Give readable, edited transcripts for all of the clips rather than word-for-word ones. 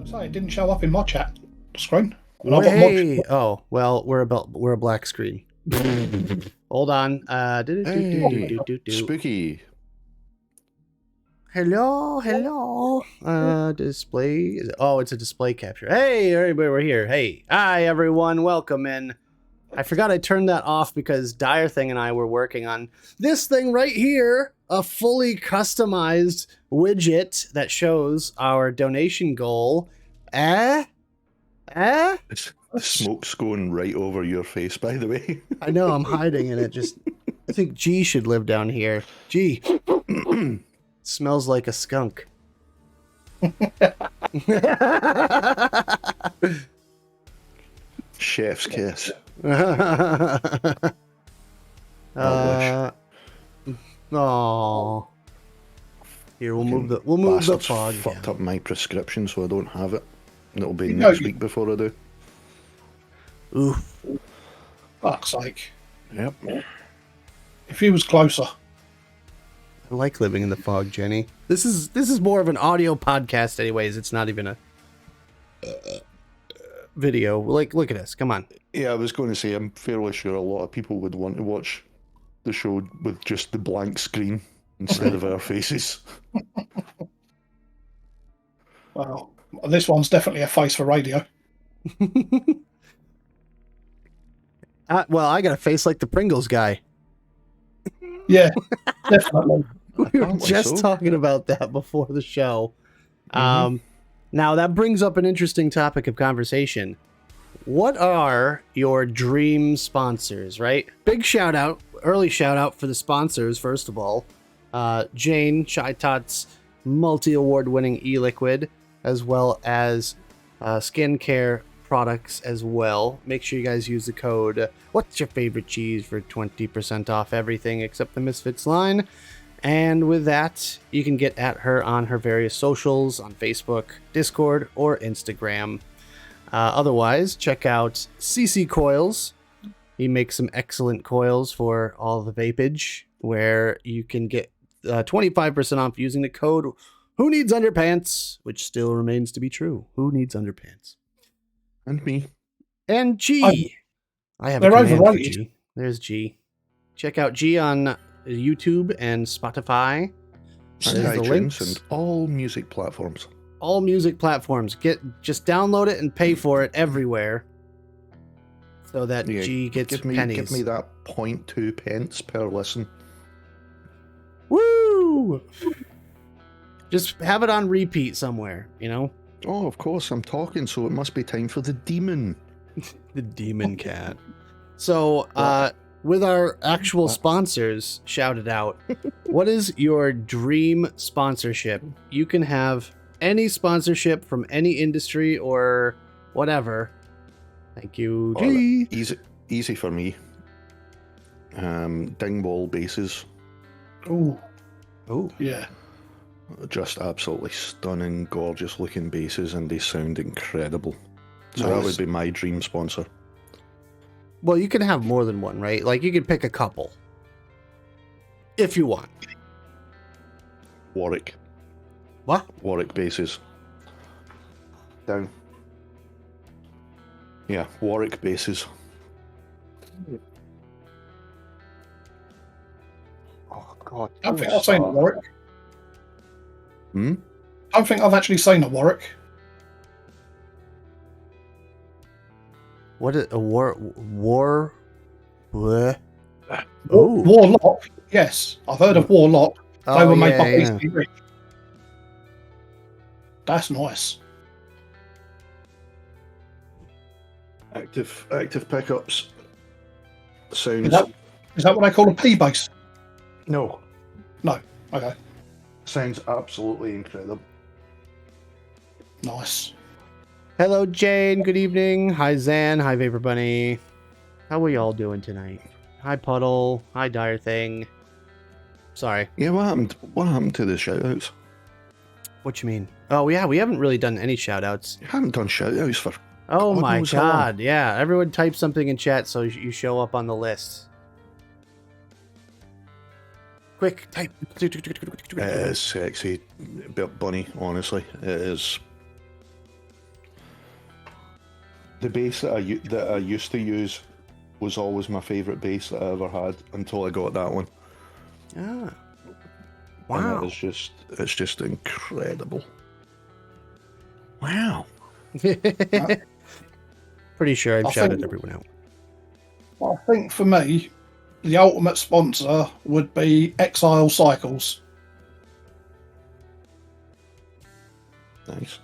So it didn't show up in my chat screen. And I've got Way. Oh, well, we're a black screen. Hold on. Hey, spooky. Hello. Display. Oh, it's a display capture. Hey, everybody, we're here. Hey, hi, everyone. Welcome in. I forgot I turned that off because Dire Thing and I were working on this thing right here, a fully customized widget that shows our donation goal. Smoke's going right over your face, by the way. I know, I'm hiding in it. I think G should live down here. G. Smells like a skunk. Chef's kiss. Oh. Here, we'll move the fog. Fucked up my prescription, so I don't have it. It'll be next week before I do. Oof. Fuck's sake. Yep. If he was closer. I like living in the fog, Jenny. This is more of an audio podcast anyways. It's not even a video. Like, look at us. Come on. Yeah, I was going to say, I'm fairly sure a lot of people would want to watch the show with just the blank screen instead of our faces. Well, this one's definitely a face for radio. Well, I got a face like the Pringles guy. Yeah, definitely. We were just talking about that before the show. Now that brings up an interesting topic of conversation. What are your dream sponsors, right? Big shout out, early shout out for the sponsors, first of all. Jane, Shy Tots, multi-award winning e-liquid, as well as skincare products as well. Make sure you guys use the code What's Your Favorite Cheese for 20% off everything except the Misfits line. And with that, you can get at her on her various socials on Facebook, Discord, or Instagram. Otherwise, check out CC Coils. He makes some excellent coils for all the vapage, where you can get 25% off using the code Who Needs Underpants, which still remains to be true. Who needs underpants? And me. And G. I have a They're command for overrated. G. There's G. Check out G on YouTube and Spotify. And There's the iTunes links. and all music platforms. All music platforms. Just download it and pay for it everywhere, so that Yeah, G gets give me that 0.2 pence per listen. Woo! Just have it on repeat somewhere, you know? Oh, of course, I'm talking, so it must be time for the demon. The demon cat. So, with our actual sponsors shouted out, what is your dream sponsorship? You can have any sponsorship from any industry or whatever. Thank you, G. Easy for me. Dingwall basses. Oh, Oh, yeah. Just absolutely stunning, gorgeous looking basses, and they sound incredible. So that Nice. would be my dream sponsor. well, you can have more than one, right? Like, you can pick a couple. If you want. Warwick. What? Warwick basses. Down. Yeah, Warwick basses. Oh, God. I don't think I've seen a Warwick. Hmm? I don't think I've actually seen a Warwick. What is a war? Bleh. Warlock, yes. I've heard of Warlock. They were made by BC Rich. That's nice. Active pickups. Sounds. Is that what they call a P bass? No. No. Okay. Sounds absolutely incredible. Nice. Hello, Jane. Good evening. Hi, Zan. Hi, Vapor Bunny. How are y'all doing tonight? Hi, Puddle. Hi, Dire Thing. Sorry. Yeah, what happened to the shoutouts? What you mean? Oh, yeah, we haven't really done any shout-outs. You haven't done shoutouts for. Oh God my knows how long. god, yeah. Everyone type something in chat so you show up on the list. Quick, type. It is sexy, Bunny, honestly. It is. the base that I used to use was always my favourite base that I ever had until I got that one. Ah. And Wow. it's just incredible. Wow. Pretty sure I've I shouted think- everyone out. I think for me, the ultimate sponsor would be Exile Cycles. Nice.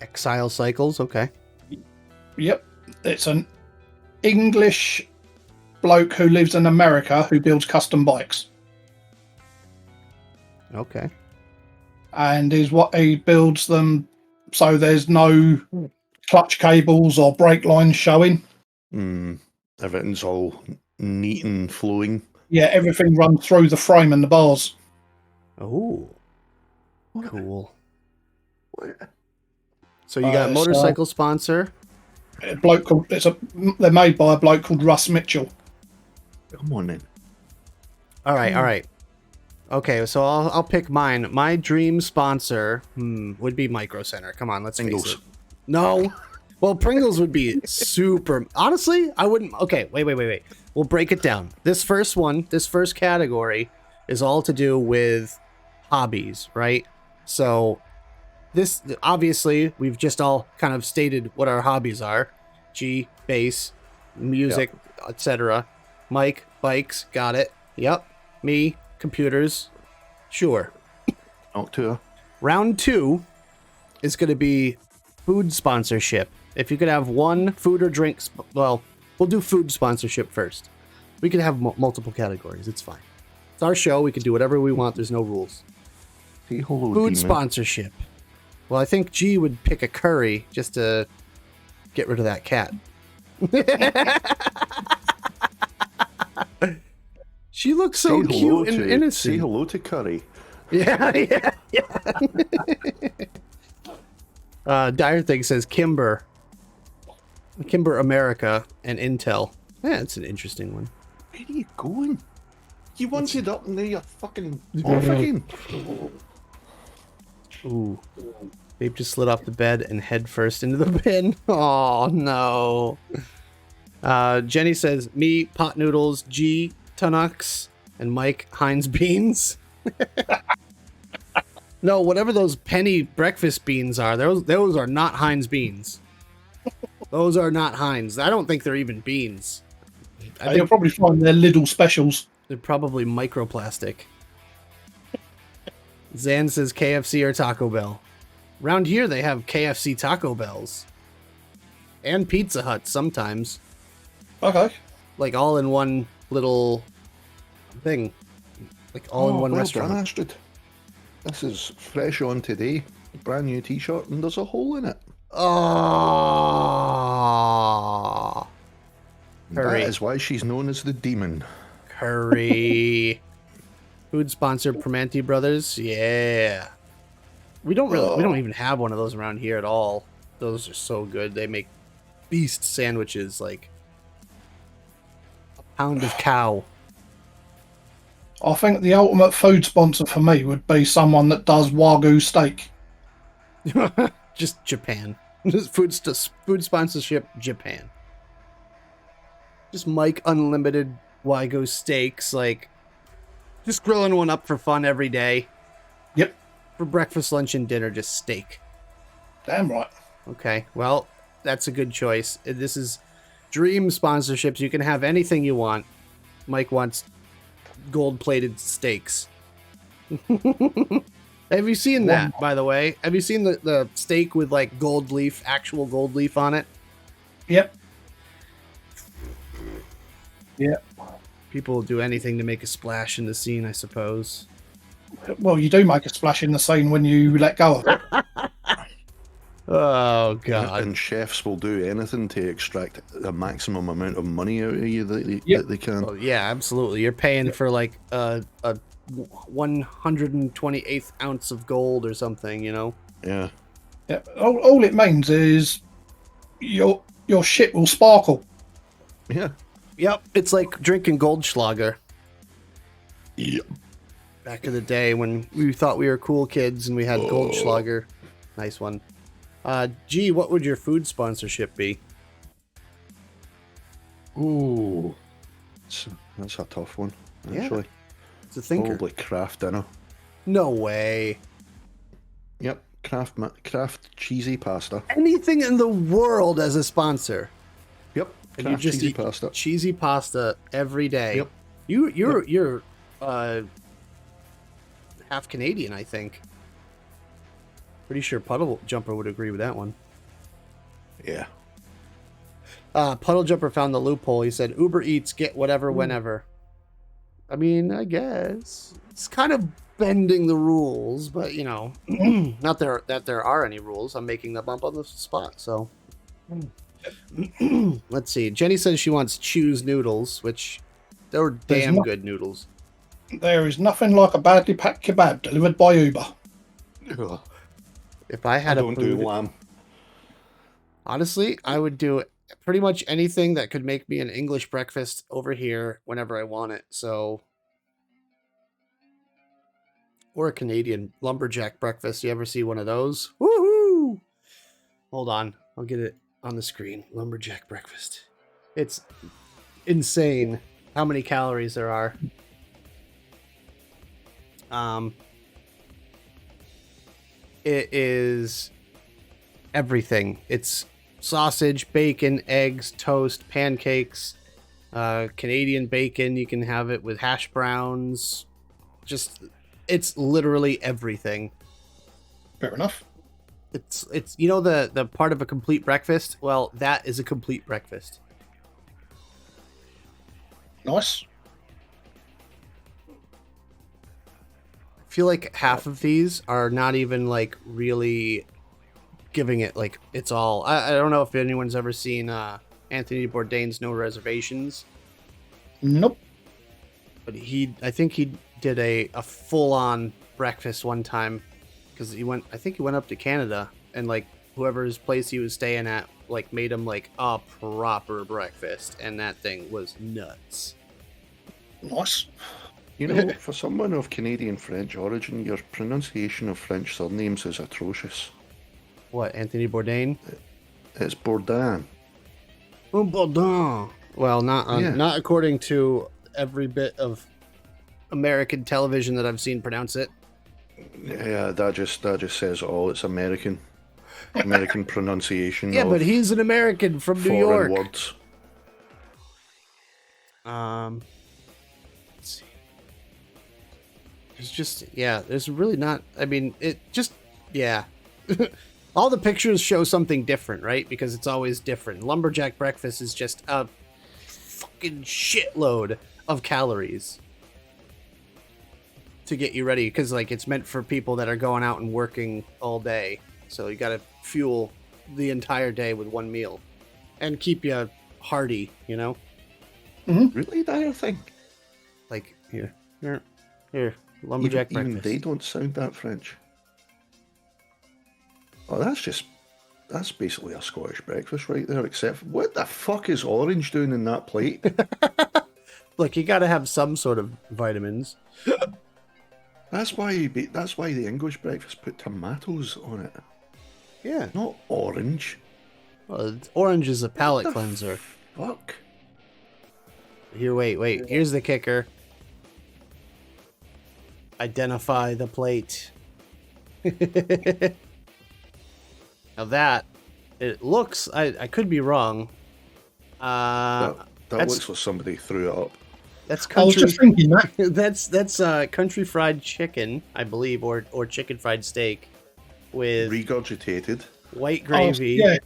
Exile Cycles, okay. Yep, it's an English bloke who lives in America who builds custom bikes, Okay. and he builds them so there's no clutch cables or brake lines showing. Everything's all neat and flowing. Yeah, everything runs through the frame and the bars. Oh. Cool. What? So you got it's, motorcycle sponsor. A bloke called they're made by a bloke called Russ Mitchell. Come on then. All right. Okay, so I'll pick mine. My dream sponsor would be Micro Center. Come on, let's face Pringles. it. No. Well, Pringles would be super. Honestly, I wouldn't. Okay, wait. We'll break it down. This first category is all to do with hobbies, right? So this, obviously, we've just all kind of stated what our hobbies are. G, bass, music, etc. Mike, bikes, got it. Yep. Me, computers, sure. Noctua. Round 2 is going to be food sponsorship. If you could have one food or drink, well, we'll do food sponsorship first. We could have multiple categories. It's fine. It's our show. We can do whatever we want. There's no rules. Say hello, Food demon. sponsorship. Well, I think G would pick a curry just to get rid of that cat. She looks so Say cute and Say innocent. hello to Curry. Yeah. Dire Thing says Kimber America and Intel. Yeah, it's an interesting one. Where are you going? You wanted up and now you're fucking off again. Ooh. Babe just slid off the bed and head first into the bin. Oh no. Jenny says me, pot noodles, G, Tunux, and Mike, Heinz beans. No, whatever those penny breakfast beans are, those are not Heinz beans. Those are not Heinz. I don't think they're even beans. I You'll think probably find their little specials. they're probably microplastic. Zan says KFC or Taco Bell. Around here, they have KFC Taco Bells. And Pizza Hut sometimes. Okay. Like all in one little thing. Like all in one well restaurant. done, Astrid. This is fresh on today. Brand new t-shirt and there's a hole in it. Oh. Curry. That is why she's known as the demon. Curry. Food sponsor Primanti Brothers. Yeah. We don't even have one of those around here at all. Those are so good. They make beast sandwiches like a pound of cow. I think the ultimate food sponsor for me would be someone that does Wagyu steak. Just Japan. Just food sponsorship Japan. Just Mike Unlimited Wagyu steaks, like just grilling one up for fun every day. Yep. For breakfast, lunch, and dinner, just steak. Damn right. Okay, well, that's a good choice. This is dream sponsorships. You can have anything you want. Mike wants gold-plated steaks. Have you seen that, by the way? Have you seen the steak with, like, actual gold leaf on it? Yep. Yep. People will do anything to make a splash in the scene, I suppose. Well, you do make a splash in the scene when you let go of it. Oh, God. And chefs will do anything to extract the maximum amount of money out of you that they can. Oh, yeah, absolutely. You're paying for, like, a 128th ounce of gold or something, you know? Yeah. Yeah. All it means is your shit will sparkle. Yeah. Yep, it's like drinking Goldschlager. Yep. Back in the day when we thought we were cool kids and we had Goldschlager. Nice one. G, what would your food sponsorship be? Ooh, that's a tough one. Actually, It's a thinker. probably Kraft dinner. No way. Yep, Kraft cheesy pasta. Anything in the world as a sponsor. Yep, And you Kraft just cheesy eat pasta. cheesy pasta every day. Yep. You're half Canadian, I think. Pretty sure Puddle Jumper would agree with that one. Yeah. Puddle Jumper found the loophole. He said, Uber Eats, get whatever, whenever. I mean, I guess. It's kind of bending the rules, but, you know, not that there are any rules. I'm making that bump on the spot, so. Let's see. Jenny says she wants Choose noodles, which they're damn good noodles. There is nothing like a badly packed kebab delivered by Uber. Ugh. If I I had don't do lamb. Honestly, I would do pretty much anything that could make me an English breakfast over here whenever I want it. So, or a Canadian lumberjack breakfast. You ever see one of those? Woohoo! Hold on, I'll get it on the screen. Lumberjack breakfast. It's insane how many calories there are. It is everything. It's sausage, bacon, eggs, toast, pancakes, Canadian bacon. You can have it with hash browns. Just, it's literally everything. Fair enough. It's you know the part of a complete breakfast? Well, that is a complete breakfast. Nice. I feel like half of these are not even like really giving it like it's all. I don't know if anyone's ever seen Anthony Bourdain's No Reservations, Nope. but I think he did a full-on breakfast one time because I think he went up to Canada and like whoever's place he was staying at like made him like a proper breakfast, and that thing was nuts. Nice. You know, for someone of Canadian French origin, your pronunciation of French surnames is atrocious. What, Anthony Bourdain? It's Bourdain. Oh, Bourdain. Well, not according to every bit of American television that I've seen pronounce it. Yeah, that just says all. It's American pronunciation. Yeah, of but he's an American from New foreign York. words. Let's see. There's really not. I mean, all the pictures show something different, right? Because it's always different. Lumberjack breakfast is just a fucking shitload of calories to get you ready, because like it's meant for people that are going out and working all day. So you got to fuel the entire day with one meal and keep you hearty, you know? Really, that I think. Like here, lumberjack Even breakfast. they don't sound that French. Oh, that's basically a Scottish breakfast right there. Except, what the fuck is orange doing in that plate? Look, you got to have some sort of vitamins. That's why the English breakfast put tomatoes on it, Yeah. not orange. Well, orange is a palate cleanser. Fuck. Here, wait. Here's the kicker. Identify the plate. Now that, it looks, I could be wrong. That looks like somebody threw it up. That's I was country. just thinking that. That's country fried chicken, I believe, or chicken fried steak with Regurgitated. white Oh, gravy. yeah.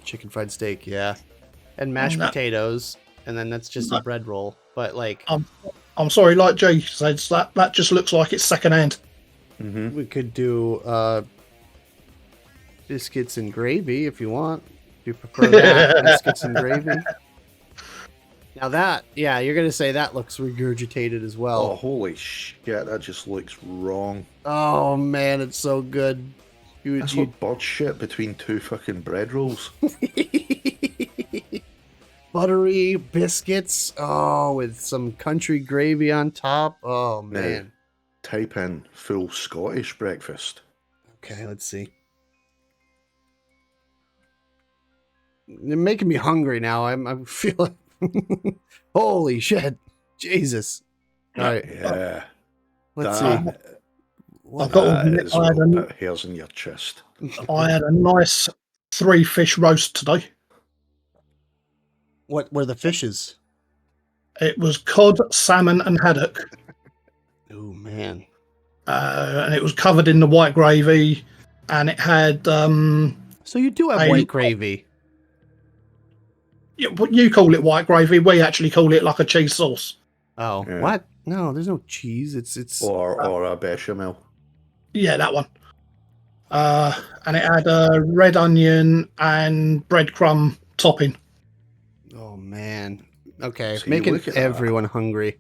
Chicken fried steak, yeah, and mashed potatoes, and then that's just a bread roll. But like, I'm sorry, like Jay says, that just looks like it's secondhand. we could do biscuits and gravy if you want. If you prefer that, biscuits and gravy. Now that, yeah, you're gonna say that looks regurgitated as Oh, well. holy shit, that just looks wrong. Oh man, it's so good. That's like bird shit between two fucking bread rolls. Buttery biscuits, with some country gravy on top. Oh man, Type in full Scottish breakfast. Okay, let's see. You're making me hungry now. I'm feeling. Holy shit! Jesus! All right, Yeah. let's see. That, I've got to that admit, is what put hairs in your chest. I had a nice 3 fish roast today. What were the fishes? It was cod, salmon, and haddock, Oh man! and it was covered in the white gravy, and it had So you do have white gravy. you call it white gravy. We actually call it like a cheese sauce. Oh, Yeah. what? No, there's no cheese. It's. Or a bechamel. Yeah, that one. And it had red onion and breadcrumb topping. Oh man. Okay, See, making look at that. everyone hungry.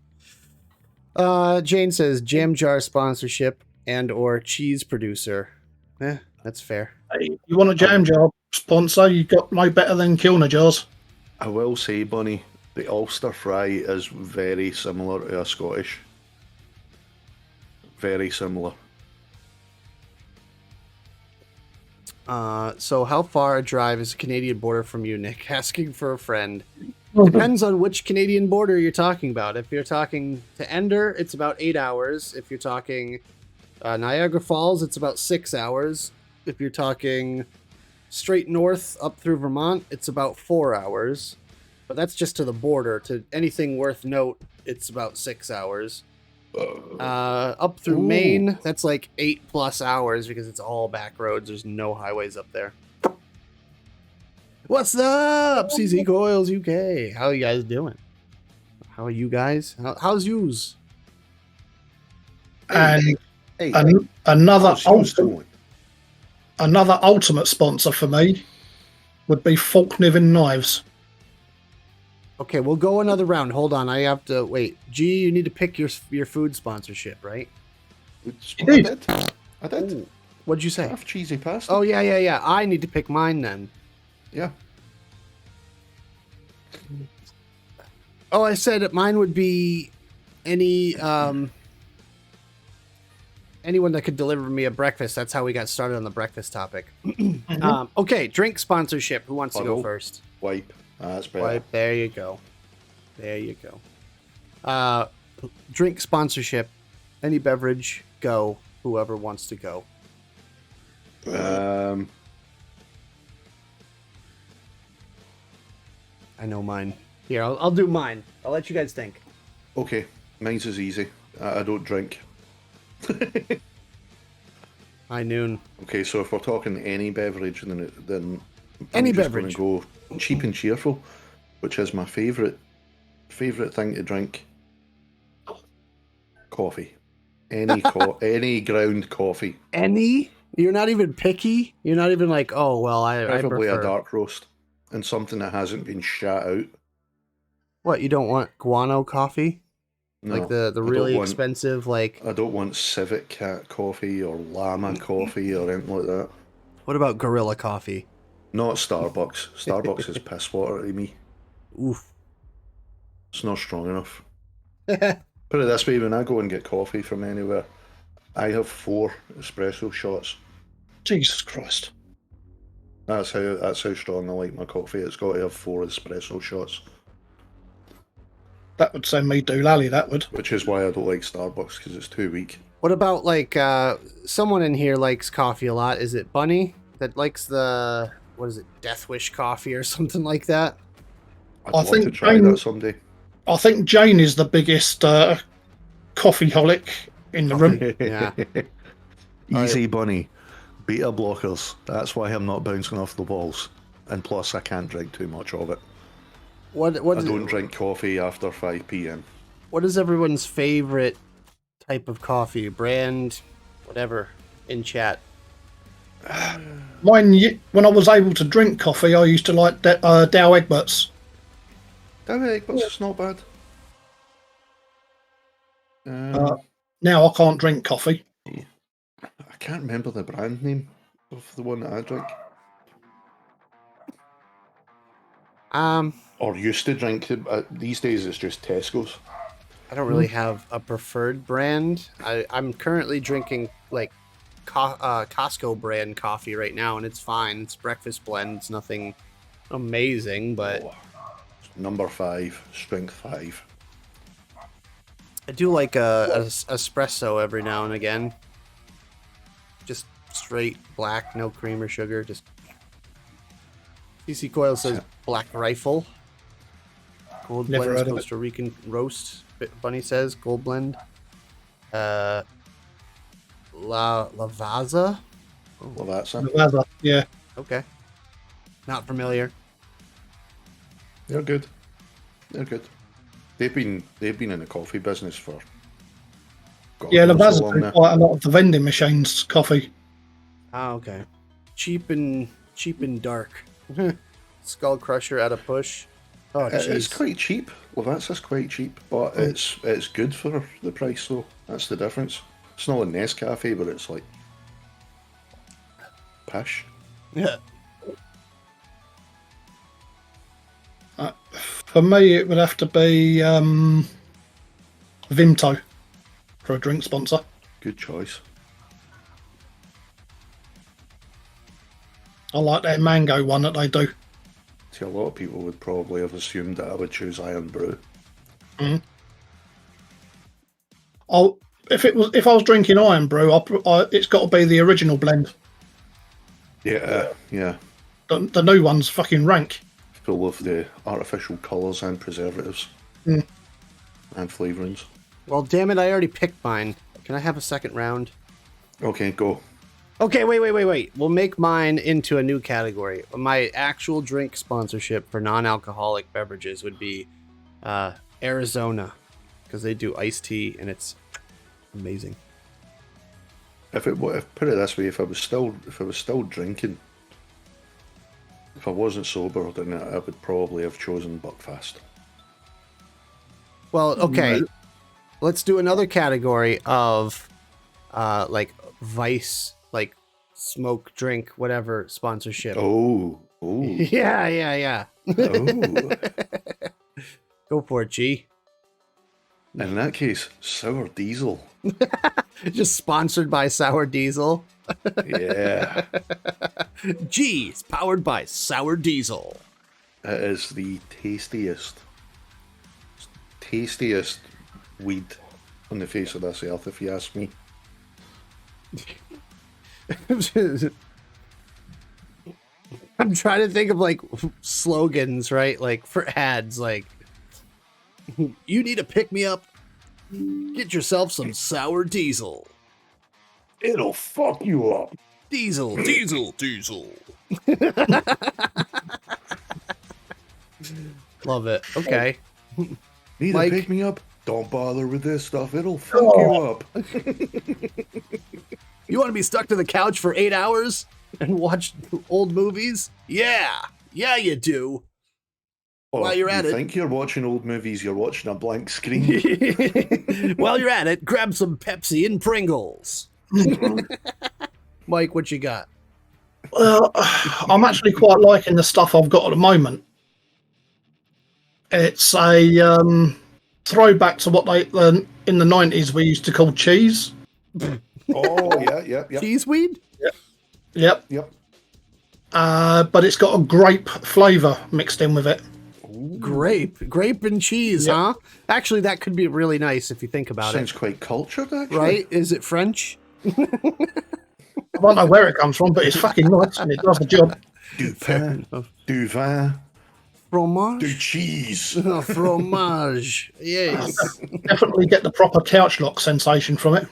Jane says jam jar sponsorship and or cheese producer. That's fair. Hey, you want a jam jar sponsor? You got no better than Kilner jars. I will say, Bunny, the Ulster fry is very similar to a Scottish. Very similar. So how far a drive is the Canadian border from you, Nick? Asking for a friend. Depends on which Canadian border you're talking about. If you're talking to Ender, it's about 8 hours. If you're talking Niagara Falls, it's about 6 hours. If you're talking straight north up through Vermont, it's about 4 hours. But that's just to the border. To anything worth note, it's about 6 hours. Up through Ooh. Maine, that's like 8+ hours because it's all back roads. There's no highways up there. What's up, CZ Coils UK? How you guys doing? How are you guys? How's yous? And Hey, another how's yours going? ultimate sponsor for me would be Fork Niven Knives. Okay, we'll go another round. Hold on, I have to wait. G, you need to pick your food sponsorship, right? It's You what I did. did. I did. Ooh, what'd you say? Half cheesy pasta. Oh yeah. I need to pick mine then. Yeah. Oh, I said that mine would be any anyone that could deliver me a breakfast. That's how we got started on the breakfast topic. Okay, drink sponsorship. Who wants to go Puddle. first? Wipe. That's better. Wipe. There you go. There you go. Drink sponsorship. Any beverage, go. Whoever wants to go. I know mine. Here, I'll do mine. I'll let you guys think. Okay, mine's is easy. I don't drink. High noon. Okay, so if we're talking any beverage, then Any I'm just beverage. going to go cheap and cheerful, which is my favourite thing to drink. Coffee. Any any ground coffee. Any? You're not even picky? You're not even like, oh, well, I Preferably prefer... a dark roast and something that hasn't been shat out. What, you don't want guano coffee? No, Like the I don't really want- expensive, like... I don't want Civet Cat coffee or Llama coffee or anything like that. What about gorilla coffee? Not Starbucks. Starbucks is piss water to me. Oof. It's not strong enough. Put it this way, when I go and get coffee from anywhere, I have 4 espresso shots. Jesus Christ. That's how strong I like my coffee. It's got to have 4 espresso shots. That would send me doolally, that would. Which is why I don't like Starbucks, because it's too weak. What about, like, someone in here likes coffee a lot. Is it Bunny that likes the, what is it, Death Wish coffee or something like that? I'd love to think try Jane- that someday. I think Jane is the biggest coffeeholic in the room. Yeah. Easy bunny. Beta blockers. That's why I'm not bouncing off the walls. And plus, I can't drink too much of it. What I don't drink coffee after 5 p.m. What is everyone's favorite type of coffee? Brand, whatever, in chat. When I was able to drink coffee, I used to like Dow Egberts. Damn it, but it's not bad. Now I can't drink coffee. I can't remember the brand name of the one that I drink. Or used to drink. These days it's just Tesco's. I don't really have a preferred brand. I'm currently drinking like Costco brand coffee right now, and it's fine. It's breakfast blend. It's nothing amazing, but Number 5, strength 5. I do like a espresso every now and again. Just straight black, no cream or sugar. Just CC Coil says Black Rifle. Gold Never blends heard of it. Costa Rican roast. Bunny says gold blend. Lavazza. Well, that's it. Lavazza, yeah. Okay. Not familiar. They're good. They're good. They've been in the coffee business for. God Yeah, knows how Lavazza long do now. quite a lot of the vending machines coffee. Oh, okay. Cheap and dark. Skull Crusher at a push. Oh, It's jeez. quite cheap. Lavazza's quite cheap, but it's good for the price though. That's the difference. It's not a Nescafe, but it's like pish. Yeah. For me, it would have to be Vimto for a drink sponsor. Good choice. I like their mango one that they do. See, a lot of people would probably have assumed that I would choose Iron Brew. If I was drinking Iron Brew, it's got to be the original blend. Yeah, yeah. The new one's fucking rank. Full of the artificial colours and preservatives Mm. and flavourings. Well, damn it, I already picked mine. Can I have a second round? Okay, go. Okay, wait. We'll make mine into a new category. My actual drink sponsorship for non-alcoholic beverages would be Arizona, because they do iced tea and it's amazing. Put it this way, if I was still drinking, if I wasn't sober, then I would probably have chosen Buckfast. Well, okay. Right. Let's do another category of like Vice, like smoke, drink, whatever sponsorship. Oh. Yeah. Oh. Go for it, G. In that case, Sour Diesel. Just sponsored by Sour Diesel. Yeah. G is powered by Sour Diesel. It is the tastiest weed on the face of this earth, if you ask me. I'm trying to think of like slogans, right? Like for ads, like you need to pick me up. Get yourself some Sour Diesel. It'll fuck you up. Diesel. Love it. Okay. Need Mike? to pick me up? Don't bother with this stuff. It'll fuck you up. You want to be stuck to the couch for 8 hours and watch old movies? Yeah, you do. Or While you're at you it. think you're watching old movies, you're watching a blank screen. While you're at it, grab some Pepsi and Pringles. Mike, what you got? Well, I'm actually quite liking the stuff I've got at the moment. It's a throwback to what in the 90s we used to call cheese. Oh, yeah. Cheese weed? Yep. But it's got a grape flavour mixed in with it. Grape and cheese, Yep. huh? Actually, that could be really nice if you think about Sounds it. quite cultured, actually. Right? Is it French? I don't know where it comes from, but it's fucking nice and it does the job. Du pain, du vin, Fromage? du cheese. Fromage. Yes. Definitely get the proper couch lock sensation from it.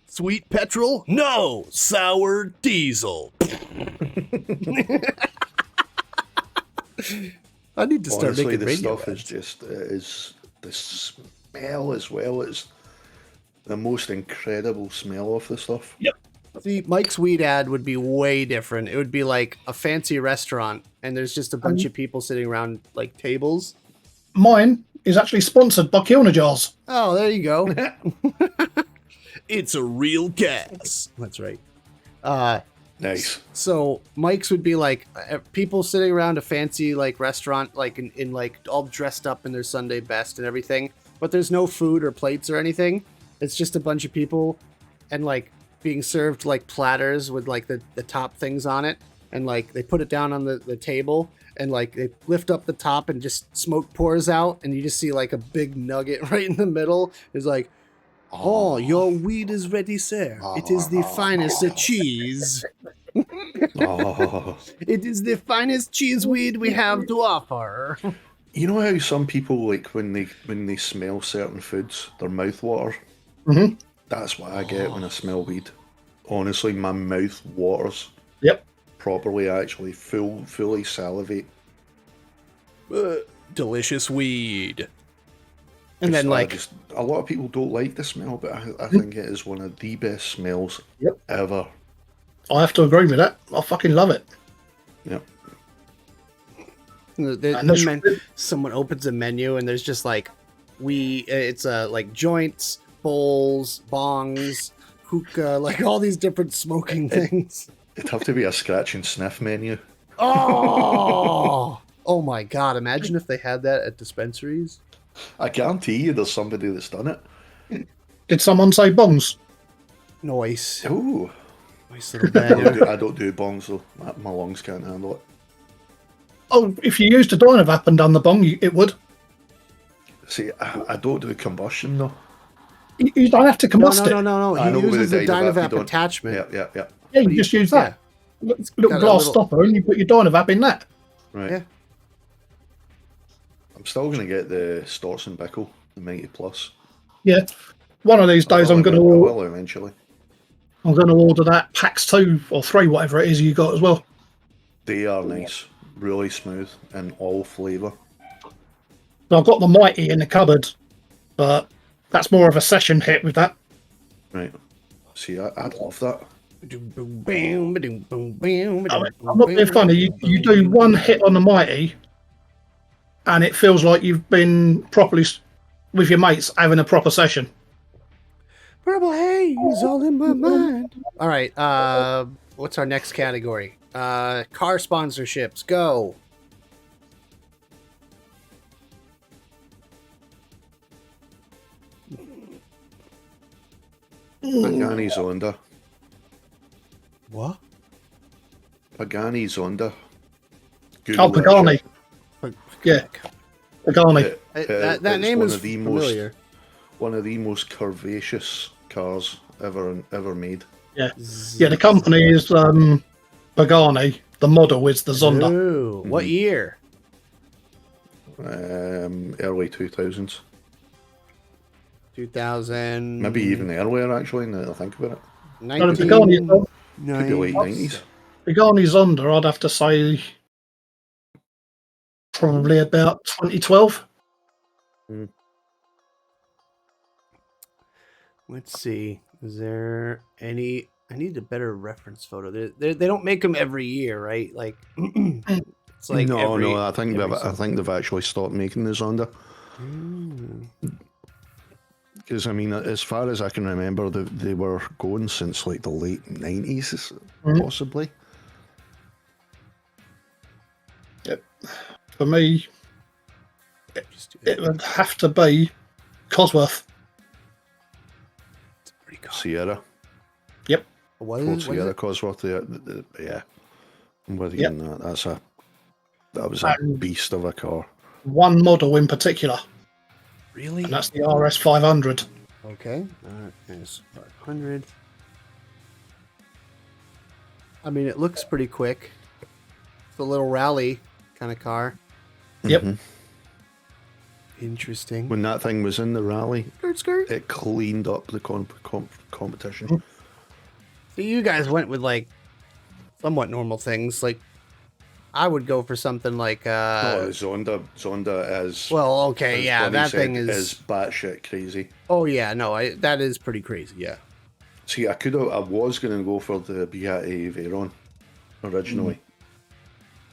Sweet petrol? No. Sour diesel. I need to start Honestly, making the radio stuff ads. is just is the smell as well. It's the most incredible smell of the stuff. Yep. See, Mike's weed ad would be way different. It would be like a fancy restaurant, and there's just a bunch of people sitting around like tables. Mine is actually sponsored by Kilner Jars. Oh, there you go. It's a real gas. That's right. Nice. So Mike's would be like people sitting around a fancy like restaurant, like in like all dressed up in their Sunday best and everything, but there's no food or plates or anything. It's just a bunch of people and like being served like platters with like the top things on it, and like they put it down on the table, and like they lift up the top and just smoke pours out, and you just see like a big nugget right in the middle. It's like, oh, your weed is ready, sir. It is the finest cheese. Oh. It is the finest cheese weed we have to offer. You know how some people like when they smell certain foods, their mouth water. Mm-hmm. That's what I get when I smell weed. Honestly, my mouth waters. Yep. Properly, actually, fully salivate. Delicious weed. And then, like, a lot of people don't like the smell, but I think it is one of the best smells ever. I have to agree with that. I fucking love it. Yep. Someone opens a menu and there's just like it's like joints, bowls, bongs, hookah, like all these different smoking things. It'd have to be a scratch and sniff menu. Oh, oh my god! Imagine if they had that at dispensaries. I guarantee you, there's somebody that's done it. Did someone say bongs? Nice. Ooh. Nice little bag. I don't do bongs though. My lungs can't handle it. Oh, if you used a Dynavap and done the bong, it would. See, I don't do combustion though. You don't have to combust it. No. He uses the Dynavap attachment. Yeah. Yeah, you just use that. Little glass stopper, and you put your Dynavap in that. Right. Yeah. I'm still going to get the Storson Bickle, the 90 Plus. Yeah. One of these days, I'm going to order. I will eventually. I'm going to order that PAX 2 or 3, whatever it is you got as well. They are nice, really smooth, and all flavour. I've got the Mighty in the cupboard, but that's more of a session hit with that. Right. See, I'd love that. I'm not being funny. You do one hit on the Mighty, and it feels like you've been properly with your mates having a proper session. Purple haze all in my mind. All right. What's our next category? Car sponsorships. Go. Pagani Zonda. What? Pagani Zonda. Oh, Pagani. Yeah. Pagani. That name is familiar. One of the most curvaceous cars ever made. Yeah. Yeah, the company is Pagani. The model is the Zonda. Ooh, what year? Early 2000s. 2000. Maybe even earlier, actually, now that I think about it. No, the Pagani, Could be late 90s. Pagani Zonda, I'd have to say probably about 2012. Let's see. Is there any? I need a better reference photo. They don't make them every year, right? Like it's like no. I think they've actually stopped making the Zonda. Because I mean, as far as I can remember, they were going since like the late 90s, possibly. Yep. For me, it would have to be Cosworth. Sierra. Yep. Ford Sierra Cosworth. Yeah. I'm with you on that. That was a beast of a car. One model in particular. Really? And that's the RS 500. Okay. RS 500. I mean, it looks pretty quick. It's a little rally kind of car. Yep. Mm-hmm. Interesting. When that thing was in the rally, skirt. it cleaned up the competition. So you guys went with like somewhat normal things. Like I would go for something like Zonda is well, okay, yeah, that thing is batshit crazy. Oh yeah, no, that is pretty crazy. Yeah. See, I was gonna go for the Bugatti Veyron originally.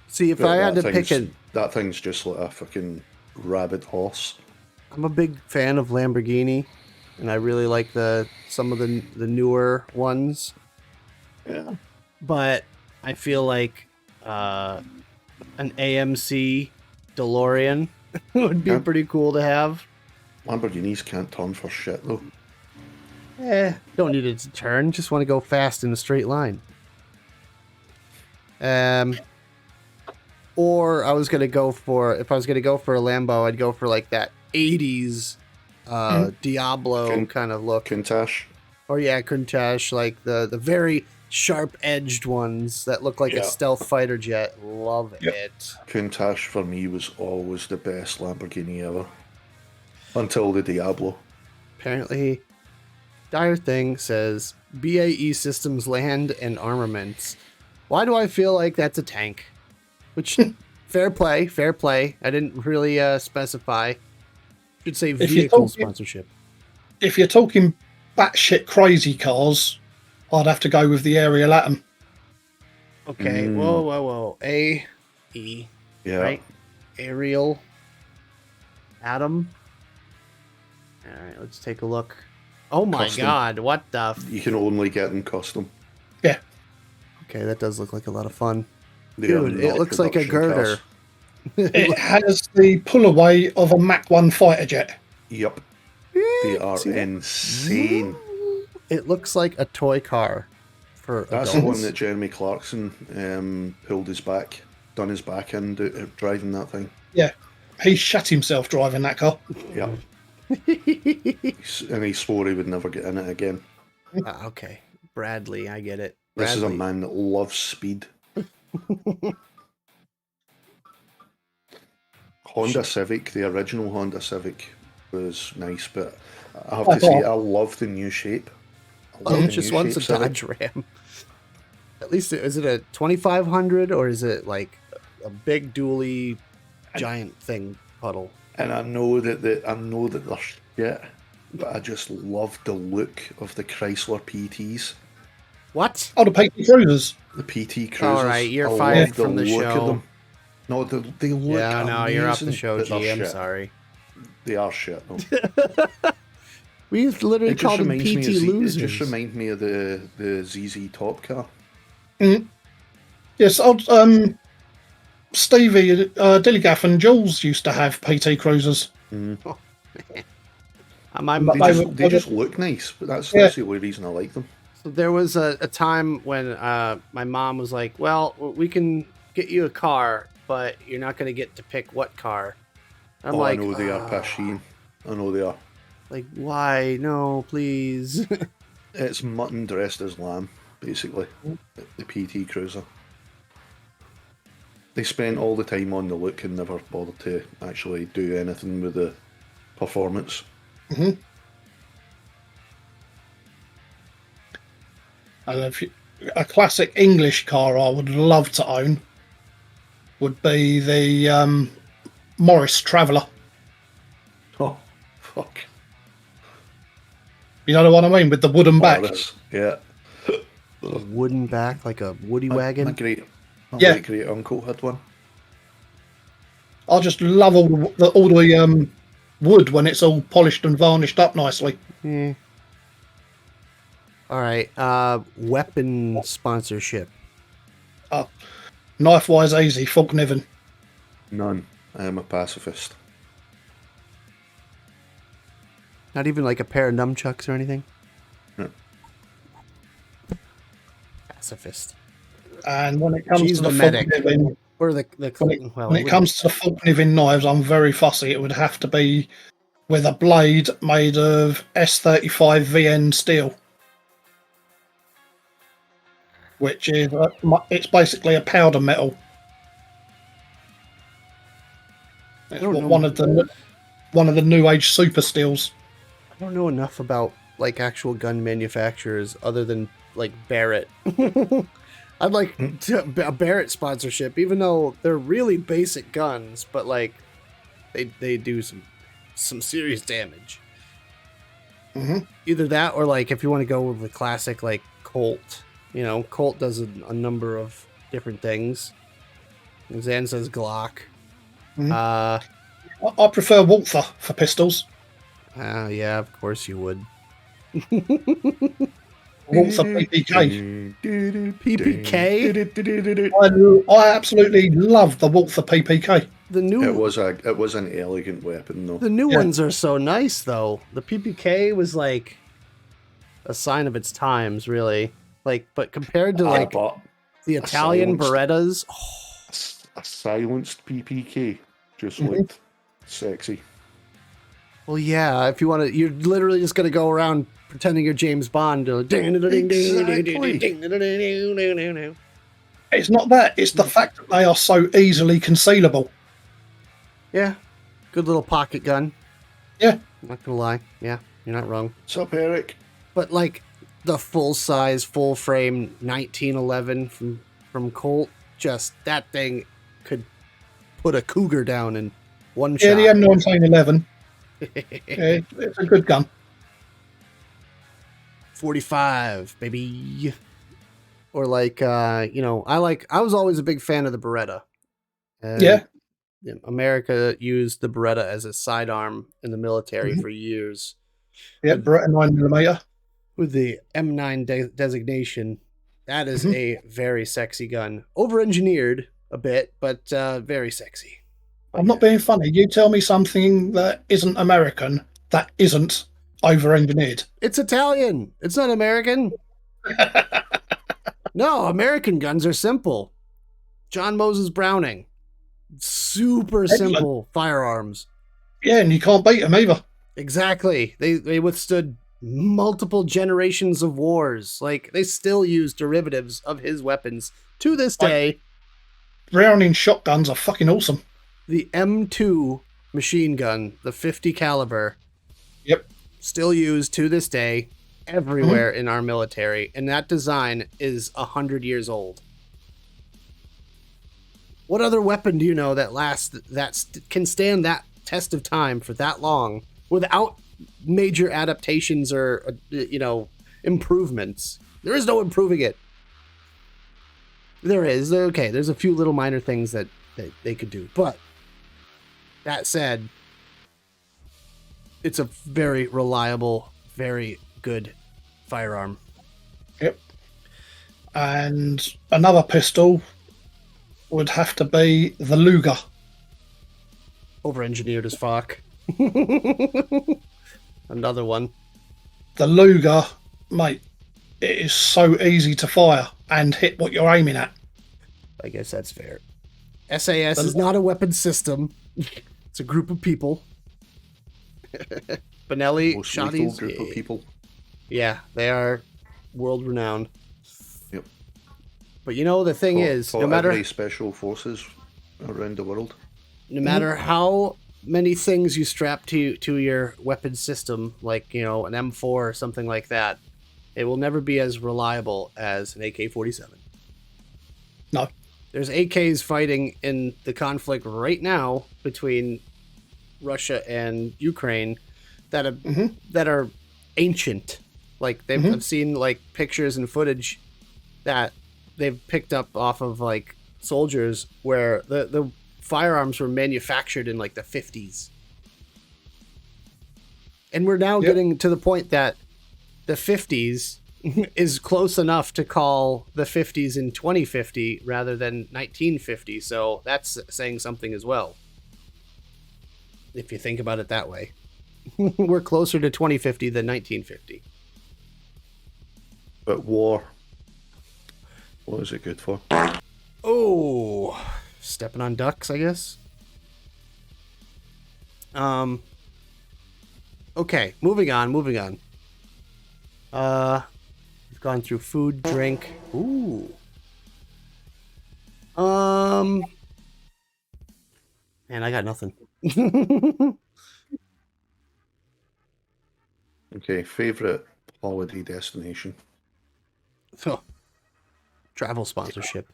See, if I had to pick that thing's just like a fucking rabid horse. I'm a big fan of Lamborghini, and I really like some of the newer ones. Yeah. But I feel like an AMC DeLorean would be pretty cool to have. Lamborghinis can't turn for shit though. Don't need it to turn. Just want to go fast in a straight line. Or I was gonna go for if I was gonna go for a Lambo, I'd go for like that '80s Diablo kind of look. Countach. Or yeah, Countach, like the very sharp-edged ones that look like a stealth fighter jet. Love it. Countach for me was always the best Lamborghini ever. Until the Diablo. Apparently, Dire Thing says BAE Systems Land and Armaments. Why do I feel like that's a tank? Which, fair play. I didn't really specify. Should say vehicle sponsorship. If you're talking batshit crazy cars, I'd have to go with the Aerial Atom. Okay, whoa. A-E, right? Aerial Atom. All right, let's take a look. Oh my god, what the... You can only get them custom. Yeah. Okay, that does look like a lot of fun. They Dude, it looks like a girder. It has the pull-away of a Mach 1 fighter jet. Yep. They are insane. It looks like a toy car for That's adults. the one that Jeremy Clarkson pulled his back, done his back in driving that thing. Yeah. He shut himself driving that car. Yeah. And he swore he would never get in it again. Okay. Bradley, I get it. This is a Bradley. man that loves speed. Honda Civic, the original Honda Civic, was nice, but I have to say I love the new shape. Oh, just wants a Dodge Ram. At least, is it a 2500 or is it like a big dually giant thing puddle? And I know that they're shit, but I just love the look of the Chrysler PTs. What? Oh, the PT Cruisers. The PT Cruisers. All right, you're I fired love from the look show. of them. No, they look Yeah, no, amazing, you're off the show, but they're G. I'm shit. sorry. They are shit, though. We literally It just called them reminds me PT of losers. It just reminds me of the ZZ Top car. Yes, Stevie, Dillygaff and Jules used to have PT Cruisers. They just look nice, but that's the only reason I like them. So there was a time when my mom was like, well, we can get you a car, but you're not going to get to pick what car. I'm like, I know they are Pasheen. I know they are. Like, why? No, please. It's mutton dressed as lamb, basically. The PT Cruiser. They spent all the time on the look and never bothered to actually do anything with the performance. And a classic English car I would love to own would be the Morris Traveller. Oh, fuck. You know the one I mean, with the wooden back. Yeah. A wooden back, like a woody wagon. My great uncle had one. I just love all the wood when it's all polished and varnished up nicely. Yeah. All right. Weapon sponsorship. Knife wise easy, Falk Niven. None. I am a pacifist. Not even like a pair of nunchucks or anything? No. Pacifist. And when it comes She's to the the medic. Falk Niven, Or the when it comes to the Falk Niven knives, I'm very fussy. It would have to be with a blade made of S35 VN steel, which is it's basically a powder metal. It's one of the new age super steels. I don't know enough about like actual gun manufacturers other than like Barrett. I'd like a Barrett sponsorship, even though they're really basic guns, but like they do some serious damage. Either that or like if you want to go with the classic like Colt. You know, Colt does a number of different things. Zan says Glock. I prefer Walther for pistols. Yeah, of course you would. Walther PPK. PPK? I absolutely love the Walther PPK. It was an elegant weapon though. The new ones are so nice though. The PPK was like a sign of its times, really. Like, but compared to like but the Italian Berettas, a silenced PPK just looked sexy. well, yeah. If you want to, you're literally just gonna go around pretending you're James Bond. It's not that. It's the fact that they are so easily concealable. Yeah, good little pocket gun. Yeah. Not gonna lie. Yeah, you're not wrong. What's up, Eric? But like the full size, full frame 1911 from Colt, just that thing could put a cougar down in one shot. Yeah, the M1911. Yeah, it's a good gun. 45, baby. Or like, I was always a big fan of the Beretta. Yeah. America used the Beretta as a sidearm in the military for years. Yeah, Beretta 9mm. With the M9 designation, that is a very sexy gun. Over-engineered a bit, but very sexy. I'm not being funny. You tell me something that isn't American that isn't over-engineered. It's Italian. It's not American. No, American guns are simple. John Moses Browning. Super simple firearms. Yeah, and you can't beat them either. Exactly. They withstood multiple generations of wars. Like, they still use derivatives of his weapons to this day. Browning shotguns are fucking awesome. The M2 machine gun, the 50 caliber. Yep. Still used to this day everywhere in our military, and that design is 100 years old. What other weapon do you know that can stand that test of time for that long without major adaptations or improvements? There is no improving it. There is. Okay, there's a few little minor things that they could do, but that said, it's a very reliable, very good firearm. Yep. And another pistol would have to be the Luger. Over-engineered as fuck. Another one. The Luger, mate, it is so easy to fire and hit what you're aiming at. I guess that's fair. SAS is not a weapon system. It's a group of people. Benelli, Most lethal Shotties. group of people. Yeah, they are world-renowned. Yep. But the thing is, no matter special forces around the world, no matter how many things you strap to your weapon system, like an M4 or something like that, it will never be as reliable as an AK-47. No. There's AKs fighting in the conflict right now between Russia and Ukraine that are ancient. Like I've seen like pictures and footage that they've picked up off of like soldiers where the firearms were manufactured in like the 50s. And we're now getting to the point that the 50s is close enough to call the 50s in 2050 rather than 1950. So that's saying something as well. If you think about it that way. We're closer to 2050 than 1950. But war, what is it good for? Oh, stepping on ducks, I guess. Okay, moving on. We've gone through food, drink. Ooh. Man, I got nothing. Okay, favorite holiday destination. Oh, travel sponsorship.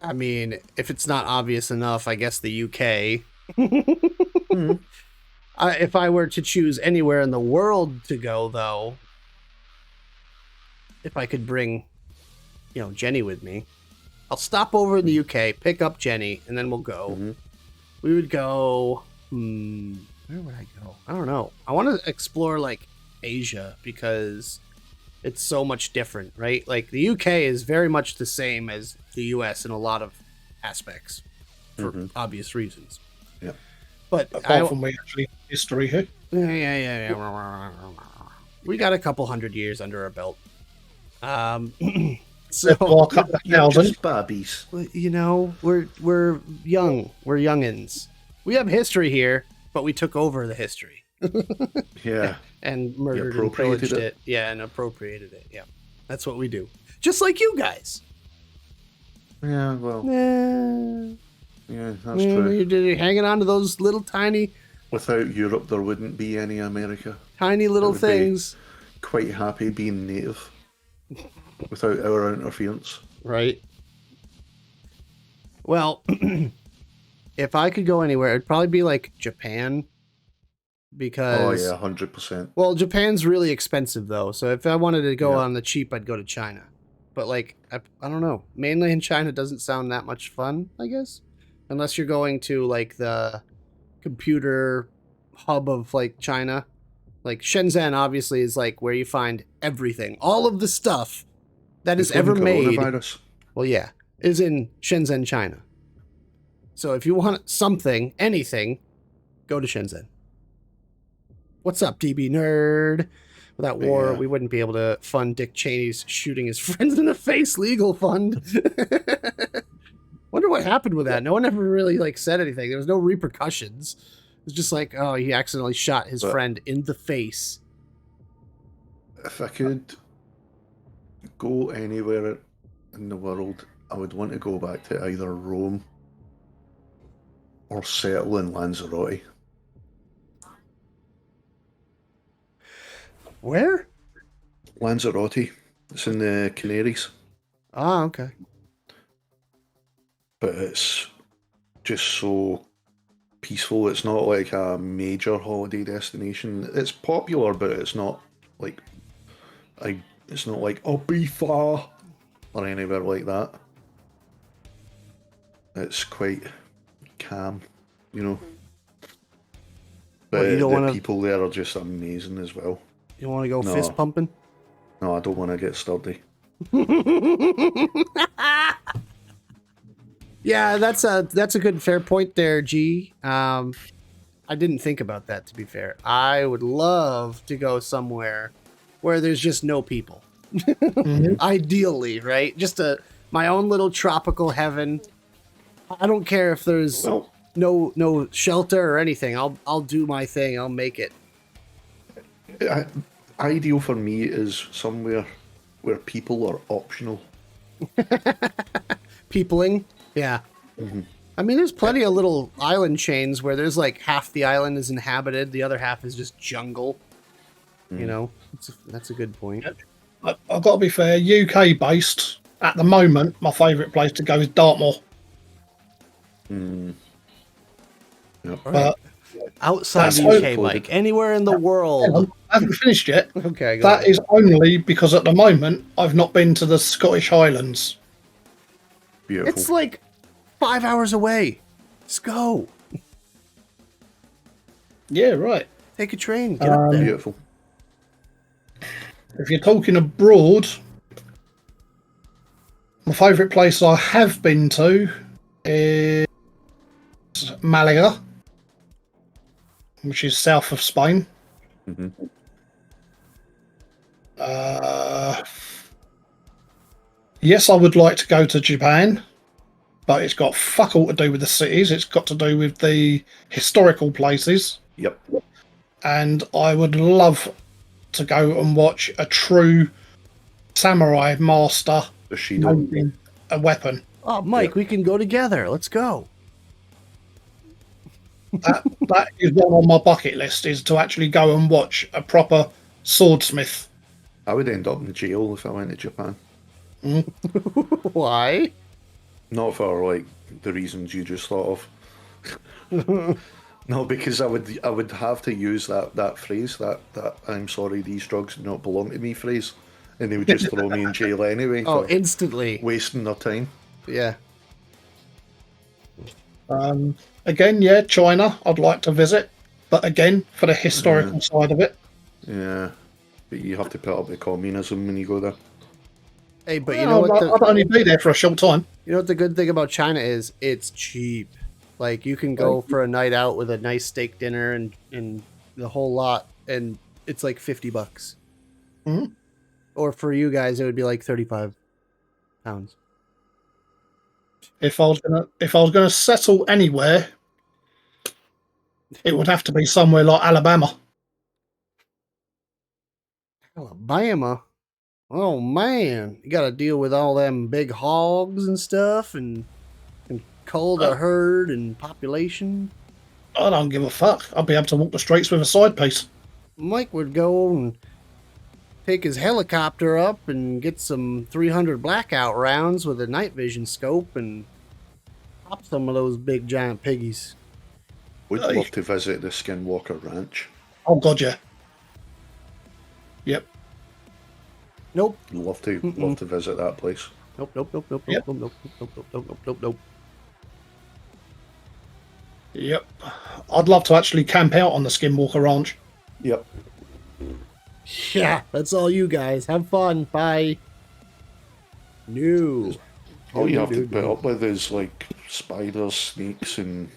I mean, if it's not obvious enough, I guess the UK. If I were to choose anywhere in the world to go, though, if I could bring, Jenny with me, I'll stop over in the UK, pick up Jenny, and then we'll go. We would go. Where would I go? I don't know. I want to explore like Asia because it's so much different, right? Like the UK is very much the same as the US in a lot of aspects for obvious reasons. Yeah. But apart from we actually history here. Yeah. We got a couple 100 years under our belt. So Well, I cut the You're thousand. just babbies. you know, we're young. We're youngins. We have history here, but we took over the history Yeah. and murdered and appropriated pillaged it. it. Yeah, and appropriated it. Yeah, that's what we do. Just like you guys. Yeah, well, Eh, yeah, that's true. You're hanging on to those little tiny Without Europe, there wouldn't be any America. little would be- things. Quite happy being native without our interference. Right. Well, if I could go anywhere, it'd probably be like Japan. Because Oh yeah, 100%. well, Japan's really expensive though. So if I wanted to go Yeah. on the cheap, I'd go to China. But like I don't know. Mainland China doesn't sound that much fun, I guess. Unless you're going to like the computer hub of like China. Like Shenzhen obviously is like where you find everything. All of the stuff that is ever made. Coronavirus. Well, yeah, is in Shenzhen, China. So if you want something, anything, go to Shenzhen. What's up, DB nerd? Without war, Yeah. we wouldn't be able to fund Dick Cheney's shooting his friends in the face legal fund. Wonder what happened with that. No one ever really like said anything. There was no repercussions. It was just like, oh, he accidentally shot his But- friend in the face. If I could go anywhere in the world, I would want to go back to either Rome or settle in Lanzarote. Where? Lanzarote. It's in the Canaries, Ah, okay. but it's just so peaceful. It's not like a major holiday destination. It's popular, but it's not like it's not like Ibiza or anywhere like that. It's quite calm, you know. But Well, you don't the wanna- people there are just amazing as well. You want to go No. fist pumping? No, I don't want to get sturdy. Yeah, that's a good fair point there, G. I didn't think about that, to be fair. I would love to go somewhere where there's just no people. Mhm. Ideally, right? Just my own little tropical heaven. I don't care if there's Well, no shelter or anything. I'll do my thing. I'll make it. ideal for me is somewhere where people are optional. Peopling, yeah. I mean, there's plenty of little island chains where there's like half the island is inhabited, the other half is just jungle. You know, that's a good point. I've got to be fair, UK based at the moment. My favourite place to go is Dartmoor. Yep. But Outside That's the UK, hopeful. Mike, anywhere in the world. I haven't finished yet. Okay, go That ahead. is only because at the moment I've not been to the Scottish Highlands. Beautiful. It's like 5 hours away. Let's go. Yeah, right. Take a train. Get up there. Beautiful. If you're talking abroad, my favourite place I have been to is Malaga, which is south of Spain. Mhm. Yes, I would like to go to Japan, but it's got fuck all to do with the cities. It's got to do with the historical places. Yep. And I would love to go and watch a true samurai master The Shido. holding a weapon. Oh, Mike, we can go together. Let's go. That is one on my bucket list, is to actually go and watch a proper swordsmith. I would end up in jail if I went to Japan. Why? Not for like the reasons you just thought of. No, because I would have to use that phrase, that I'm sorry, these drugs do not belong to me phrase, and they would just throw me in jail anyway Oh, for instantly. wasting their time. Yeah. Again, yeah, China, I'd like to visit, but again, for the historical side of it. Yeah, but you have to put up with communism when you go there. Hey, but you know what? I'd only be there for a short time. You know what the good thing about China is? It's cheap. Like you can go for a night out with a nice steak dinner and the whole lot, and it's like $50. Mhm. Or for you guys, it would be like £35. If I was gonna settle anywhere, it would have to be somewhere like Alabama. Alabama. Oh man, you got to deal with all them big hogs and stuff, and cull the herd and population. I don't give a fuck. I'd be able to walk the streets with a side piece. Mike would go and take his helicopter up and get some 300 blackout rounds with a night vision scope and pop some of those big giant piggies. Would Aye. love to visit the Skinwalker Ranch. Oh god, yeah. Yep. Nope. Love to visit that place. Nope. Nope. Nope. Nope. Yep. Nope. Nope. Nope. Nope. Nope. Nope. Nope. Nope. Yep. I'd love to actually camp out on the Skinwalker Ranch. Yep. Yeah, that's all you guys. Have fun. Bye. No. All you have to put up with is like spiders, snakes, and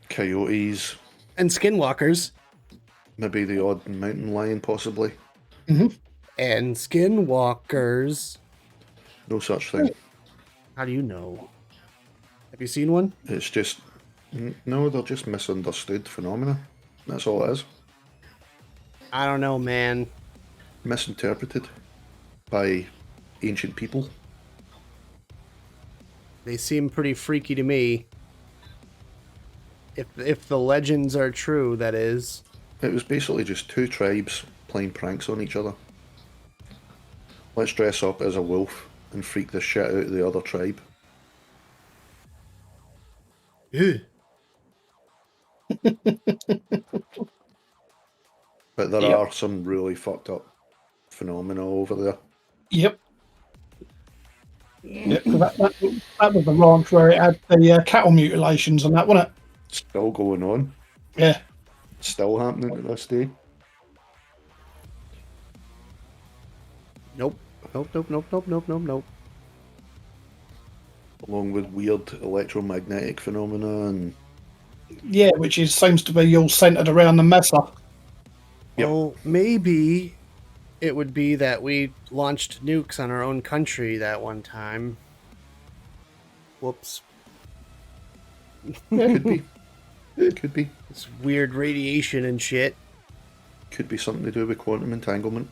coyotes. And skinwalkers. Maybe the odd mountain lion, possibly. And skinwalkers. No such thing. How do you know? Have you seen one? It's just no, they're just misunderstood phenomena. That's all it is. I don't know, man. Misinterpreted by ancient people. They seem pretty freaky to me. If the legends are true, that is. It was basically just two tribes playing pranks on each other. Let's dress up as a wolf and freak the shit out of the other tribe. Ew. But there Yep. are some really fucked up phenomena over there. Yep. Yeah, 'cause that was the ranch where it had the cattle mutilations and that, wasn't it? Still going on. Yeah. Still happening to this day. Nope. Nope. Nope. Nope. Nope. Nope. Nope. Nope. Along with weird electromagnetic phenomena and Yeah, which seems to be all centered around the Mesa. Yep. Well, maybe it would be that we launched nukes on our own country that one time. Whoops. could be. Could be. It's weird radiation and shit. Could be something to do with quantum entanglement.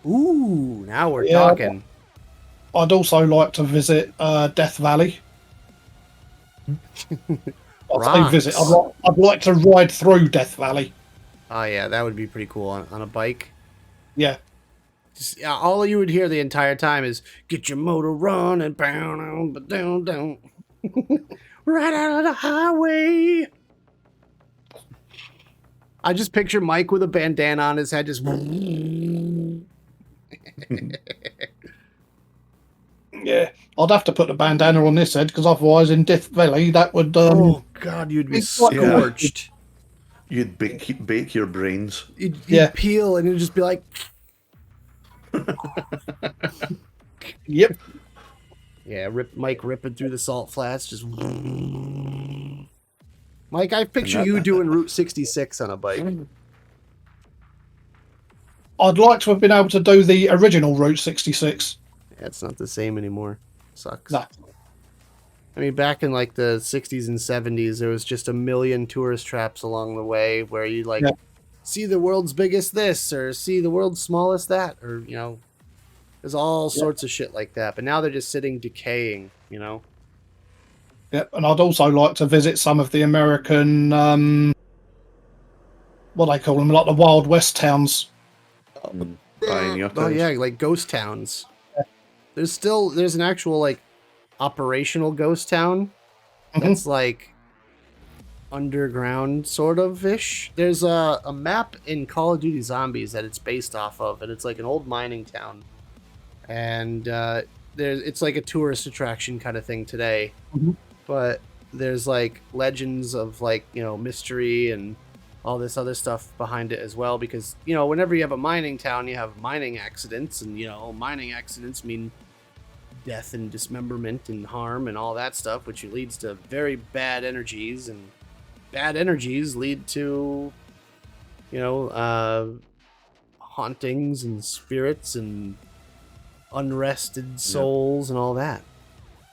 Ooh, now we're Yeah. talking. I'd also like to visit Death Valley. I'd say visit. I'd like to ride through Death Valley. Oh yeah, that would be pretty cool on a bike. Yeah. Just, yeah, all you would hear the entire time is "Get your motor running, down, but down, right out of the highway." I just picture Mike with a bandana on his head, just. Yeah. I'd have to put the bandana on this head because otherwise, in Death Valley, that would. Oh God, you'd be It's like- scorched. You'd bake your brains. You'd Yeah. peel and it'd just be like. Yep. Yeah, Mike ripping through the salt flats, just. Mike, I picture you doing Route 66 on a bike. I'd like to have been able to do the original Route 66. That's not the same anymore. Sucks. No. I mean, back in like the 60s and 70s, there was just a million tourist traps along the way where you like Yeah. see the world's biggest this or see the world's smallest that, or you know, there's all sorts of shit like that. But now they're just sitting decaying, you know. Yep. And I'd also like to visit some of the American, what they call them, like the Wild West towns. Pioneer Oh towns. yeah, like ghost towns. There's an actual like operational ghost town that's like underground sort of ish. There's a map in Call of Duty Zombies that it's based off of, and it's like an old mining town. And it's like a tourist attraction kind of thing today. Mhm. But there's like legends of like, you know, mystery and all this other stuff behind it as well, because you know, whenever you have a mining town, you have mining accidents, and you know, mining accidents mean death and dismemberment and harm and all that stuff, which leads to very bad energies, and bad energies lead to, hauntings and spirits and unrested souls and all that.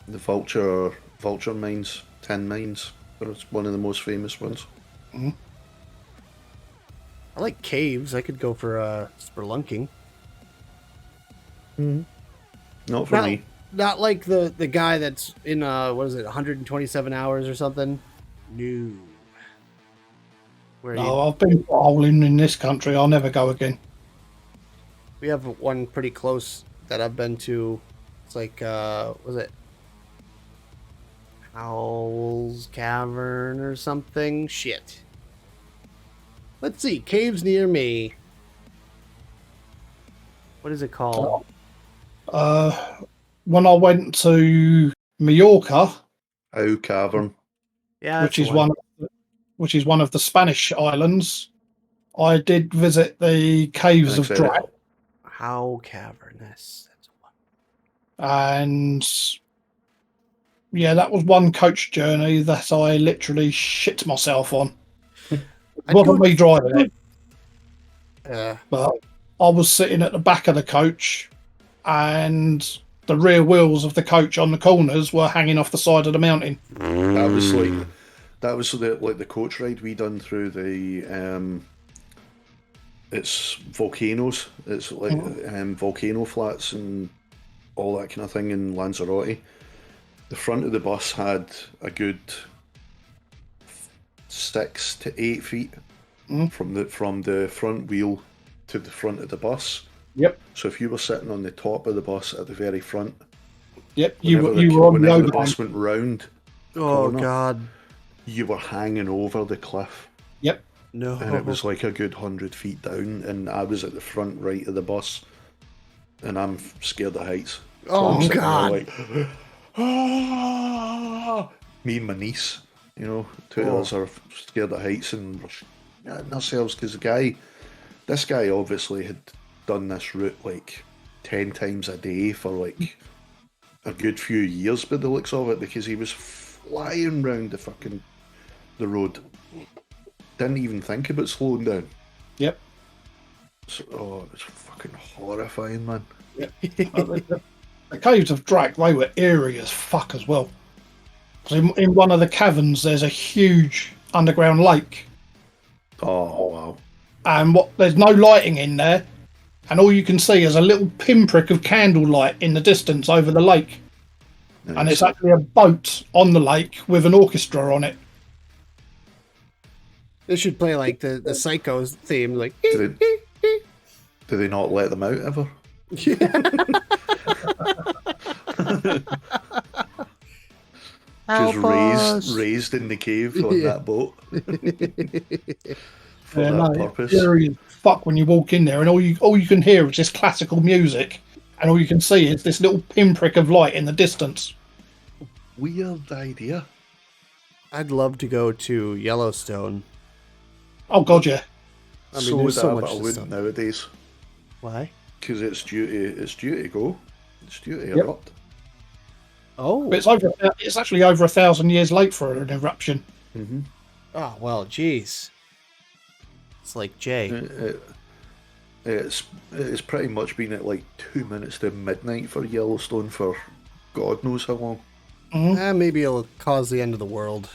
The vulture mines, 10 mines. It's one of the most famous ones. Mm-hmm. I like caves. I could go for spelunking. Not for me. Not like the guy that's in 127 hours or something. No. I've been bowling in this country. I'll never go again. We have one pretty close that I've been to. It's like was it Howl's Cavern or something? Shit. Let's see. Caves near me. What is it called? When I went to Mallorca, Ow Cavern. Yeah, which is one of the Spanish islands, I did visit the caves of Drac. How cavernous. That's one. And yeah, that was one coach journey that I literally shit myself on. It wasn't me driving it. But I was sitting at the back of the coach, and the rear wheels of the coach on the corners were hanging off the side of the mountain. That was the coach ride we done through the it's volcanoes. It's like volcano flats and all that kind of thing in Lanzarote. The front of the bus had a good 6 to 8 feet from the front wheel to the front of the bus. Yep. So if you were sitting on the top of the bus at the very front, yep, you were on the bus went round. Oh God! You were hanging over the cliff. Yep. No. And it was like a good 100 feet down, and I was at the front right of the bus, and I'm scared of heights. So oh God! Like, ah! Me and my niece, two of us are scared of heights, and we're shitting ourselves because this guy obviously had done this route like 10 times a day for like a good few years by the looks of it, because he was flying round the road. Didn't even think about slowing down. Yep. So, it's fucking horrifying, man. Yep. The caves of Drac, they were eerie as fuck as well. In one of the caverns, there's a huge underground lake. Oh, wow. And there's no lighting in there, and all you can see is a little pinprick of candlelight in the distance over the lake. Nice. And it's actually a boat on the lake with an orchestra on it. They should play like the Psychos theme, like. Do they not let them out ever? Yeah. Just raised in the cave on that boat. For that purpose. It's scary as fuck when you walk in there, and all you can hear is just classical music, and all you can see is this little pinprick of light in the distance. Weird idea. I'd love to go to Yellowstone. Oh God, yeah. I mean, there's so much I wouldn't nowadays. Why? Because it's due to go. It's due to erupt. Oh, but it's actually over 1,000 years late for an eruption. Mm-hmm. Oh well, jeez. It's like Jay. It's pretty much been at like 2 minutes to midnight for Yellowstone for God knows how long. Mm-hmm. Maybe it'll cause the end of the world.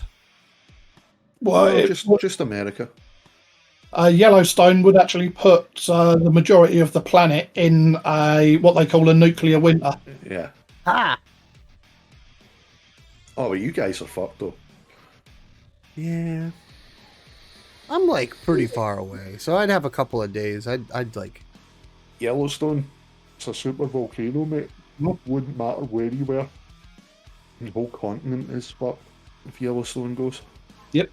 Well, just America. Yellowstone would actually put the majority of the planet in what they call a nuclear winter. Yeah. Ah. Oh, well, you guys are fucked though. Yeah. I'm like pretty far away, so I'd have a couple of days. I'd like. Yellowstone. It's a super volcano, mate. Wouldn't matter where you were. The whole continent is fucked if Yellowstone goes. Yep.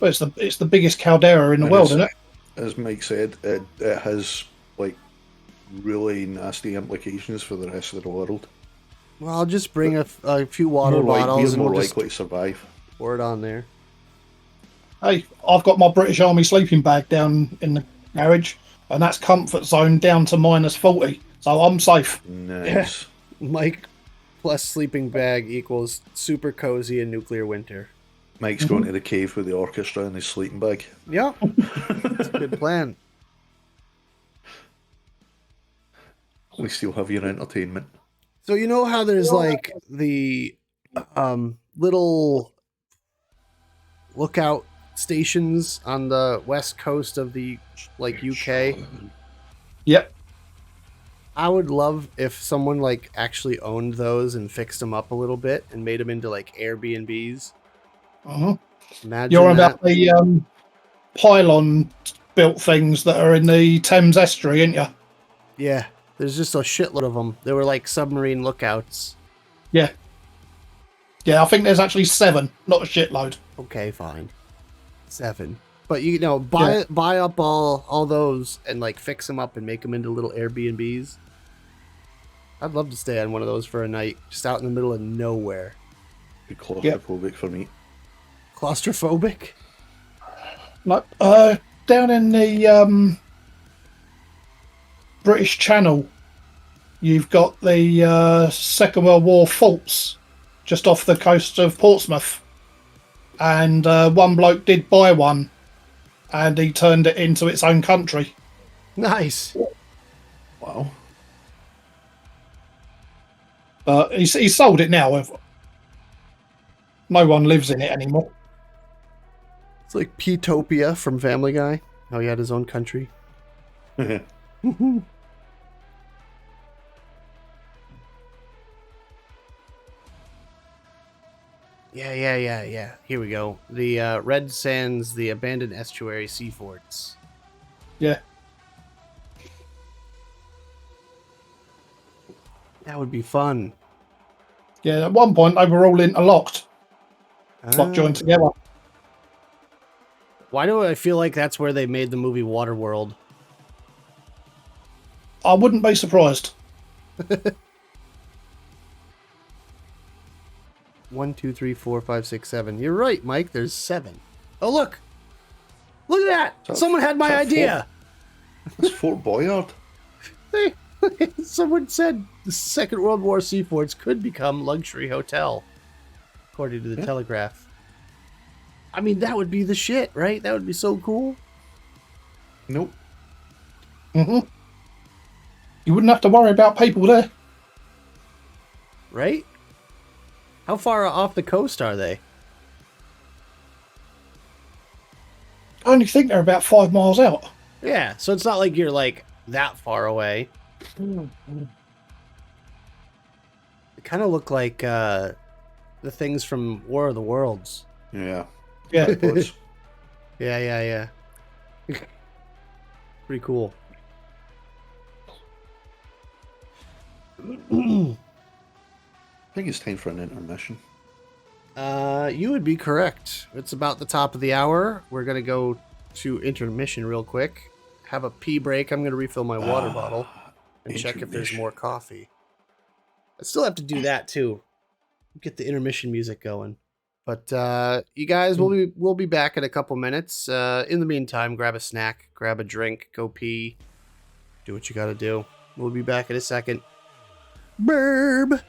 Well, it's the biggest caldera in the world, isn't it? As Mike said, it has like really nasty implications for the rest of the world. Well, I'll just bring a few water bottles and we're we'll more just likely to survive. pour it on there. Hey, I've got my British Army sleeping bag down in the garage, and that's comfort zone down to -40, so I'm safe. Nice. Mike plus sleeping bag equals super cozy and nuclear winter. Mike's going to the cave with the orchestra in his sleeping bag. Yep. That's a good plan. At least you'll have your entertainment. So you know how there's like the little lookout stations on the west coast of the like UK? Yep. I would love if someone like actually owned those and fixed them up a little bit and made them into like Airbnbs. Imagine You're on that. about the pylon built things that are in the Thames estuary, ain't you? Yeah, there's just a shitload of them. They were like submarine lookouts. Yeah. Yeah, I think there's actually 7, not a shitload. Okay, fine. 7. But you know, buy up all those and like fix them up and make them into little Airbnbs. I'd love to stay on one of those for a night, just out in the middle of nowhere. Be claustrophobic for me. Claustrophobic? Like down in the British Channel, you've got the Second World War forts just off the coast of Portsmouth, and one bloke did buy one, and he turned it into its own country. Nice. Wow. But he sold it now. No one lives in it anymore. It's like Petopia from Family Guy. How he had his own country. Yeah. Here we go. The Red Sands, the abandoned estuary sea forts. Yeah. That would be fun. Yeah, at one point they were all interlocked. Like joined together. Why do I feel like that's where they made the movie Waterworld? I wouldn't be surprised. 1, 2, 3, 4, 5, 6, 7. You're right, Mike. There's 7. Oh, look. Look at that. Someone had my idea. That's Fort Boyard. Someone said the Second World War seaforts could become luxury hotel, according to the Telegraph. I mean, that would be the shit, right? That would be so cool. Nope. You wouldn't have to worry about people there. Right? How far off the coast are they? I only think they're about 5 miles out. Yeah, so it's not like you're like that far away. They kind of look like the things from War of the Worlds. Yeah. Yeah. Yeah. Pretty cool. I think it's time for an intermission. You would be correct. It's about the top of the hour. We're going to go to intermission real quick. Have a pee break. I'm going to refill my water bottle and check if there's more coffee. I still have to do that too. Get the intermission music going. But you guys, we'll be back in a couple minutes. In the meantime, grab a snack, grab a drink, go pee. Do what you got to do. We'll be back in a second. Burb.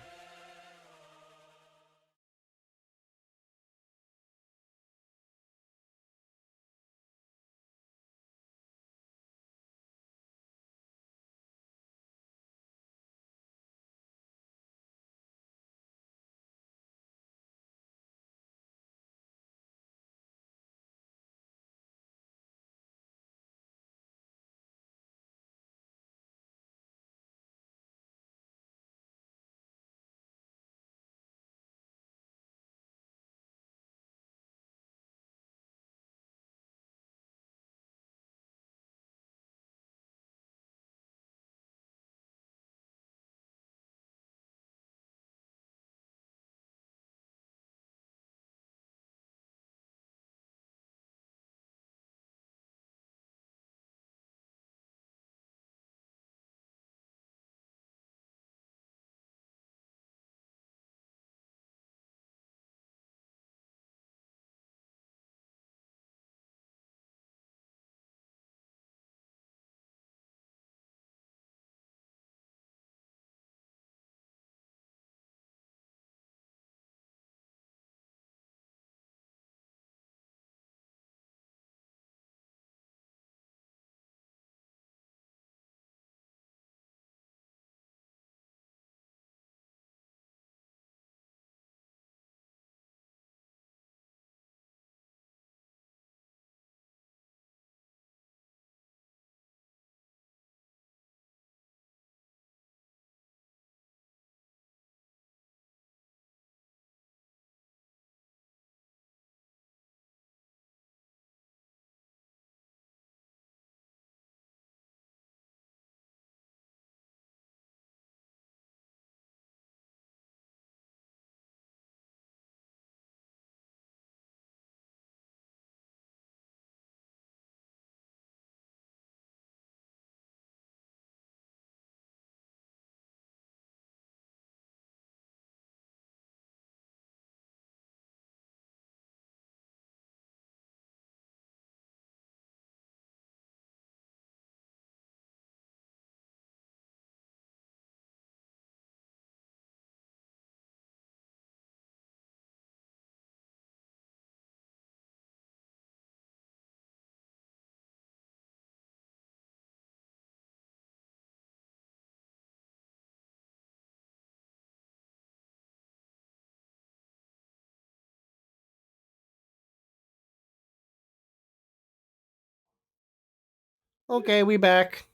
Okay, we back.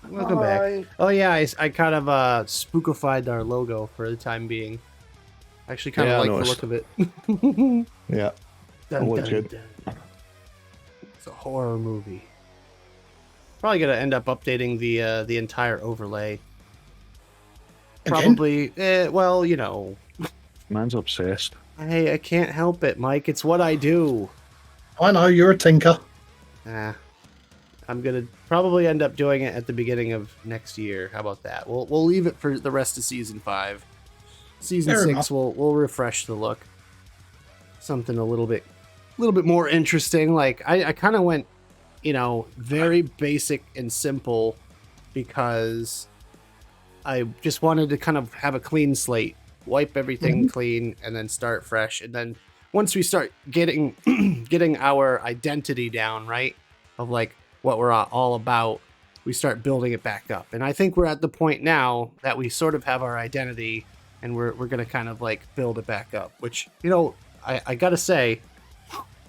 Welcome Hi. back. Oh yeah, I kind of spookified our logo for the time being. I actually kind of Yeah, I like the noticed. look of it. Yeah. Dun, looks dun, good. dun. It's a horror movie. Probably gonna end up updating the entire overlay. Again? Probably. Well, you know, Man's obsessed. I can't help it, Mike. It's what I do. I know, you're a tinker. I'm gonna probably end up doing it at the beginning of next year. How about that? We'll leave it for the rest of season 5. Season Fair 6 enough. we'll refresh the look. Something a little bit more interesting. Like I kind of went, you know, very basic and simple because I just wanted to kind of have a clean slate, wipe everything clean, and then start fresh. And then once we start getting getting our identity down, right, of like what we're all about, we start building it back up. And I think we're at the point now that we sort of have our identity, and we're gonna kind of like build it back up. Which, you know, I gotta say,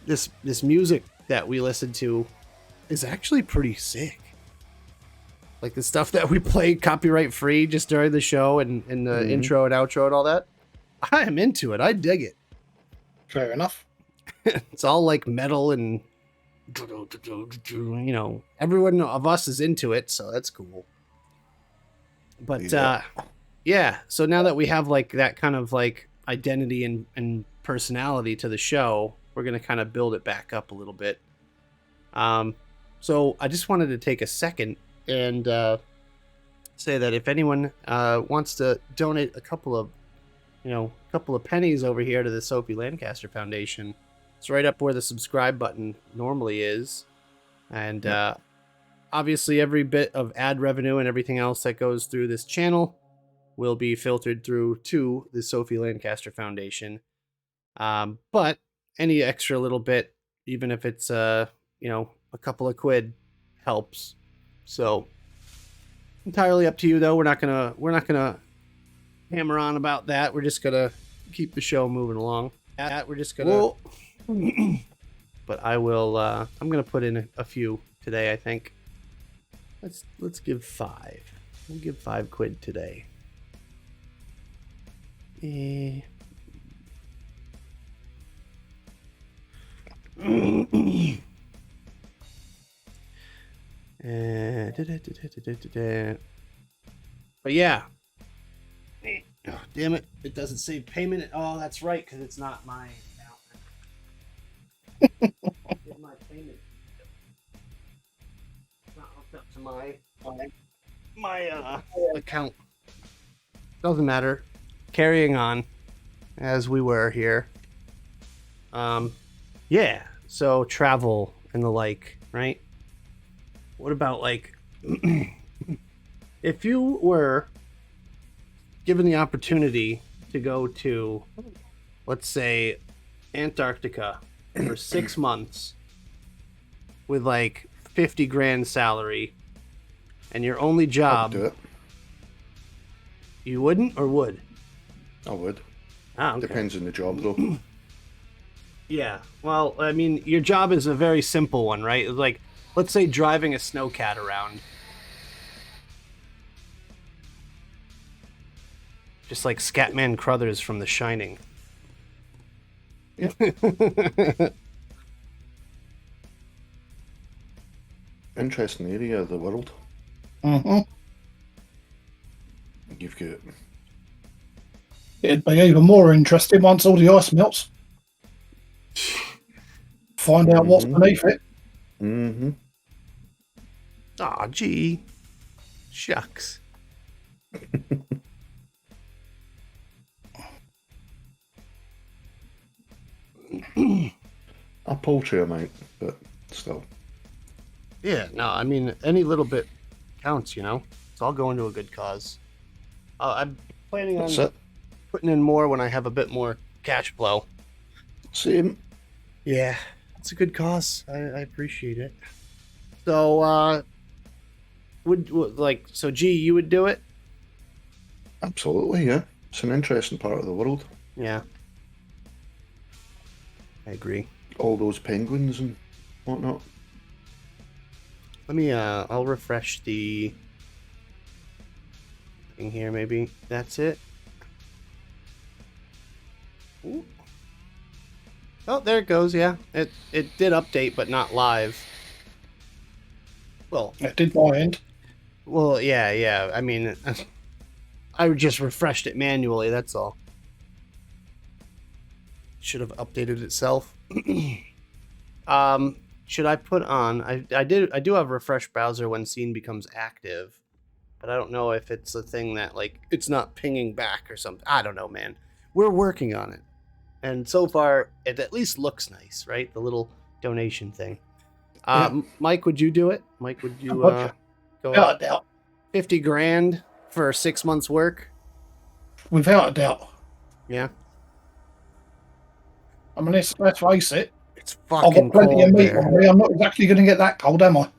this music that we listen to is actually pretty sick. Like the stuff that we play copyright free just during the show and in the intro and outro and all that. I am into it. I dig it. Fair enough. It's all like metal and, you know, everyone of us is into it, so that's cool. But yeah, so now that we have like that kind of like identity and personality to the show, we're gonna kind of build it back up a little bit. So I just wanted to take a second and say that if anyone wants to donate a couple of pennies over here to the Sophie Lancaster Foundation, it's right up where the subscribe button normally is. And obviously every bit of ad revenue and everything else that goes through this channel will be filtered through to the Sophie Lancaster Foundation. But any extra little bit, even if it's a couple of quid, helps. So entirely up to you, though. We're not gonna hammer on about that. We're just gonna keep the show moving along. But I will. I'm gonna put in a few today. I think. Let's give 5. We'll give 5 quid today. But yeah. Oh, damn it. It doesn't save payment. Oh, that's right, because it's not my account. Get my payment. It's not hooked up to my account. Doesn't matter. Carrying on as we were here. Yeah. So travel and the like, right? What about like if you were given the opportunity to go to, let's say, Antarctica for 6 months with like 50 grand salary and your only job, I'd do it. You wouldn't or would? I would. Okay. Depends on the job, though. Yeah. Well, I mean, your job is a very simple one, right? Like, let's say driving a snowcat around. Just like Scatman Crothers from The Shining. Yeah. Interesting area of the world. You've got... It'd be even more interesting once all the ice melts. Find out what's beneath it. Aw, gee. Shucks. A paltry amount, but still. Yeah, no, I mean, any little bit counts, you know? It's all going to a good cause. I'm planning on That's it. putting in more when I have a bit more cash flow. Same. Yeah, it's a good cause. I appreciate it. So, G, you would do it? Absolutely, yeah. It's an interesting part of the world. Yeah. I agree. All those penguins and whatnot. Let me, I'll refresh the thing here, maybe. That's it. Ooh. Oh, there it goes, yeah. It did update, but not live. Well, It did my end. Well, yeah. I mean, I just refreshed it manually, that's all. Should have updated itself. Should I put on... I do have refresh browser when scene becomes active, but I don't know if it's a thing that, like, it's not pinging back or something. I don't know, man. We're working on it. And so far, it at least looks nice, right? The little donation thing. Yeah. Mike, would you do it? Mike, would you Gotcha. go Without out a doubt. 50 grand for 6 months work? Without a doubt. Yeah. I mean, let's face it. It's I've fucking got plenty of cold meat there. on me. I'm not exactly going to get that cold, am I?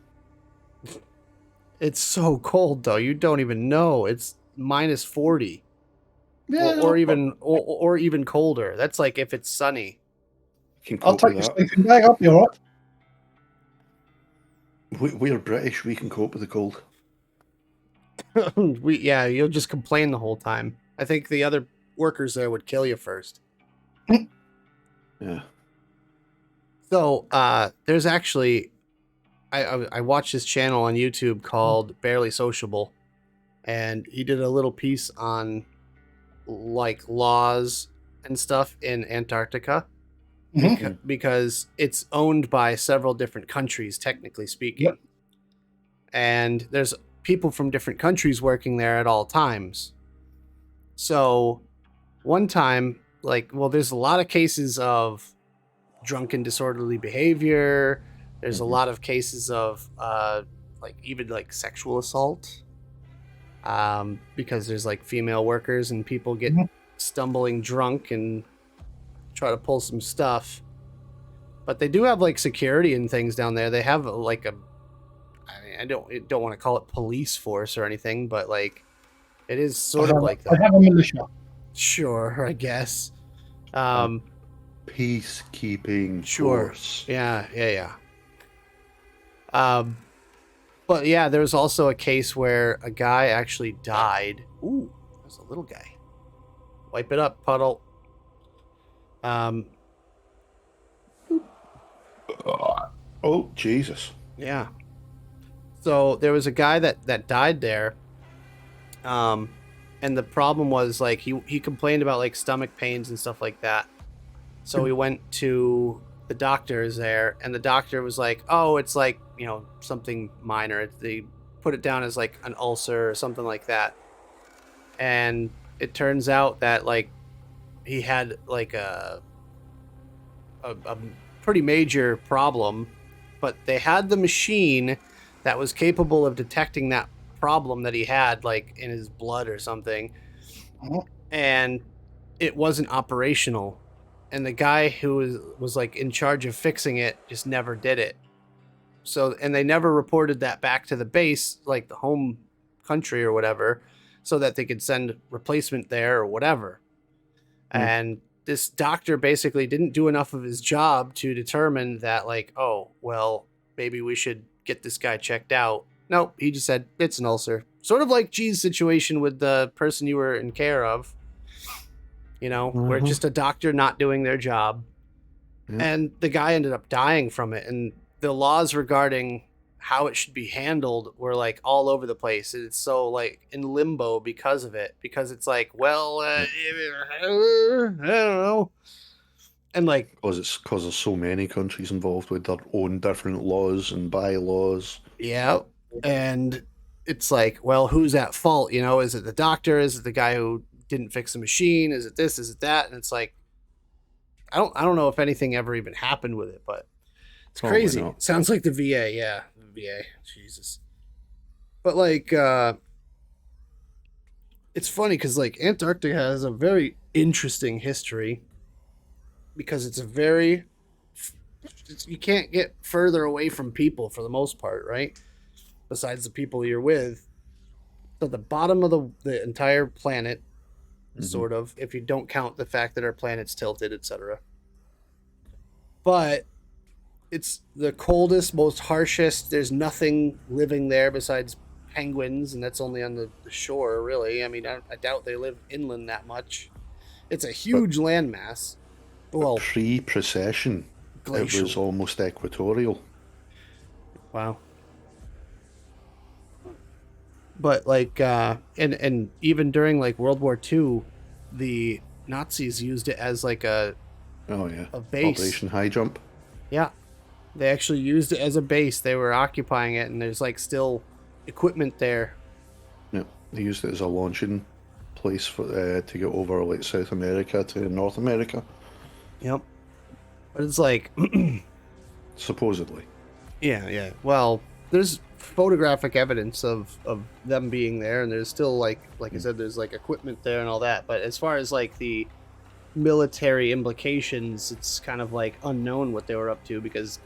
It's so cold though. You don't even know. It's minus 40. Yeah. Or even colder. That's like if it's sunny. Can I'll cope take with your that. sleeping bag. I'll be all right. We're British. We can cope with the cold. You'll just complain the whole time. I think the other workers there would kill you first. Yeah. So, there's actually, I watched this channel on YouTube called Barely Sociable, and he did a little piece on like laws and stuff in Antarctica because it's owned by several different countries, technically speaking. Yep. And there's people from different countries working there at all times. So one time, there's a lot of cases of drunken disorderly behavior. There's a lot of cases of even sexual assault, because there's like female workers and people get stumbling drunk and try to pull some stuff. But they do have like security and things down there. They have like I don't want to call it police force or anything, but like it is sort of like that. I have a militia. Sure, I guess. Peacekeeping Sure. force. Yeah. But yeah, there's also a case where a guy actually died. Ooh, there's a little guy. Wipe it up, puddle. Oh, Jesus. Yeah. So there was a guy that died there. And the problem was like he complained about like stomach pains and stuff like that. So we went to the doctors there, and the doctor was like, "Oh, it's like, something minor." They put it down as like an ulcer or something like that. And it turns out that like he had like a pretty major problem, but they had the machine that was capable of detecting that problem that he had like in his blood or something, and it wasn't operational. And the guy who was like in charge of fixing it just never did it. So, and they never reported that back to the base, like the home country or whatever, so that they could send replacement there or whatever. And this doctor basically didn't do enough of his job to determine that like, oh, well, maybe we should get this guy checked out. Nope, he just said it's an ulcer. Sort of like G's situation with the person you were in care of. Where just a doctor not doing their job. And the guy ended up dying from it. And the laws regarding how it should be handled were like all over the place. It's so like in limbo because of it. Because it's like, well, I don't know. And like, Because there's so many countries involved with their own different laws and bylaws. Yeah. And it's like, well, who's at fault? Is it the doctor? Is it the guy who didn't fix the machine? Is it this? Is it that? And it's like, I don't know if anything ever even happened with it, but it's crazy. Not. Sounds like the VA. Yeah, the VA. Jesus. But like, it's funny because like Antarctica has a very interesting history because you can't get further away from people for the most part, right? Besides the people you're with. So the bottom of the entire planet, sort of, if you don't count the fact that our planet's tilted, etc. But it's the coldest, most harshest. There's nothing living there besides penguins, and that's only on the shore, really. I mean, I doubt they live inland that much. It's a huge landmass. Well, pre-precession, it was glacial. almost equatorial. Wow. But like, and even during like World War II, the Nazis used it as like Oh yeah, a base. Operation High Jump. Yeah, they actually used it as a base. They were occupying it, and there's like still equipment there. Yeah, they used it as a launching place for to get over like South America to North America. Yep. But it's like, Supposedly. yeah. Well, there's photographic evidence of them being there, and there's still like I said, there's like equipment there and all that. But as far as like the military implications, it's kind of like unknown what they were up to, because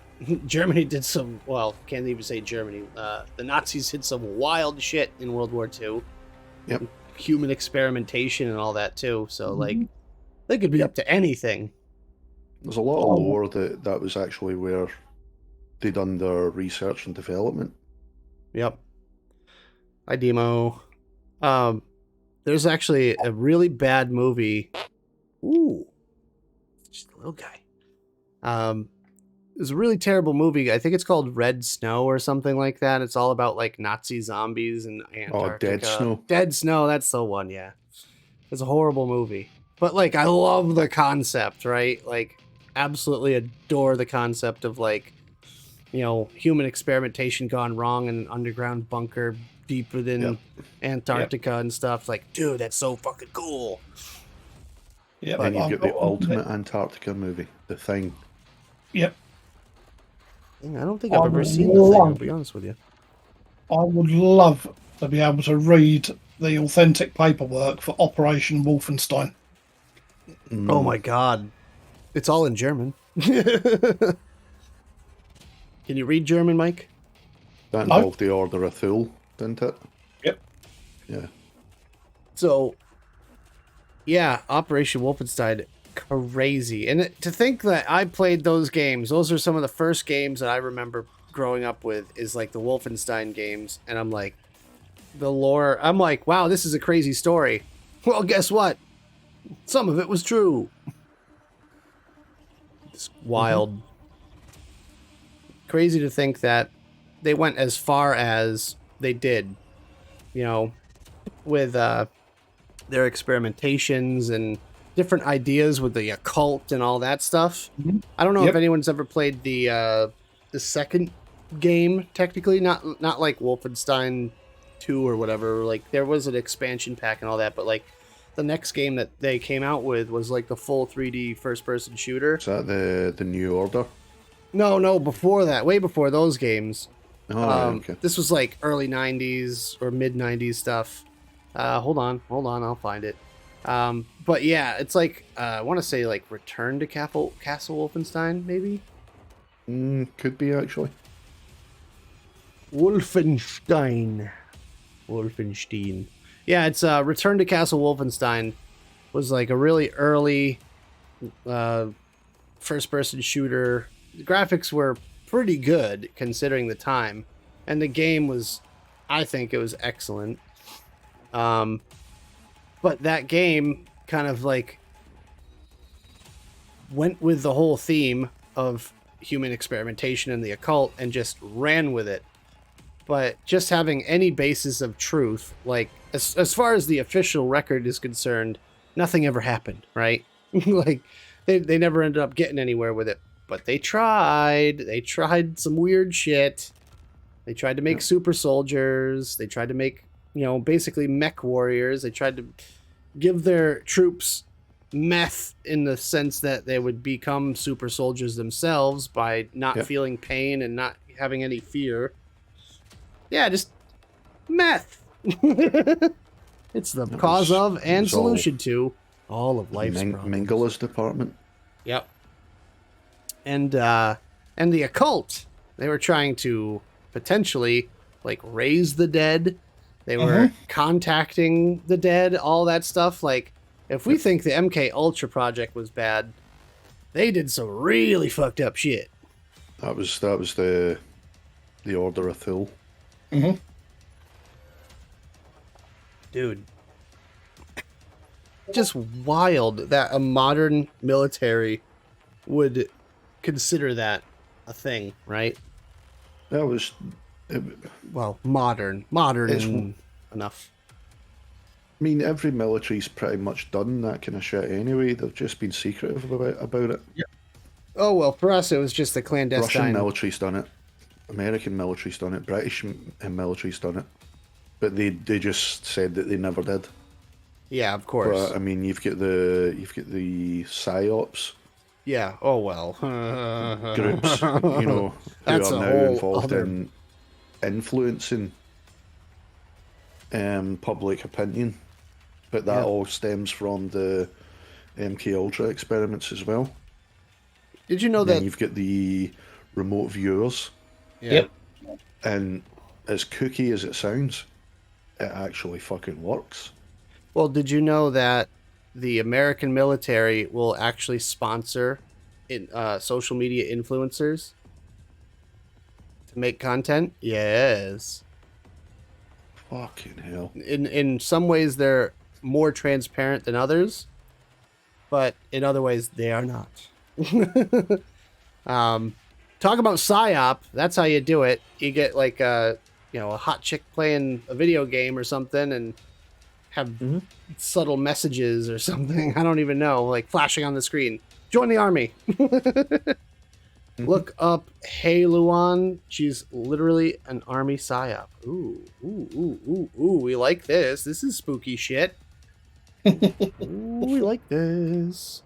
Germany did some, well, can't even say Germany. The Nazis did some wild shit in World War II. Yep. Human experimentation and all that too. So like, they could be up to anything. There's a lot of lore that was actually where they done their research and development. Yep. Hi, Demo. There's actually a really bad movie. Ooh. Just a little guy. It's a really terrible movie. I think it's called Red Snow or something like that. It's all about like Nazi zombies in Antarctica. Oh, Dead Snow. Dead Snow, that's the one, yeah. It's a horrible movie. But like, I love the concept, right? Like, absolutely adore the concept of like, you know, human experimentation gone wrong in an underground bunker deep within Antarctica and stuff. Like, dude, that's so fucking cool. Yeah, Then you've got the ultimate Antarctica movie, The Thing. Yep. I don't think I've ever seen The Thing, I'll be honest with you. I would love to be able to read the authentic paperwork for Operation Wolfenstein. Oh my god. It's all in German. Can you read German, Mike? That involved the Order of Thule, didn't it? Yep. Yeah. So, yeah, Operation Wolfenstein, crazy. And to think that I played those games, those are some of the first games that I remember growing up with, is like the Wolfenstein games. And I'm like, the lore, I'm like, wow, this is a crazy story. Well, guess what? Some of it was true. It's wild. Crazy to think that they went as far as they did, you know, with their experimentations and different ideas with the occult and all that stuff. I don't know if anyone's ever played the second game, technically, not like Wolfenstein 2 or whatever. Like, there was an expansion pack and all that, but like the next game that they came out with was like the full 3D first-person shooter. Is that the New Order? No, before that, way before those games. Oh, okay. This was like early 90s or mid 90s stuff. Hold on, I'll find it. But yeah, it's like, I want to say like Return to Castle Wolfenstein, maybe? Could be, actually. Wolfenstein. Yeah, it's Return to Castle Wolfenstein was like a really early first-person shooter. The graphics were pretty good considering the time, and the game was, I think it was excellent. But that game kind of like went with the whole theme of human experimentation and the occult and just ran with it. But just having any basis of truth, like as far as the official record is concerned, nothing ever happened, right? Like they never ended up getting anywhere with it. But they tried. They tried some weird shit. They tried to make super soldiers. They tried to make, you know, basically mech warriors. They tried to give their troops meth in the sense that they would become super soldiers themselves by not feeling pain and not having any fear. Yeah, just meth. It's the cause of and solution to all of life's problems. Mingala's department. Yep. And the occult, they were trying to potentially like raise the dead. They were contacting the dead, all that stuff. Like, if we think the MK Ultra project was bad, they did some really fucked up shit. That was the Order of Thule. Mm-hmm. Dude. Just wild that a modern military would consider that a thing, right? That was. Well, modern It's. enough. I mean, every military's pretty much done that kind of shit anyway. They've just been secretive about it. Yeah. Oh, well, for us, it was just the Russian clandestine. military's done it. American military's done it. British military's done it. But they just said that they never did. Yeah, of course. But I mean, you've got the psyops Yeah. Oh, well. groups, you know, who That's are a now whole involved other- in influencing public opinion. But that Yeah. all stems from the MK Ultra experiments as well. Did you know Then that? you've got the remote viewers, Yeah. Yep. and as kooky as it sounds, it actually fucking works. Well, did you know that the American military will actually sponsor social media influencers to make content? Yes. Fucking hell. In some ways, they're more transparent than others, but in other ways, they are not. Talk about psyop. That's how you do it. You get like a hot chick playing a video game or something, and have subtle messages or something. I don't even know, like flashing on the screen. Join the army. Look up Hey Luan. She's literally an army psyop. Ooh, ooh, ooh, ooh, ooh. We like this. This is spooky shit. Ooh, we like this.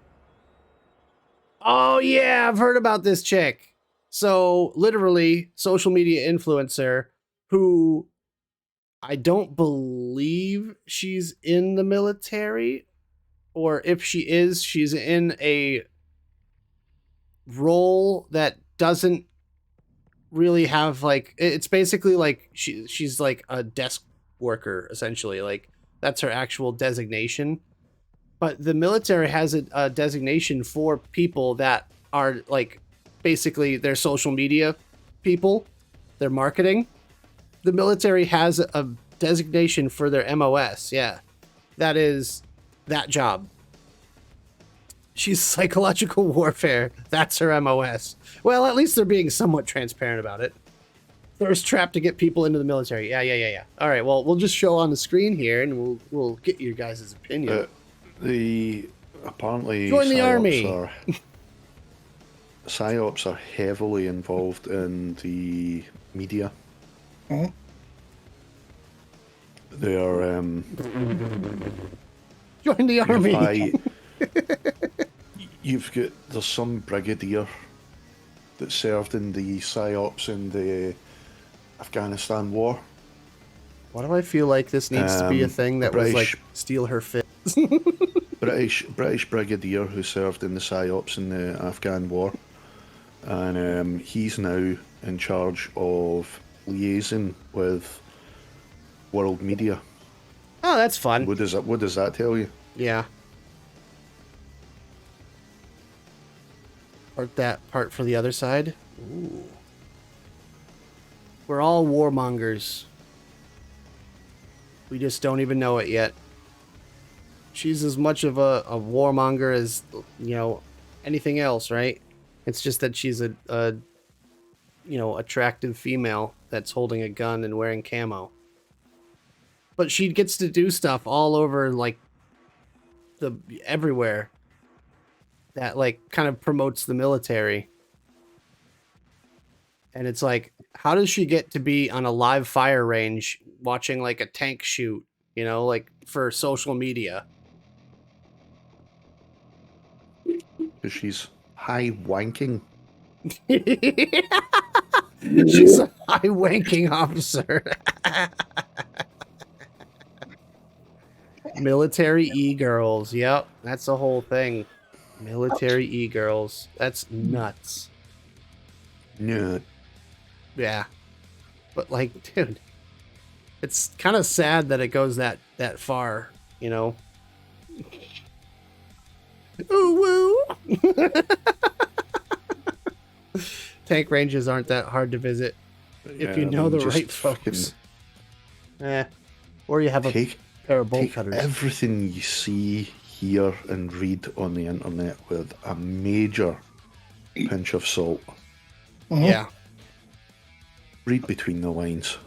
Oh yeah, I've heard about this chick. So literally, social media influencer who I don't believe she's in the military, or if she is, she's in a role that doesn't really have like, it's basically like she's like a desk worker essentially, like that's her actual designation. But the military has a designation for people that are like basically their social media people, their marketing. The military has a designation for their MOS. Yeah, that is that job. She's psychological warfare. That's her MOS. Well, at least they're being somewhat transparent about it. Thirst trap to get people into the military. Yeah. All right, well, we'll just show on the screen here, and we'll get your guys' opinion. Apparently Join the psyops army. Psyops are heavily involved in the media. Mhm. They are. Join the army. You've got there's some brigadier that served in the psyops in the Afghanistan war. Why do I feel like this needs to be a thing that was like steal her fit? British brigadier who served in the psyops in the Afghan war, and he's now in charge of liaising with world media. Oh, that's fun. What does that tell you? Yeah. Part for the other side. Ooh. We're all warmongers. We just don't even know it yet. She's as much of a warmonger as, anything else, right? It's just that she's a attractive female that's holding a gun and wearing camo. But she gets to do stuff all over, like, everywhere that, like, kind of promotes the military. And it's like, how does she get to be on a live fire range watching, like, a tank shoot, like, for social media? Because she's high wanking. She's a high-ranking officer. Military e-girls. Yep, that's the whole thing. Military e-girls. That's nuts. Yeah. Yeah. But, like, dude, it's kind of sad that it goes that far, Ooh, woo! tank ranges aren't that hard to visit if you know the right folks. Or you have a pair of bolt cutters. Everything you see, hear, and read on the internet with a major pinch of salt. Yeah. Read between the lines.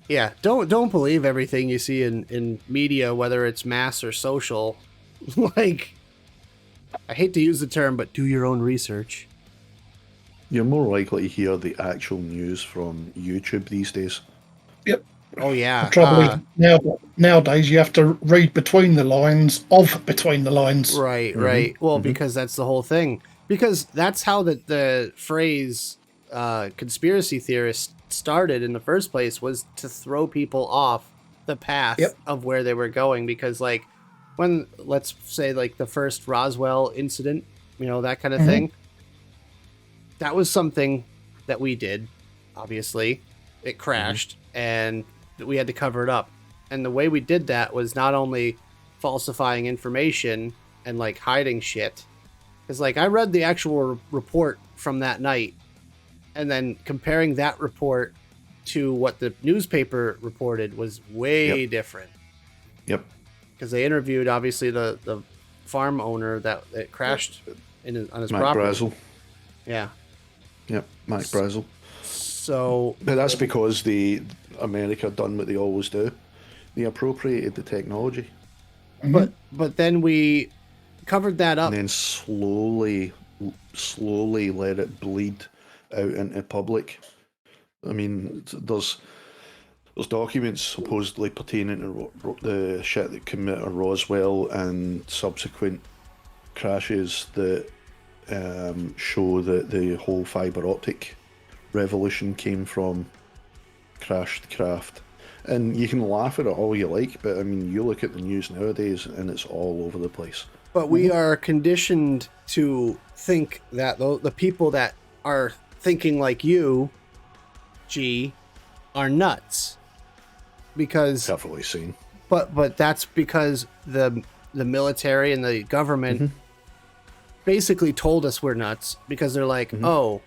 Yeah, don't believe everything you see in media, whether it's mass or social. Like, I hate to use the term, but do your own research. You're more likely to hear the actual news from YouTube these days. Yep. Oh yeah. The trouble is nowadays you have to read between the lines of between the lines. Right, right. Well, because that's the whole thing. Because that's how the phrase conspiracy theorist started in the first place, was to throw people off the path of where they were going. Because like when, let's say, like the first Roswell incident, you know, that kind of thing, that was something that we did. Obviously it crashed and we had to cover it up, and the way we did that was not only falsifying information and like hiding shit, because like I read the actual report from that night, and then comparing that report to what the newspaper reported was way different. Yep. Because they interviewed, obviously, the farm owner that crashed on his Mike property. Brazel. Yeah. Yep, Mike Brazel. So... But that's because America done what they always do. They appropriated the technology. But then we covered that up. And then slowly let it bleed out into public. I mean, there's documents supposedly pertaining to the shit that came out of Roswell and subsequent crashes that show that the whole fibre optic revolution came from crashed craft. And you can laugh at it all you like, but I mean, you look at the news nowadays and it's all over the place. But we are conditioned to think that the people that are thinking like you, G, are nuts. Because definitely seen. But that's because the military and the government basically told us we're nuts, because they're like, oh,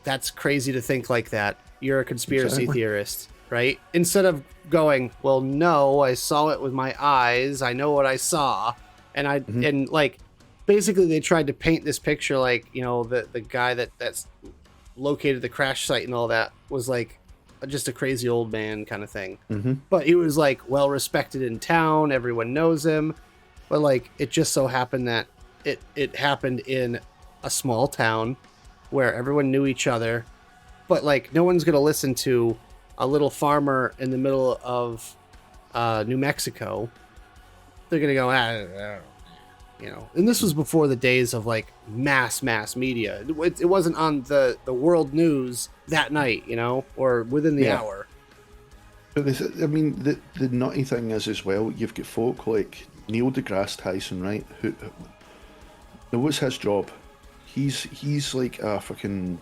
that's crazy to think like that. You're a conspiracy theorist, right? Instead of going, well, no, I saw it with my eyes. I know what I saw. And and like, basically they tried to paint this picture like, you know, the guy that's located the crash site and all that was like just a crazy old man kind of thing. But he was like well respected in town. Everyone knows him. But like, it just so happened that it happened in a small town where everyone knew each other. But like, no one's going to listen to a little farmer in the middle of New Mexico. They're going to go, you know. And this was before the days of like mass media. It wasn't on the world news that night, you know, or within the hour. But I mean, the nutty thing is as well, you've got folk like Neil deGrasse Tyson, right? Now what's his job? He's like a fucking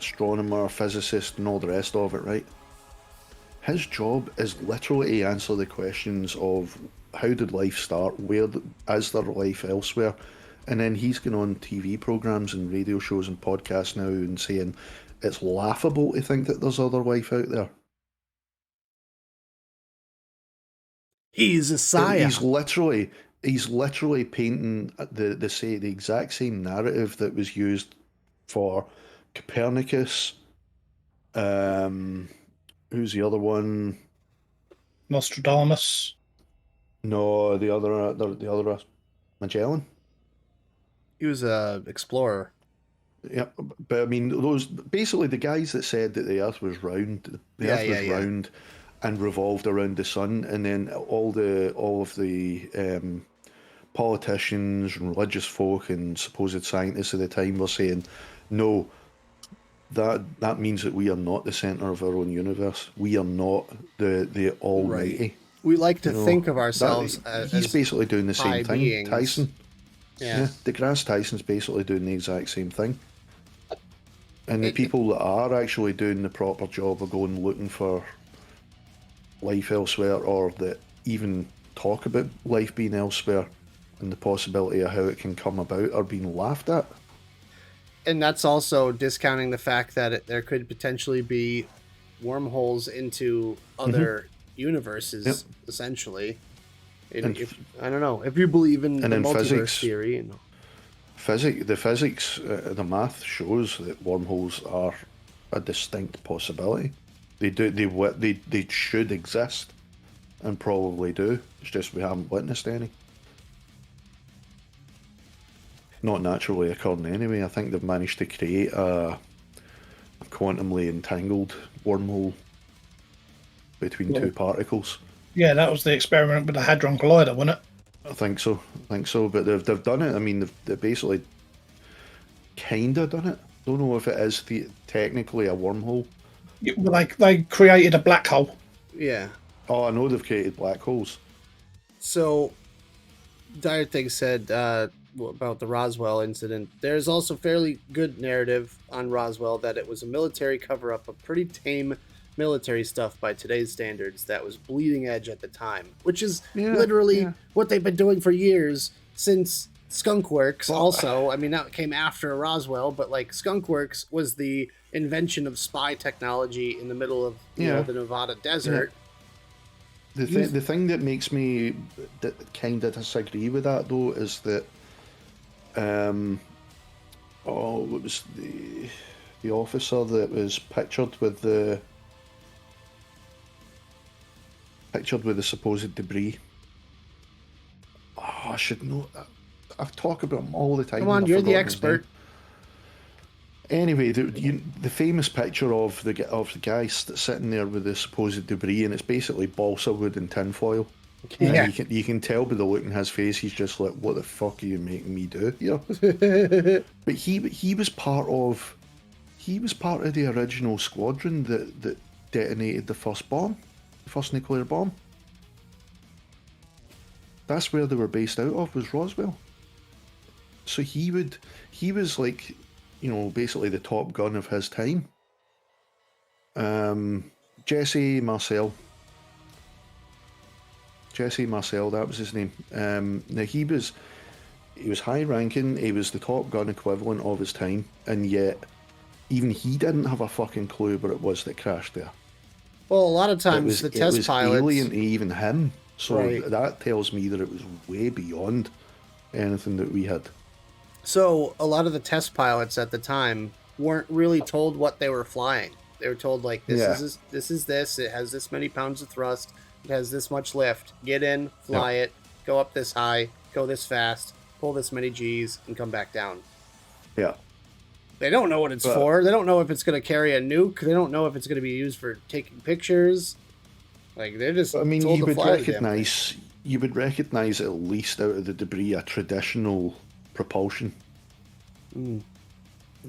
astronomer, physicist, and all the rest of it, right? His job is literally to answer the questions of how did life start, where is there life elsewhere, and then he's going on TV programs and radio shows and podcasts now and saying it's laughable to think that there's other life out there. He's a scion. He's literally painting the exact same narrative that was used for Copernicus. Who's the other one? Nostradamus. No, the other Magellan. He was a explorer. Yeah, but I mean, those basically the guys that said that the Earth was round, the Earth was round and revolved around the sun, and then all of the politicians and religious folk and supposed scientists at the time were saying, no, that means that we are not the center of our own universe. We are not the almighty. Right. We like to think of ourselves as he's basically doing the same thing. beings. Tyson. Yeah. DeGrasse Tyson's basically doing the exact same thing. And the people that are actually doing the proper job of going looking for life elsewhere, or that even talk about life being elsewhere and the possibility of how it can come about, are being laughed at. And that's also discounting the fact that there could potentially be wormholes into other universes, Yep. essentially. And If I don't know if you believe in and the in multiverse physics, theory, the physics, the math shows that wormholes are a distinct possibility. They do. They should exist, and probably do. It's just we haven't witnessed any. Not naturally occurring anyway. I think they've managed to create a quantumly entangled wormhole between two particles. Yeah, that was the experiment with the Hadron Collider, wasn't it? I think so. But they've done it. I mean, they've basically kinda done it. Don't know if it is technically a wormhole. They created a black hole. yeah. Oh, I know they've created black holes. So, Dire Thing said about the Roswell incident. There's also fairly good narrative on Roswell that it was a military cover-up of pretty tame military stuff by today's standards that was bleeding edge at the time, which is literally what they've been doing for years since Skunkworks. Also, I mean, that came after Roswell, but like Skunkworks was the invention of spy technology in the middle of the Nevada desert. The thing that makes me kind of disagree with that though is that what was the officer that was pictured with the supposed debris. Oh, I should know that. I talk about him all the time. Come on, you're the expert. Anyway, the famous picture of the guy sitting there with the supposed debris, and it's basically balsa wood and tinfoil. Yeah. And you can tell by the look in his face, he's just like, "What the fuck are you making me do?" You know. But he was part of the original squadron that detonated the first nuclear bomb. That's where they were based out of, was Roswell. So he was like, basically the top gun of his time. Jesse Marcel, that was his name. Now he was high ranking, he was the top gun equivalent of his time, and yet even he didn't have a fucking clue what it was that crashed there. Well, a lot of times the test pilots, alien to even him. So right. That tells me that it was way beyond anything that we had. So a lot of the test pilots at the time weren't really told what they were flying. They were told like this is this. It has this many pounds of thrust. It has this much lift. Get in, fly it, go up this high, go this fast, pull this many G's, and come back down. Yeah. They don't know what it's for. They don't know if it's going to carry a nuke. They don't know if it's going to be used for taking pictures. Like they're just. I mean, you would recognize at least out of the debris a traditional propulsion.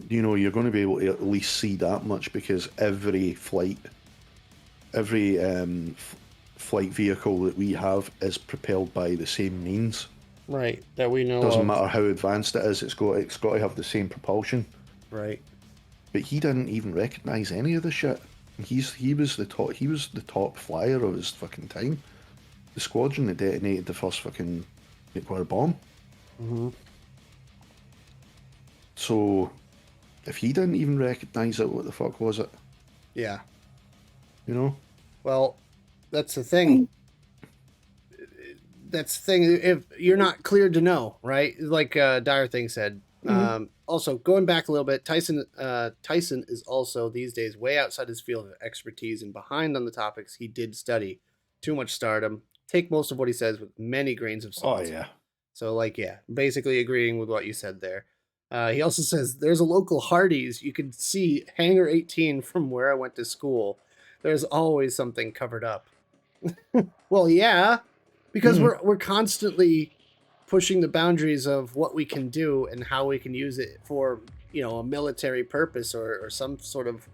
You're going to be able to at least see that much because every flight vehicle that we have is propelled by the same means. Right, that we know. Doesn't matter how advanced it is, it's got to have the same propulsion. Right. But he didn't even recognize any of the shit. He was the top flyer of his fucking time. The squadron that detonated the first fucking nuclear bomb. Mm-hmm. So, if he didn't even recognize it, what the fuck was it? Yeah. Well, that's the thing. If you're not cleared to know, right? Like Dire Thing said. Mm-hmm. Also, going back a little bit, Tyson is also these days way outside his field of expertise and behind on the topics he did study. Too much stardom. Take most of what he says with many grains of salt. Oh, yeah. So, basically agreeing with what you said there. He also says, there's a local Hardee's. You can see Hangar 18 from where I went to school. There's always something covered up. Well, yeah, because we're constantly pushing the boundaries of what we can do and how we can use it for, a military purpose or some sort of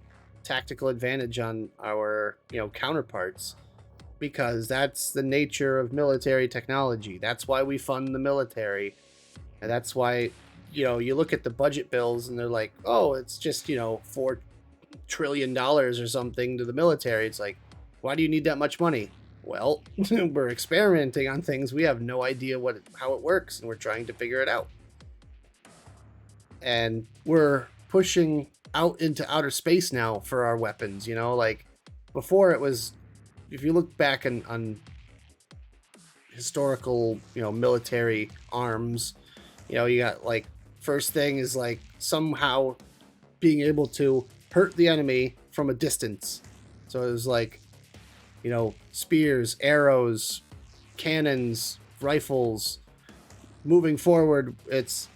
tactical advantage on our, counterparts. Because that's the nature of military technology. That's why we fund the military. And that's why, you look at the budget bills and they're like, oh, it's just, $4 trillion or something to the military. It's like, why do you need that much money? Well, we're experimenting on things. We have no idea how it works, and we're trying to figure it out. and we're pushing out into outer space now for our weapons. You know, like before it was, if you look back on historical, military arms, you got like first thing is like somehow being able to hurt the enemy from a distance. So it was like, spears, arrows, cannons, rifles. Moving forward, it's,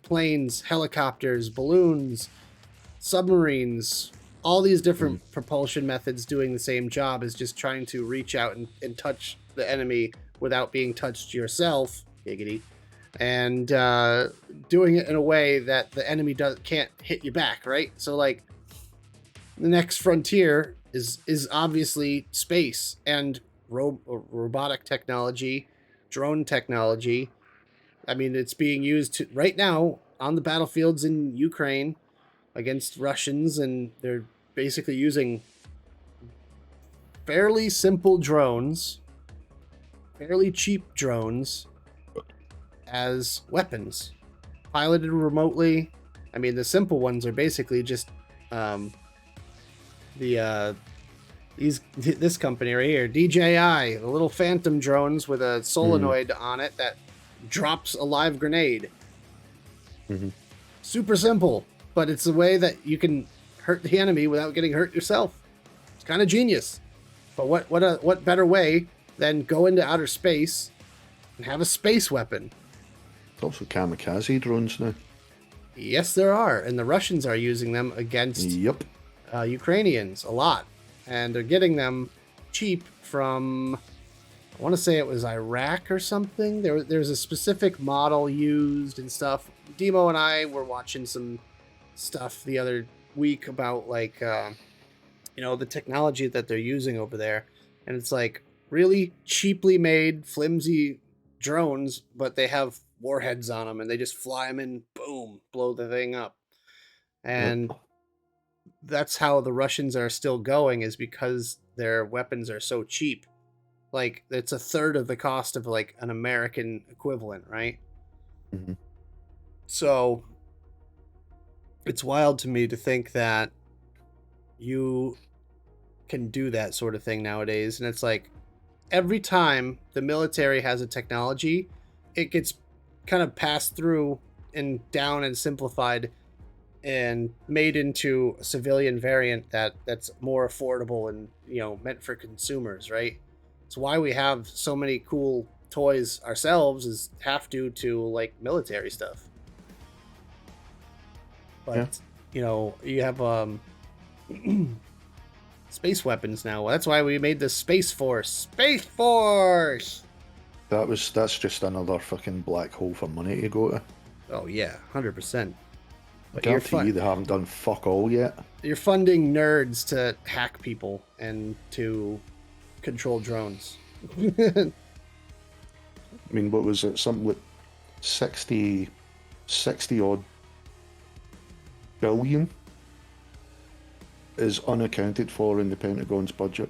planes, helicopters, balloons, submarines, all these different propulsion methods doing the same job is just trying to reach out and touch the enemy without being touched yourself, giggity, and doing it in a way that the enemy can't hit you back, right? So like the next frontier is obviously space and robotic technology, drone technology. I mean, it's being used right now on the battlefields in Ukraine against Russians, and they're basically using fairly simple drones, fairly cheap drones as weapons, piloted remotely. I mean, the simple ones are basically just this company right here, DJI, the little phantom drones with a solenoid on it that drops a live grenade. Super simple, but it's a way that you can hurt the enemy without getting hurt yourself. It's kind of genius. But what better way than go into outer space and have a space weapon? There's also kamikaze drones now. Yes, there are, and the Russians are using them against Ukrainians a lot, and they're getting them cheap from, I want to say it was Iraq or something. There's a specific model used and stuff. Demo and I were watching some stuff the other week about like the technology that they're using over there, and it's like really cheaply made, flimsy drones, but they have warheads on them, and they just fly them in, boom, blow the thing up. And that's how the Russians are still going, is because their weapons are so cheap. Like, it's a third of the cost of like an American equivalent, right? So it's wild to me to think that you can do that sort of thing nowadays. And it's like every time the military has a technology, it gets kind of passed through and down and simplified and made into a civilian variant that's more affordable and meant for consumers, right? It's why we have so many cool toys ourselves, is half due to like military stuff. But you have space weapons now. That's why we made the Space Force. Space Force. That's just another fucking black hole for money to go to. Oh yeah, 100%. I guarantee you they haven't done fuck all yet. You're funding nerds to hack people and to control drones. I mean, what was it? Something like 60 odd billion is unaccounted for in the Pentagon's budget.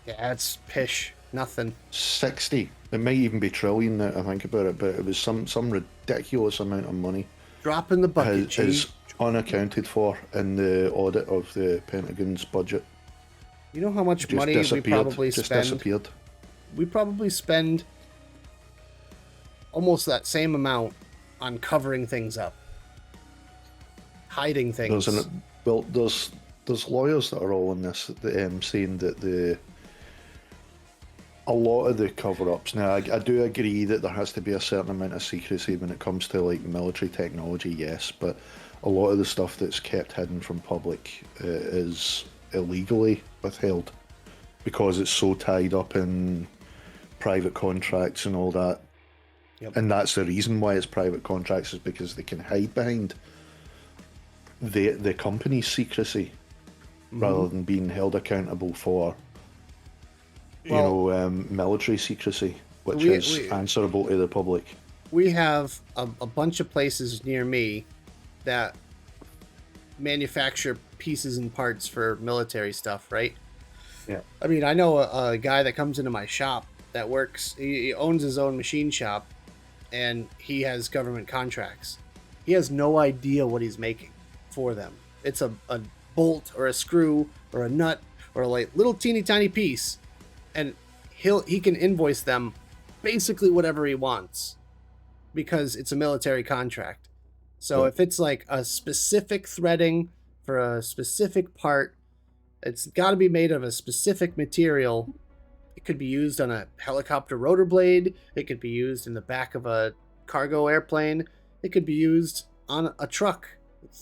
Yeah, it's pish. Nothing. 60. It might even be trillion now I think about it, but it was some ridiculous amount of money. Drop in the bucket, is unaccounted for in the audit of the Pentagon's budget. You know how much money we probably spend? Disappeared. We probably spend almost that same amount on covering things up, hiding things. There's lawyers that are all in this, saying that a lot of the cover-ups. Now, I do agree that there has to be a certain amount of secrecy when it comes to like military technology, yes, but a lot of the stuff that's kept hidden from public is illegally withheld because it's so tied up in private contracts and all that. Yep. And that's the reason why it's private contracts, is because they can hide behind the company's secrecy rather than being held accountable for military secrecy, which is answerable to the public. We have a bunch of places near me that manufacture pieces and parts for military stuff, right? Yeah. I mean, I know a guy that comes into my shop that works, he owns his own machine shop, and he has government contracts. he has no idea what he's making for them. It's a bolt or a screw or a nut or like little teeny tiny piece, and he can invoice them basically whatever he wants because it's a military contract. So if it's like a specific threading for a specific part, it's got to be made of a specific material. It could be used on a helicopter rotor blade. It could be used in the back of a cargo airplane. It could be used on a truck.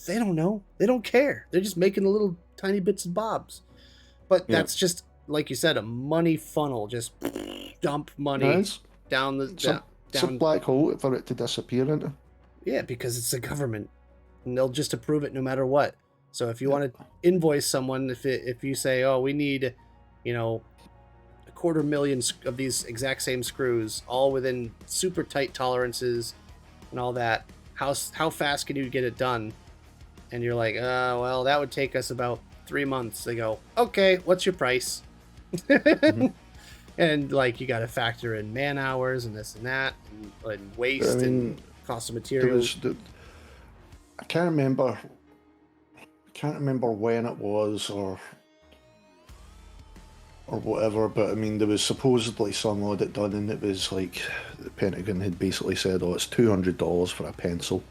They don't know. They don't care. They're just making the little tiny bits and bobs. But that's just, like you said, a money funnel. Just dump money down the... It's a black hole for it to disappear into. Yeah, because it's the government. And they'll just approve it no matter what. So if you want to invoice someone, if you say, oh, we need, you know, 250,000 of these exact same screws, all within super tight tolerances and all that, how fast can you get it done? And you're like, well, that would take us about 3 months. They go, okay, what's your price? And like, you got to factor in man hours and this and that, and waste and cost of materials. I can't remember when it was or whatever, but I mean, there was supposedly some audit done, and it was like the Pentagon had basically said, oh, it's $200 for a pencil.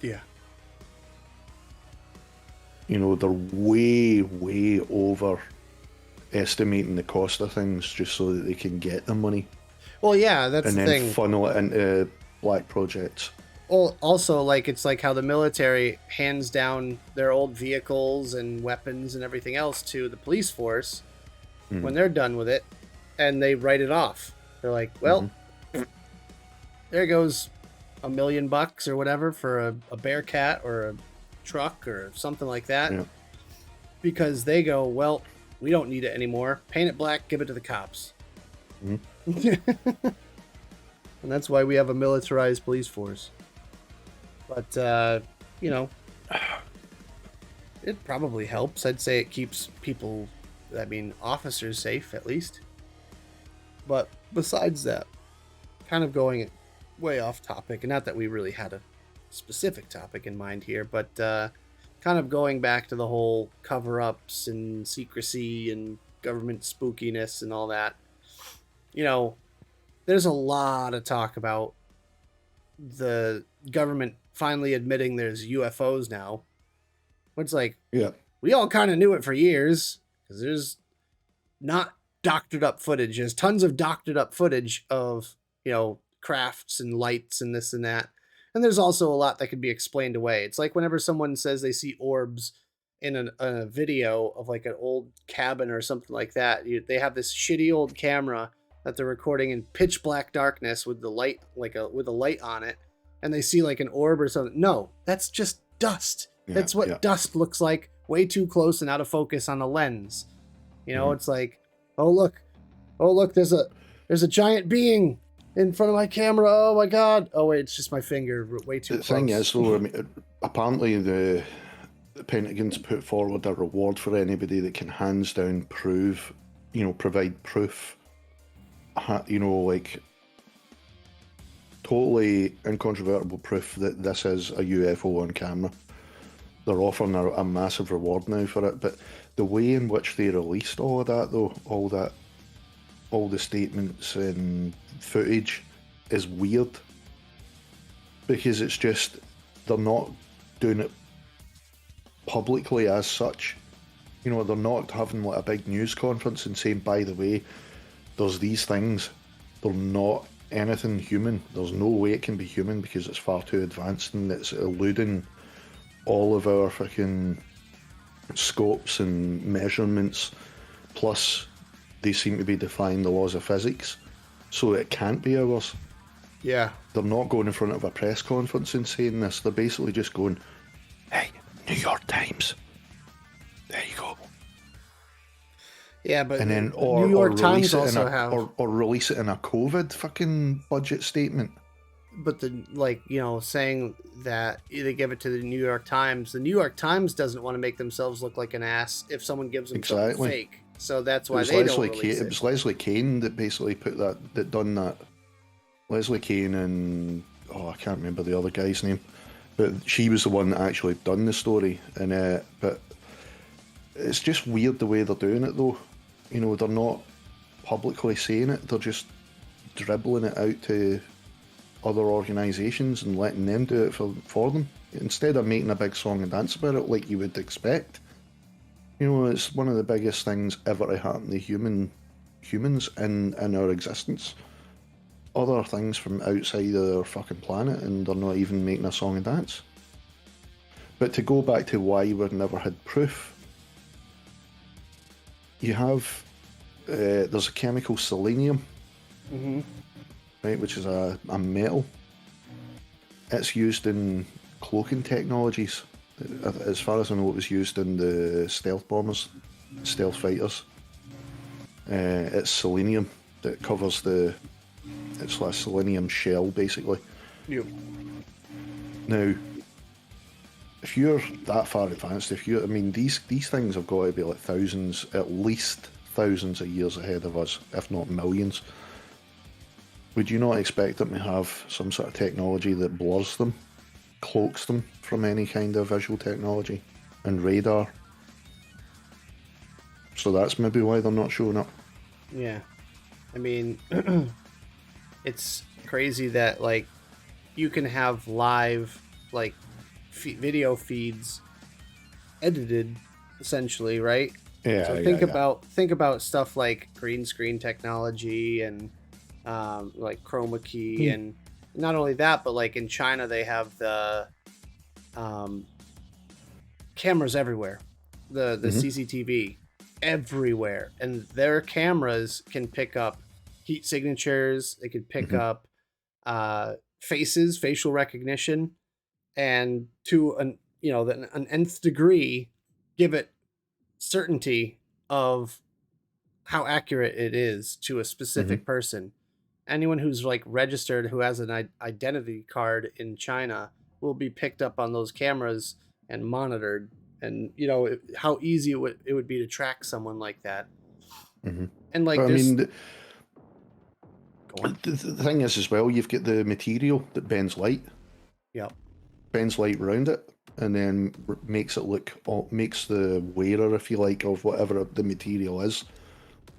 Yeah. You know, they're way over estimating the cost of things just so that they can get the money. Well, yeah, that's the thing. And then funnel it into black projects. Well, also, like, it's like how the military hands down their old vehicles and weapons and everything else to the police force when they're done with it, and they write it off. They're like, well, there goes $1 million or whatever for a Bearcat or a truck or something like that. Yeah. Because they go, well, we don't need it anymore. Paint it black, give it to the cops. And that's why we have a militarized police force. But, you know, it probably helps. I'd say it keeps people, officers safe, at least. But besides that, kind of going way off topic, and not that we really had a specific topic in mind here, but kind of going back to the whole cover-ups and secrecy and government spookiness and all that. You know, there's a lot of talk about the government finally admitting there's UFOs now. It's like, we all kind of knew it for years, because there's not doctored up footage. There's tons of doctored up footage of, you know, crafts and lights and this and that. And there's also a lot that can be explained away. It's like whenever someone says they see orbs in a video of like an old cabin or something like that, they have this shitty old camera that they're recording in pitch black darkness with the light, with a light on it, and they see like an orb or something. No, that's just dust. That's what dust looks like, way too close and out of focus on a lens. You know, it's like, oh look, there's a giant being in front of my camera. Oh my god. Oh wait, it's just my finger, way too close. The thing is, though, I mean, apparently the Pentagon's put forward a reward for anybody that can hands down provide proof, like totally incontrovertible proof that this is a UFO on camera. They're offering a massive reward now for it, but the way in which they released all of that, though, all the statements and footage is weird, because it's just, they're not doing it publicly as such. You know, they're not having like a big news conference and saying, by the way, there's these things. They're not anything human. There's no way it can be human because it's far too advanced, and it's eluding all of our fucking scopes and measurements. Plus, they seem to be defying the laws of physics, so it can't be ours. Yeah. They're not going in front of a press conference and saying this. They're basically just going, hey, New York Times, there you go. Yeah, but and then, New York Times also have... Or release it in a COVID fucking budget statement. But saying that they give it to the New York Times. The New York Times doesn't want to make themselves look like an ass if someone gives them something fake. So that's why they don't release it. It was Leslie Kean that basically done that. Leslie Kean and, I can't remember the other guy's name. But she was the one that actually done the story, and but it's just weird the way they're doing it, though. You know, they're not publicly saying it; they're just dribbling it out to other organisations and letting them do it for them, instead of making a big song and dance about it like you would expect. You know, it's one of the biggest things ever to happen to humans in our existence. Other things from outside of their fucking planet, and they're not even making a song and dance. But to go back to why we've never had proof, you have there's a chemical selenium, right, which is a metal. It's used in cloaking technologies. As far as I know, it was used in the stealth bombers, stealth fighters. It's selenium that covers the. It's like a selenium shell, basically. Yep. Now, if you're that far advanced, I mean, these things have got to be like thousands, at least thousands of years ahead of us, if not millions. Would you not expect them to have some sort of technology that blurs them, cloaks them from any kind of visual technology and radar? So that's maybe why they're not showing up. Yeah. I mean, it's crazy that, like, you can have live, like, video feeds edited, essentially, right? Yeah. So think about stuff like green screen technology and like chroma key, and not only that, but like in China they have the cameras everywhere, the CCTV everywhere, and their cameras can pick up heat signatures. They can pick up faces, facial recognition, and to an nth degree, give it certainty of how accurate it is to a specific person. Anyone who's like registered, who has an identity card in China, will be picked up on those cameras and monitored. And how easy it would be to track someone like that. And like, but, I mean, the thing is as well, you've got the material that bends light. Yep. Bends light around it, and then makes it look, makes the wearer, if you like, of whatever the material is,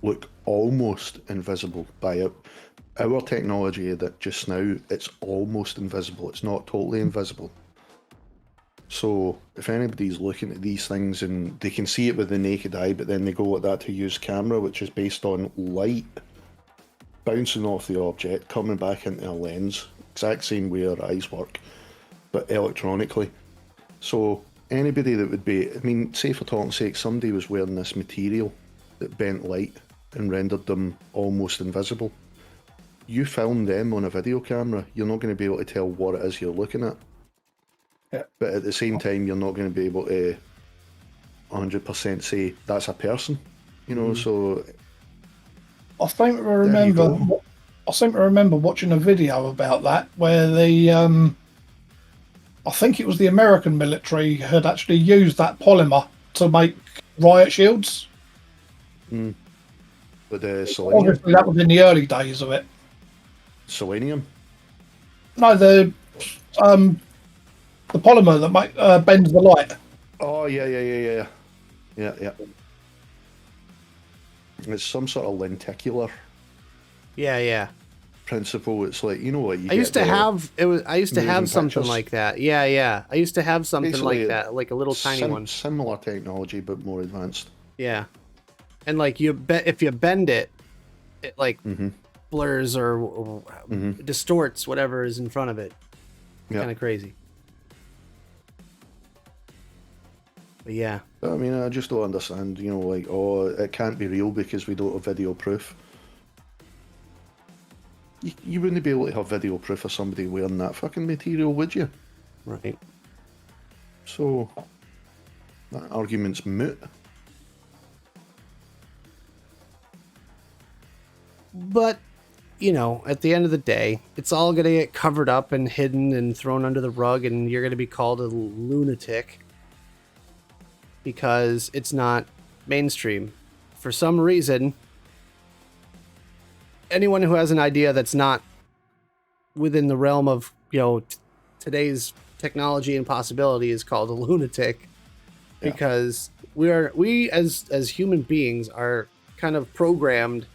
look almost invisible by our technology. That just now it's almost invisible. It's not totally invisible. So if anybody's looking at these things and they can see it with the naked eye, but then they go with that to use camera, which is based on light bouncing off the object, coming back into a lens, exact same way our eyes work, but electronically. So anybody that would be, I mean, say for talk's sake, somebody was wearing this material that bent light and rendered them almost invisible. You film them on a video camera, you're not going to be able to tell what it is you're looking at. Yeah. But at the same time, you're not going to be able to 100% say that's a person, so... I seem to remember watching a video about that where I think it was the American military had actually used that polymer to make riot shields. But the selenium? Obviously, that was in the early days of it. Selenium? No, the polymer that bends the light. Oh, yeah. It's some sort of lenticular. Yeah. Principle. It's like, what you I used to have something pictures. like that. Yeah. I used to have something Basically, like that, like a little tiny one. Similar technology, but more advanced. Yeah. And like if you bend it, it like blurs or distorts whatever is in front of it. Kind of crazy. But yeah. I mean, I just don't understand, it can't be real because we don't have video proof. You wouldn't be able to have video proof of somebody wearing that fucking material, would you? Right. So, that argument's moot. But, at the end of the day, it's all going to get covered up and hidden and thrown under the rug, and you're going to be called a lunatic because it's not mainstream. For some reason, anyone who has an idea that's not within the realm of, today's technology and possibility is called a lunatic, because we as human beings are kind of programmed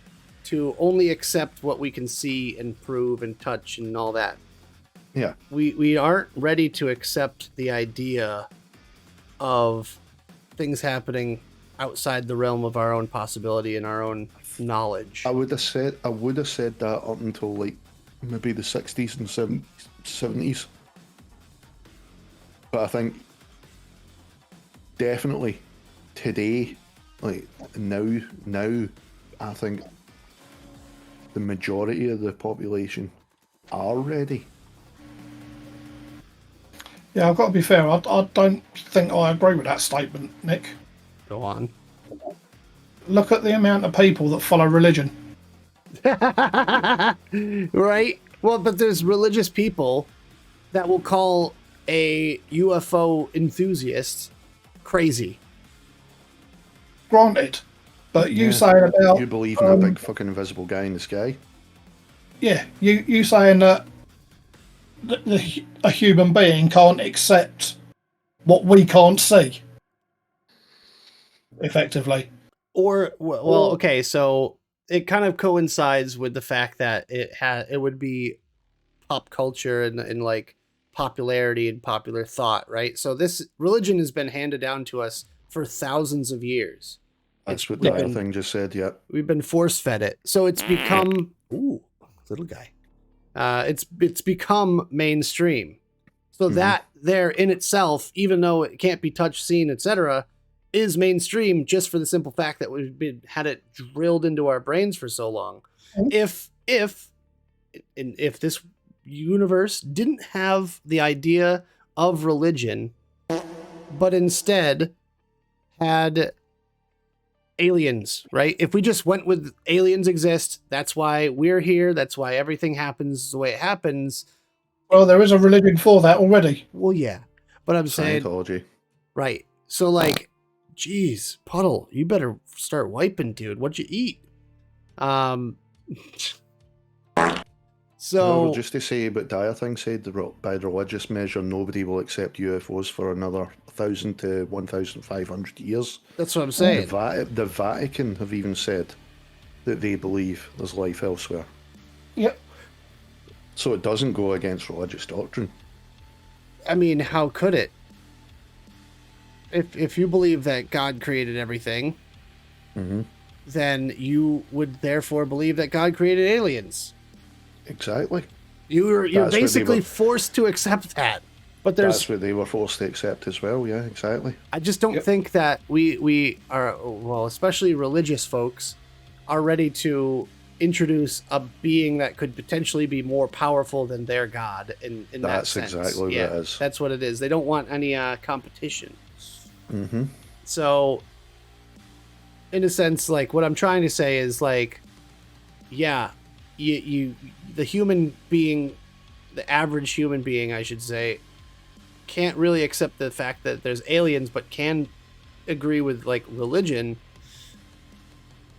to only accept what we can see and prove and touch and all that. Yeah. We aren't ready to accept the idea of things happening outside the realm of our own possibility and our own knowledge. I would have said that up until like maybe the 60s and 70s. But I think definitely today, like now I think the majority of the population are ready. Yeah, I've got to be fair. I don't think I agree with that statement, Nick. Go on. Look at the amount of people that follow religion. Right? Well, but there's religious people that will call a UFO enthusiast crazy. Granted, but you saying about you believe in a big fucking invisible guy in the sky? Yeah, you saying that a human being can't accept what we can't see, effectively. Or well, okay, so it kind of coincides with the fact that it would be pop culture and like popularity and popular thought, right? So this religion has been handed down to us for thousands of years. That's what the other thing just said. Yeah, we've been force fed it, so it's become little guy. It's become mainstream. So that there in itself, even though it can't be touched, seen, etc., is mainstream just for the simple fact that we've had it drilled into our brains for so long. If this universe didn't have the idea of religion, but instead had aliens, right? If we just went with aliens exist, that's why we're here, that's why everything happens the way it happens. Well, there is a religion for that already. Well, yeah. But I'm saying Scientology. Right. So like, geez, Puddle, you better start wiping, dude. What'd you eat? So well, just to say, but Dyer thing said by religious measure, nobody will accept UFOs for another 1,000 to 1,500 years. That's what I'm saying. The Vatican have even said that they believe there's life elsewhere. Yep. So it doesn't go against religious doctrine. I mean, how could it? If you believe that God created everything, then you would therefore believe that God created aliens. Exactly. You're basically forced to accept that. But that's what they were forced to accept as well. Yeah, exactly. I just don't think that we are, well, especially religious folks, are ready to introduce a being that could potentially be more powerful than their God in that sense. That's exactly what it is. That's what it is. They don't want any competition. Mm-hmm. So, in a sense, like, what I'm trying to say is, like, yeah, the human being, the average human being, I should say, can't really accept the fact that there's aliens, but can agree with, like, religion,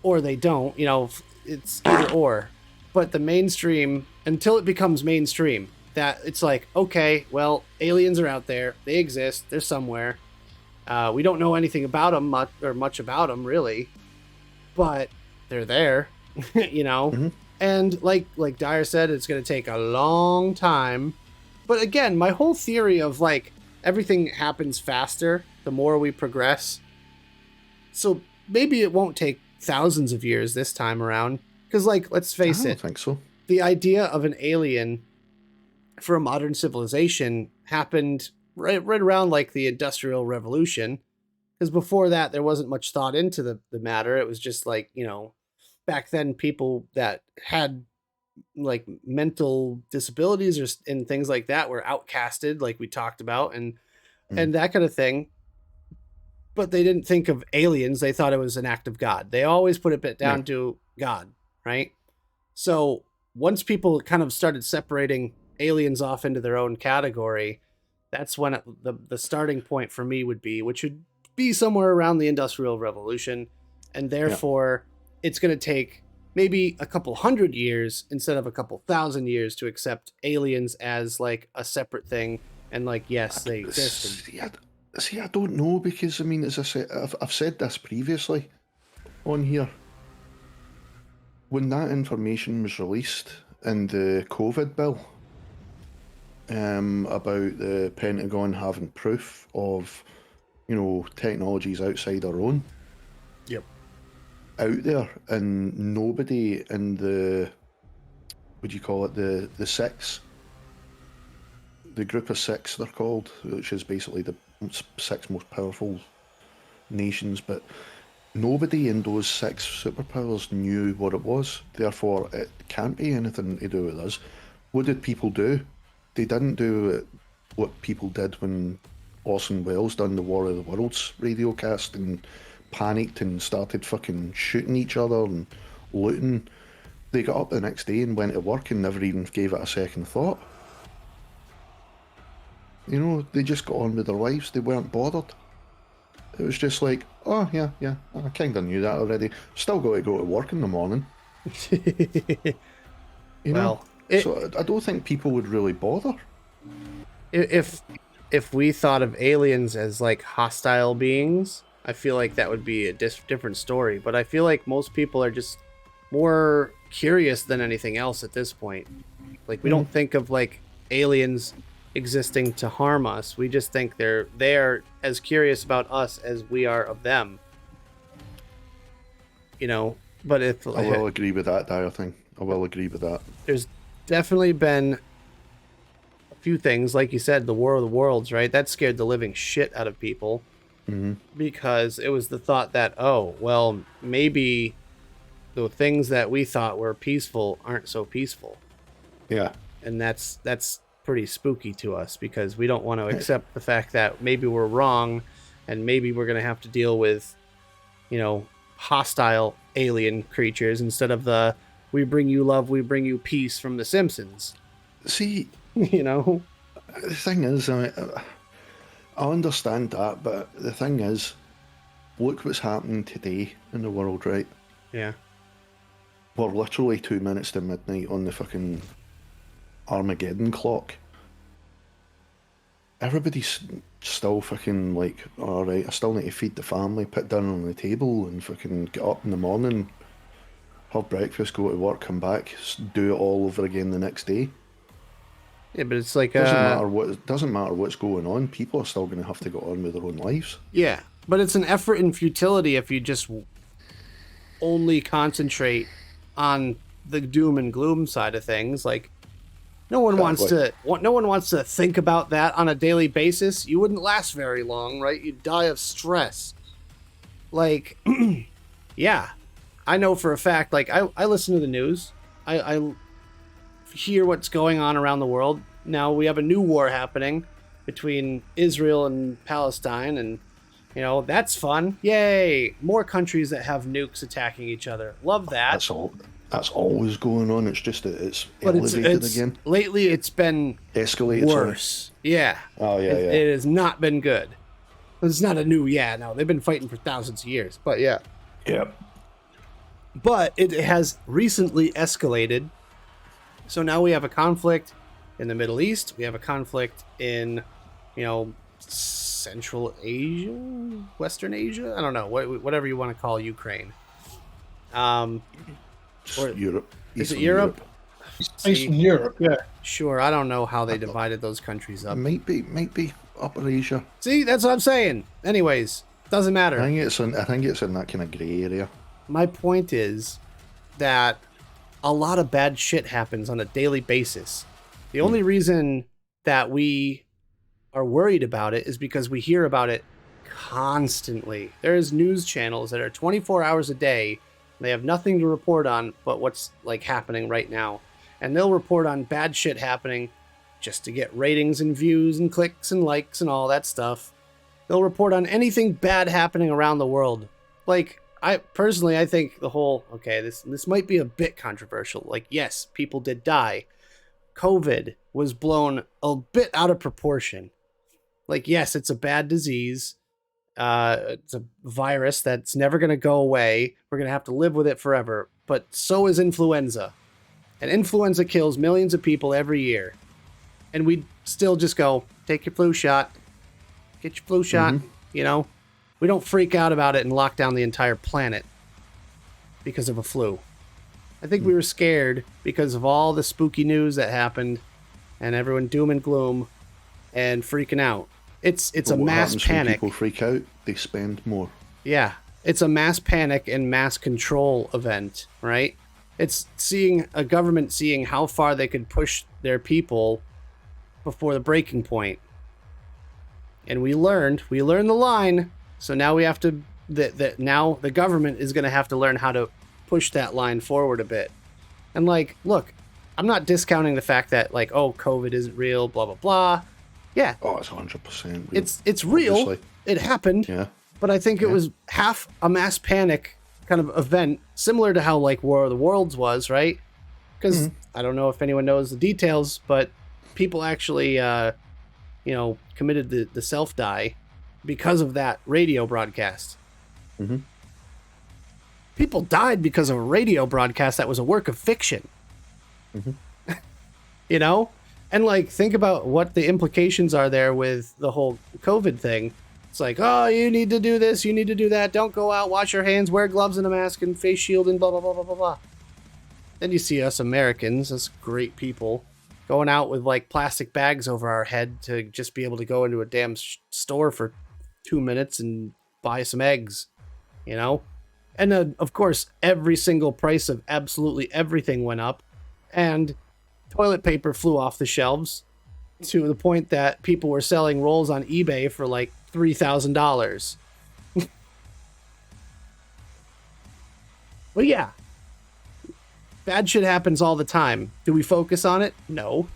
or they don't, you know, it's either or. But the mainstream, until it becomes mainstream, that it's like, okay, well, aliens are out there, they exist, they're somewhere. We don't know anything about them, much about them, really, but they're there, you know? Mm-hmm. And like Dyer said, it's going to take a long time. But again, my whole theory of, like, everything happens faster the more we progress. So maybe it won't take thousands of years this time around. Because, like, let's face it. I don't think so. The idea of an alien for a modern civilization happened right around, like, the Industrial Revolution. Because before that, there wasn't much thought into the matter. It was just, like, you know, back then people that had, like, mental disabilities and things like that were outcasted, like we talked about, and that kind of thing. But they didn't think of aliens. They thought it was an act of God. They always put it down to God, right? So once people kind of started separating aliens off into their own category, that's when the starting point for me would be, which would be somewhere around the Industrial Revolution. And therefore, it's going to take maybe a couple hundred years instead of a couple thousand years to accept aliens as, like, a separate thing And like, yes, they exist. See, I don't know because I mean, as I said, I've said this previously on here. When that information was released in the COVID bill, about the Pentagon having proof of, technologies outside our own. Yep. Out there, and nobody in the, what do you call it, the six, the group of six they're called, which is basically the six most powerful nations, but nobody in those six superpowers knew what it was. Therefore, it can't be anything to do with us. What did people do? They didn't do what people did when Orson Welles done the War of the Worlds radio cast and panicked and started fucking shooting each other and looting. They got up the next day and went to work and never even gave it a second thought. They just got on with their lives. They weren't bothered. It was just like, oh, yeah, I kind of knew that already. Still got to go to work in the morning. So I don't think people would really bother. If we thought of aliens as like hostile beings, I feel like that would be a different story. But I feel like most people are just more curious than anything else at this point. Like, we don't think of like aliens existing to harm us. We just think they're as curious about us as we are of them. But if I will agree with that dire thing. I will agree with that. There's definitely been a few things, like you said, the War of the Worlds, right? That scared the living shit out of people. Mm-hmm. Because it was the thought that, oh, well, maybe the things that we thought were peaceful aren't so peaceful. Yeah. And that's pretty spooky to us, because we don't want to accept the fact that maybe we're wrong, and maybe we're going to have to deal with, hostile alien creatures instead of the "we bring you love, we bring you peace" from The Simpsons. See, The thing is, I understand that, but the thing is, look what's happening today in the world, right? Yeah. We're literally 2 minutes to midnight on the fucking Armageddon clock. Everybody's still fucking like, alright, I still need to feed the family, put dinner on the table, and fucking get up in the morning, have breakfast, go to work, come back, do it all over again the next day. Yeah, but it's like it doesn't matter what's going on. People are still going to have to go on with their own lives. Yeah, but it's an effort in futility if you just only concentrate on the doom and gloom side of things. Like, no one wants to think about that on a daily basis. You wouldn't last very long, right? You'd die of stress. Like, yeah, I know for a fact. Like, I listen to the news. I hear what's going on around the world. Now we have a new war happening between Israel and Palestine, and that's fun. Yay! More countries that have nukes attacking each other. Love that. That's always going on. It's just that it's elevated again. Lately, it's been escalated. Worse. Yeah. Oh yeah, yeah. It has not been good. It's not a new. Yeah, no, they've been fighting for thousands of years. But yeah. Yep. But it has recently escalated. So now we have a conflict in the Middle East. We have a conflict in, Central Asia, Western Asia. I don't know, whatever you want to call Ukraine. Or Europe. Is it Europe? Eastern Europe, yeah. Sure, I don't know how they divided those countries up. Might be Upper Asia. See, that's what I'm saying. Anyways, doesn't matter. I think it's in that kind of grey area. My point is that a lot of bad shit happens on a daily basis. The only reason that we are worried about it is because we hear about it constantly. There's news channels that are 24 hours a day. They have nothing to report on but what's like happening right now. And they'll report on bad shit happening just to get ratings and views and clicks and likes and all that stuff. They'll report on anything bad happening around the world. Like, I think the whole, okay, this might be a bit controversial. Like, yes, people did die. COVID was blown a bit out of proportion. Like, yes, it's a bad disease. It's a virus that's never going to go away. We're going to have to live with it forever. But so is influenza. And influenza kills millions of people every year. And we'd still just go, take your flu shot. Get your flu shot, you know? We don't freak out about it and lock down the entire planet because of a flu. I think we were scared because of all the spooky news that happened and everyone doom and gloom and freaking out. It's a mass panic. When people freak out, they spend more. Yeah, it's a mass panic and mass control event, right? It's seeing a government seeing how far they could push their people before the breaking point. And we learned the line, so now we have to, now the government is going to have to learn how to push that line forward a bit. And like, look, I'm not discounting the fact that like, oh, COVID isn't real, blah, blah, blah. Yeah. Oh, it's 100% real. It's real. Obviously. It happened. Yeah. But I think it was half a mass panic kind of event, similar to how like War of the Worlds was, right? Because I don't know if anyone knows the details, but people actually, committed the self-die because of that radio broadcast. People died because of a radio broadcast that was a work of fiction. You know? And like, think about what the implications are there with the whole COVID thing. It's like, oh, you need to do this, you need to do that, don't go out, wash your hands, wear gloves and a mask and face shield and blah, blah, blah, blah, blah, blah. Then you see us Americans, us great people, going out with like plastic bags over our head to just be able to go into a damn store for 2 minutes and buy some eggs, you know? And of course, every single price of absolutely everything went up, and toilet paper flew off the shelves to the point that people were selling rolls on eBay for like $3,000. But yeah, bad shit happens all the time. Do we focus on it? No.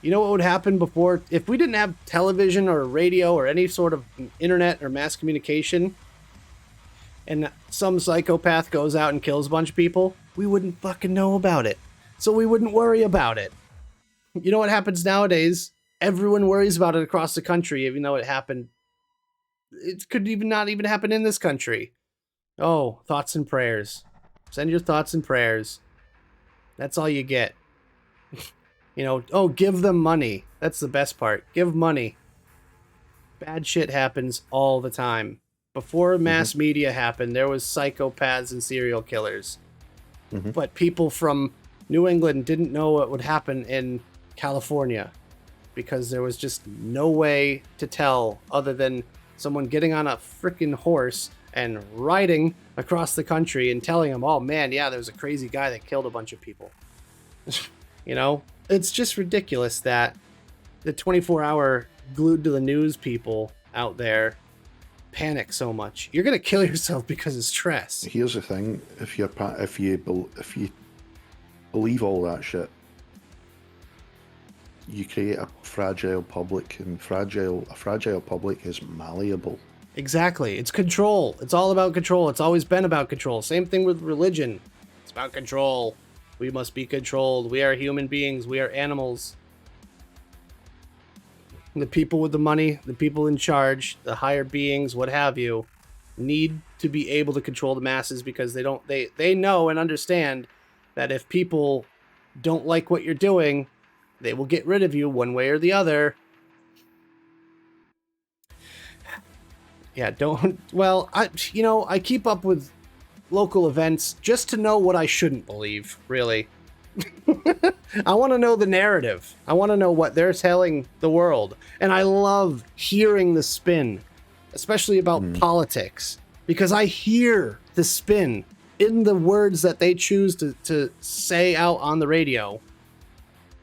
You know what would happen before, if we didn't have television or radio or any sort of internet or mass communication, and some psychopath goes out and kills a bunch of people, we wouldn't fucking know about it. So we wouldn't worry about it. You know what happens nowadays? Everyone worries about it across the country, even though it happened. It could even not even happen in this country. Oh, thoughts and prayers. Send your thoughts and prayers. That's all you get. Oh, give them money. That's the best part. Give money. Bad shit happens all the time. Before mass media happened, there was psychopaths and serial killers. But people from New England didn't know what would happen in California because there was just no way to tell other than someone getting on a freaking horse and riding across the country and telling them, oh man, yeah, there was a crazy guy that killed a bunch of people. It's just ridiculous that the 24-hour glued to the news people out there panic so much. You're gonna kill yourself because of stress. Here's the thing: if you believe all that shit, you create a fragile public, and a fragile public is malleable. Exactly. It's control. It's all about control. It's always been about control. Same thing with religion. It's about control. We must be controlled. We are human beings. We are animals. The people with the money, the people in charge, the higher beings, what have you, need to be able to control the masses because they know and understand that if people don't like what you're doing, they will get rid of you one way or the other. Yeah, I keep up with local events just to know what I shouldn't believe, really. I want to know the narrative. I want to know what they're telling the world. And I love hearing the spin, especially about politics, because I hear the spin in the words that they choose to say out on the radio.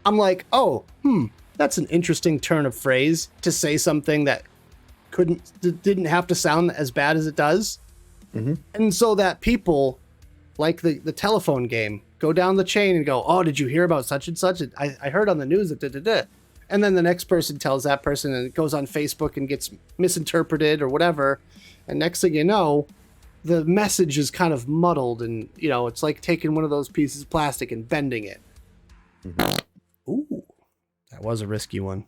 I'm like, oh, that's an interesting turn of phrase to say something that didn't have to sound as bad as it does. And so that people, like the telephone game, go down the chain and go, oh, did you hear about such and such? I heard on the news that da-da-da. And then the next person tells that person, and it goes on Facebook and gets misinterpreted or whatever. And next thing you know, the message is kind of muddled, and it's like taking one of those pieces of plastic and bending it. Ooh, that was a risky one.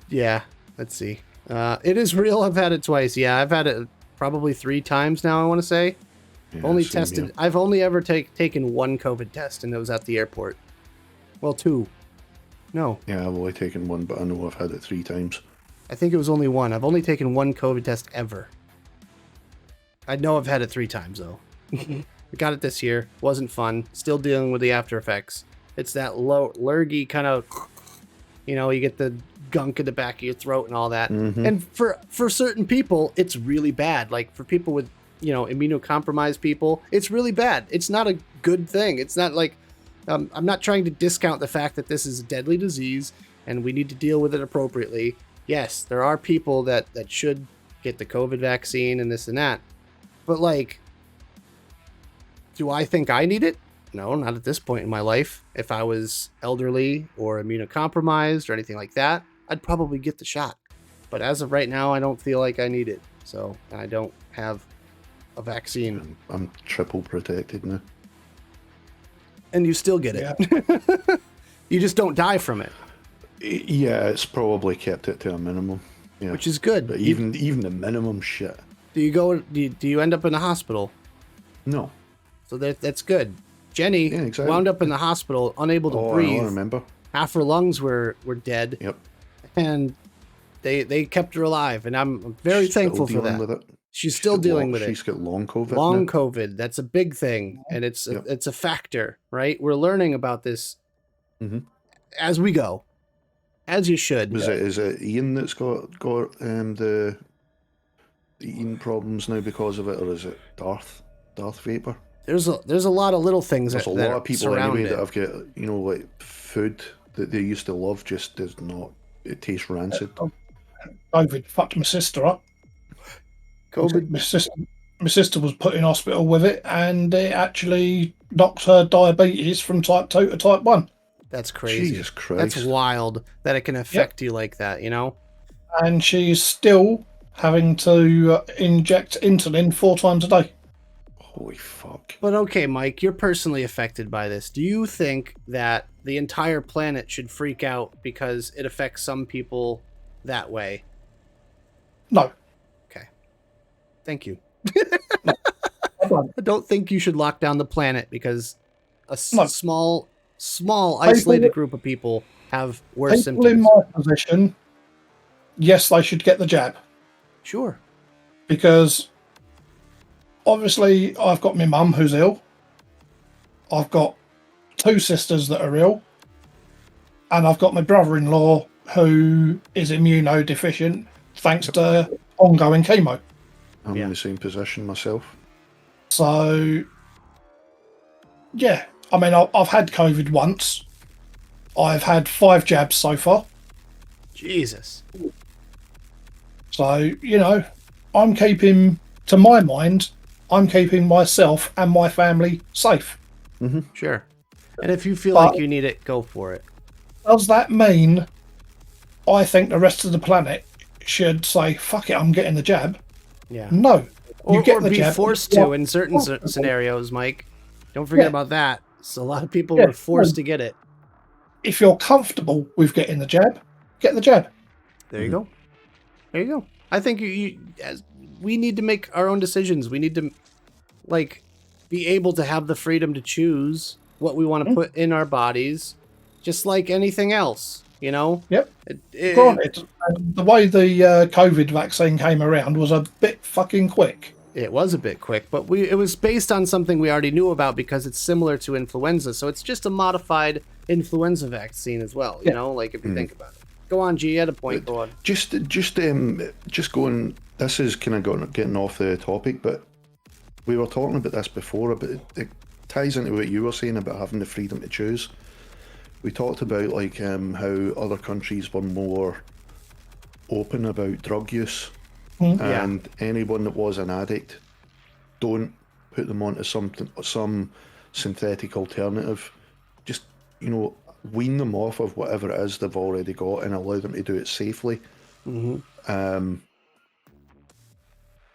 Yeah, let's see. It is real. I've had it twice. Yeah, I've had it probably 3 times now, I want to say. Yeah, Only same tested. here. I've only ever taken one COVID test, and it was at the airport. Well, two. No, Yeah, I've only taken one, but I know I've had it 3 times. I think it was only one. I've only taken one COVID test ever. I know I've had it 3 times though. I got it this year. Wasn't fun. Still dealing with the after effects. It's that low lurgy kind of, you get the gunk in the back of your throat and all that. Mhm. And for certain people, it's really bad. Like for people with, immunocompromised people, it's really bad. It's not a good thing. It's not like, I'm not trying to discount the fact that this is a deadly disease and we need to deal with it appropriately. Yes, there are people that should get the COVID vaccine and this and that. But like, do I think I need it? No, not at this point in my life. If I was elderly or immunocompromised or anything like that, I'd probably get the shot. But as of right now, I don't feel like I need it. So I don't have a vaccine. I'm triple protected now. And you still get it. You just don't die from it. Yeah, it's probably kept it to a minimum. Yeah. Which is good. But even the minimum shit. Do you end up in the hospital? No. So that's good. Jenny exactly. wound up in the hospital, unable to breathe. I remember. Half her lungs were dead. Yep. And they kept her alive, and I'm very thankful for that. With it. She's still dealing with it. She's got long COVID. Long COVID. That's a big thing, and it's a factor, right? We're learning about this as we go, as you should. Is it Ian that's got the eating problems now because of it, or is it Darth Vapor? There's a lot of little things. There's a lot of people anyway that have got like food that they used to love just does not. It tastes rancid. COVID fucked my sister up. COVID. My sister was put in hospital with it, and it actually knocked her diabetes from type 2 to type 1. That's crazy. Jesus Christ. That's wild that it can affect you like that, And she's still having to inject insulin 4 times a day. Holy fuck. But okay, Mike, you're personally affected by this. Do you think that the entire planet should freak out because it affects some people that way? No. Okay. Thank you. I don't think you should lock down the planet because a small, isolated group of people have worse symptoms. In my position, yes, they should get the jab. Sure. Because obviously I've got my mum who's ill. I've got 2 sisters that are ill. And I've got my brother-in-law who is immunodeficient thanks to ongoing chemo. I'm in the same position myself. So, yeah. I mean, I've had COVID once. I've had 5 jabs so far. Jesus. So, I'm keeping myself and my family safe. Mm-hmm. Sure. And if you feel like you need it, go for it. Does that mean I think the rest of the planet should say, fuck it, I'm getting the jab? Yeah. No. Or be forced to in certain scenarios, Mike. Don't forget about that. So a lot of people were forced to get it. If you're comfortable with getting the jab, get the jab. There you go. There you go. I think we need to make our own decisions. We need to, be able to have the freedom to choose what we want to put in our bodies, just like anything else, Yep. Granted, the way the COVID vaccine came around was a bit fucking quick. It was a bit quick, but it was based on something we already knew about because it's similar to influenza. So it's just a modified influenza vaccine as well, if you think about it. Go on, G, you had a point. Go on. Just going. This is kind of getting off the topic, but we were talking about this before. But it ties into what you were saying about having the freedom to choose. We talked about how other countries were more open about drug use, and anyone that was an addict, don't put them onto some synthetic alternative. Just wean them off of whatever it is they've already got and allow them to do it safely, in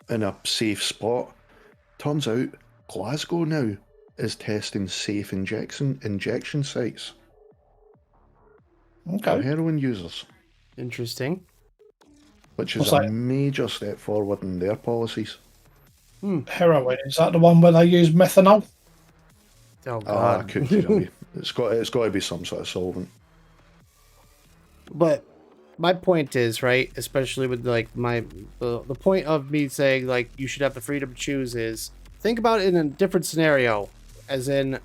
a safe spot. Turns out Glasgow now is testing safe injection sites for heroin users. Interesting. Which is a major step forward in their policies. heroin. Is that the one where they use methanol? Oh I god. couldn't tell you. It's got to be some sort of solvent. But my point is, right, especially with like the point of me saying like you should have the freedom to choose is think about it in a different scenario, as in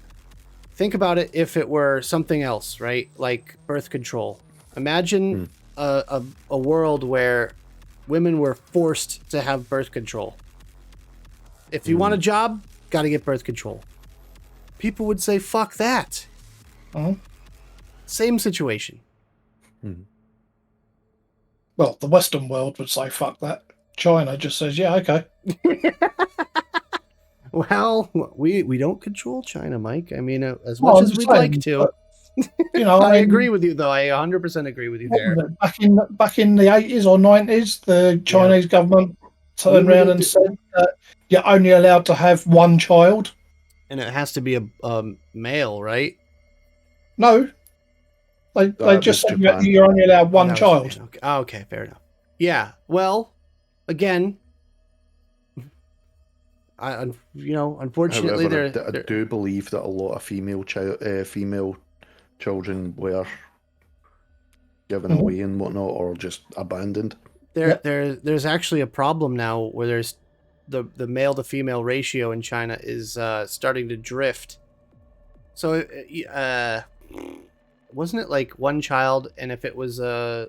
think about it if it were something else, right? Like birth control. Imagine a world where women were forced to have birth control. If you want a job, got to get birth control. People would say, fuck that. Same situation. Well, the Western world would say, fuck that. China just says, yeah, okay. Well, we don't control China, Mike. I mean, as much as we'd like to. You know, I agree with you, though. I 100% agree with you there. Back in the 80s or 90s, the Chinese government turned around and said that you're only allowed to have one child. And it has to be a male, right? No. They just said you're only allowed one child. Okay, fair enough. Yeah, well, again, unfortunately, However, I do believe that a lot of female children were given away and whatnot, or just abandoned. There's actually a problem now where there's the male to female ratio in China is starting to drift. So, wasn't it like one child, and if it was a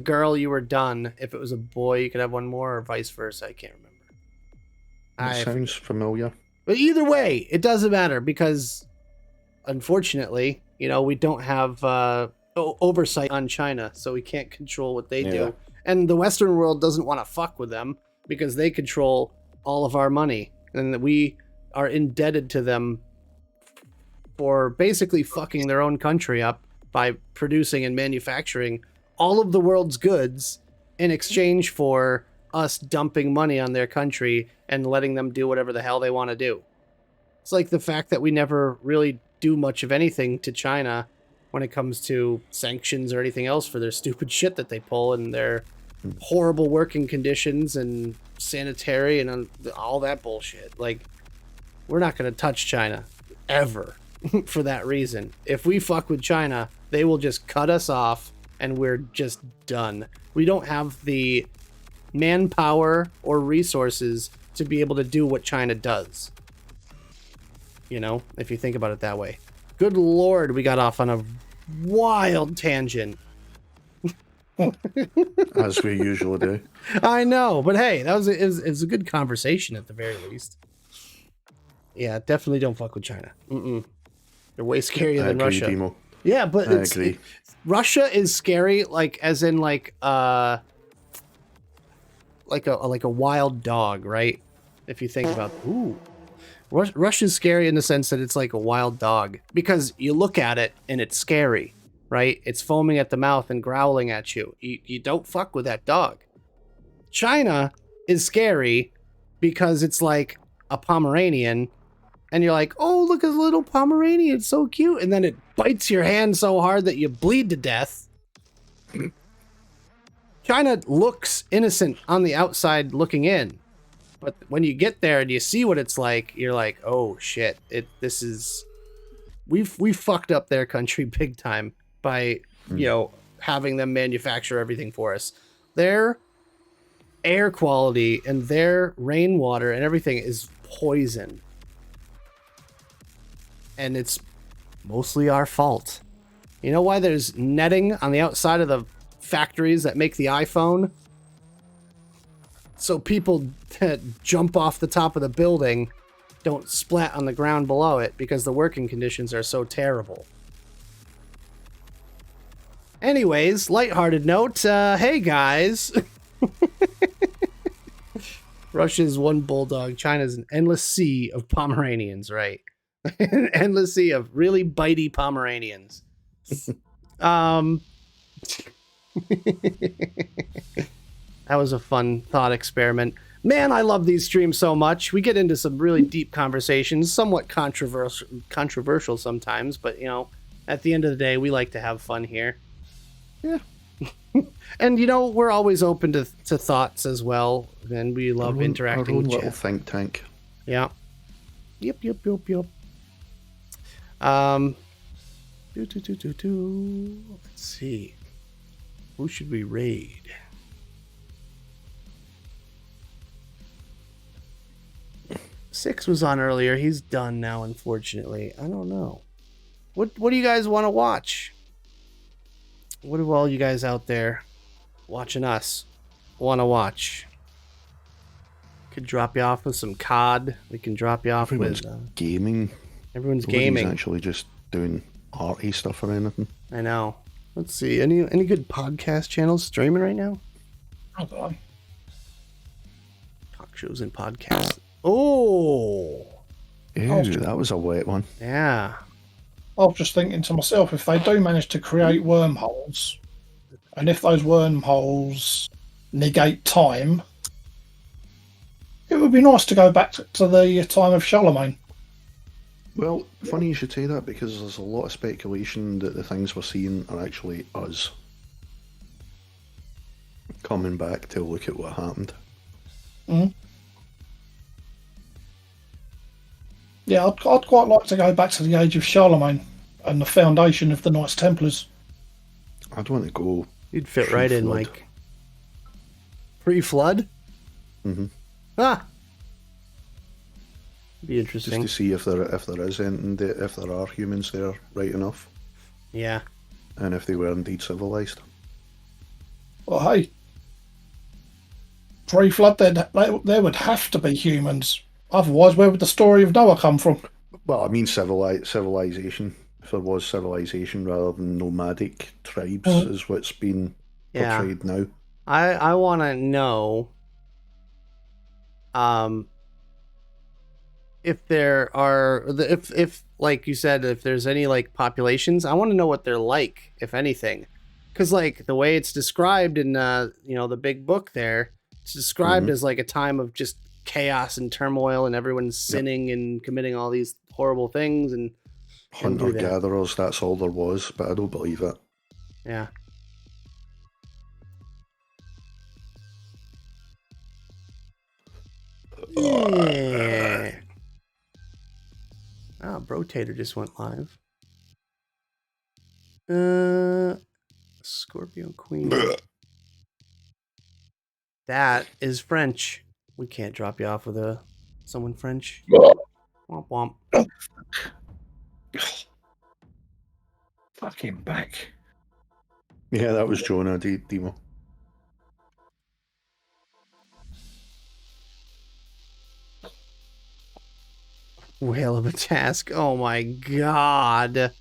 girl, you were done. If it was a boy, you could have one more, or vice versa. I can't remember. That sounds familiar. But either way, it doesn't matter because, unfortunately, we don't have oversight on China, so we can't control what they do. And the Western world doesn't want to fuck with them because they control all of our money, and that we are indebted to them for basically fucking their own country up by producing and manufacturing all of the world's goods in exchange for us dumping money on their country and letting them do whatever the hell they want to do. It's like the fact that we never really do much of anything to China when it comes to sanctions or anything else for their stupid shit that they pull and their horrible working conditions and sanitary and all that bullshit. Like, we're not going to touch China ever for that reason. If we fuck with China, they will just cut us off and we're just done. We don't have the manpower or resources to be able to do what China does. If you think about it that way. Good Lord, we got off on a wild tangent. As we usually do. I know, but hey, it was a good conversation at the very least. Yeah, definitely don't fuck with China. They're way scarier than Russia. Demo. Yeah, but I agree. Russia is scary, like as in like a wild dog, right? If you think about Russia's scary in the sense that it's like a wild dog because you look at it and it's scary, right? It's foaming at the mouth and growling at you. You don't fuck with that dog. China is scary because it's like a Pomeranian. And you're like, oh, look at the little Pomeranian. It's so cute. And then it bites your hand so hard that you bleed to death. China looks innocent on the outside looking in. But when you get there and you see what it's like, you're like, oh, shit. We fucked up their country big time by, having them manufacture everything for us. Their air quality and their rainwater and everything is poison. And it's mostly our fault. You know why there's netting on the outside of the factories that make the iPhone? So people that jump off the top of the building don't splat on the ground below it because the working conditions are so terrible. Anyways, lighthearted note, hey guys. Russia's one bulldog, China's an endless sea of Pomeranians, right? An endless sea of really bitey Pomeranians. That was a fun thought experiment. Man, I love these streams so much. We get into some really deep conversations, somewhat controversial sometimes, but at the end of the day, we like to have fun here. Yeah. And we're always open to thoughts as well, and we love interacting Our own with little chat. think tank. Yeah. Yep. Let's see. Who should we raid? Six was on earlier. He's done now, unfortunately. I don't know. What do you guys want to watch? What do all you guys out there watching us want to watch? Could drop you off with some COD. We can drop you off Everyone's with gaming. Everyone's Nobody's gaming. actually just doing arty stuff or anything. I know. Let's see. Any good podcast channels streaming right now? I don't know. Talk shows and podcasts. Oh, Ew, that was a wet one. yeah. I was just thinking to myself, if they do manage to create wormholes, and if those wormholes negate time, it would be nice to go back to the time of Charlemagne. Well, funny you should say that, because there's a lot of speculation that the things we're seeing are actually us coming back to look at what happened. Mm-hmm. Yeah, I'd quite like to go back to the age of Charlemagne and the foundation of the Knights Templars. I'd want to go. You'd fit right in, Pre-flood. Mike. Pre-flood? Mm-hmm. Ah. Be Just interesting. to see if there is anything, if there are humans there right enough, Yeah. and if they were indeed civilized. Well, hey, pre-flood, there would have to be humans. Otherwise, where would the story of Noah come from? Well, I mean civilization. If there was civilization rather than nomadic tribes, is what's been Yeah. portrayed now. I want to know if there are if like you said, if there's any like populations, I want to know what they're like, if anything. Cuz like the way it's described in the big book there, it's described as like a time of just chaos and turmoil and everyone's sinning and committing all these horrible things and do that. Hunter-gatherers, that's all there was, but I don't believe it. Yeah. Yeah. Oh, Brotator just went live. Scorpion Queen. That is French. We can't drop you off with someone French. Womp womp. Fucking back. Yeah, that was Jonah, Demo. Whale of a task. Oh my god.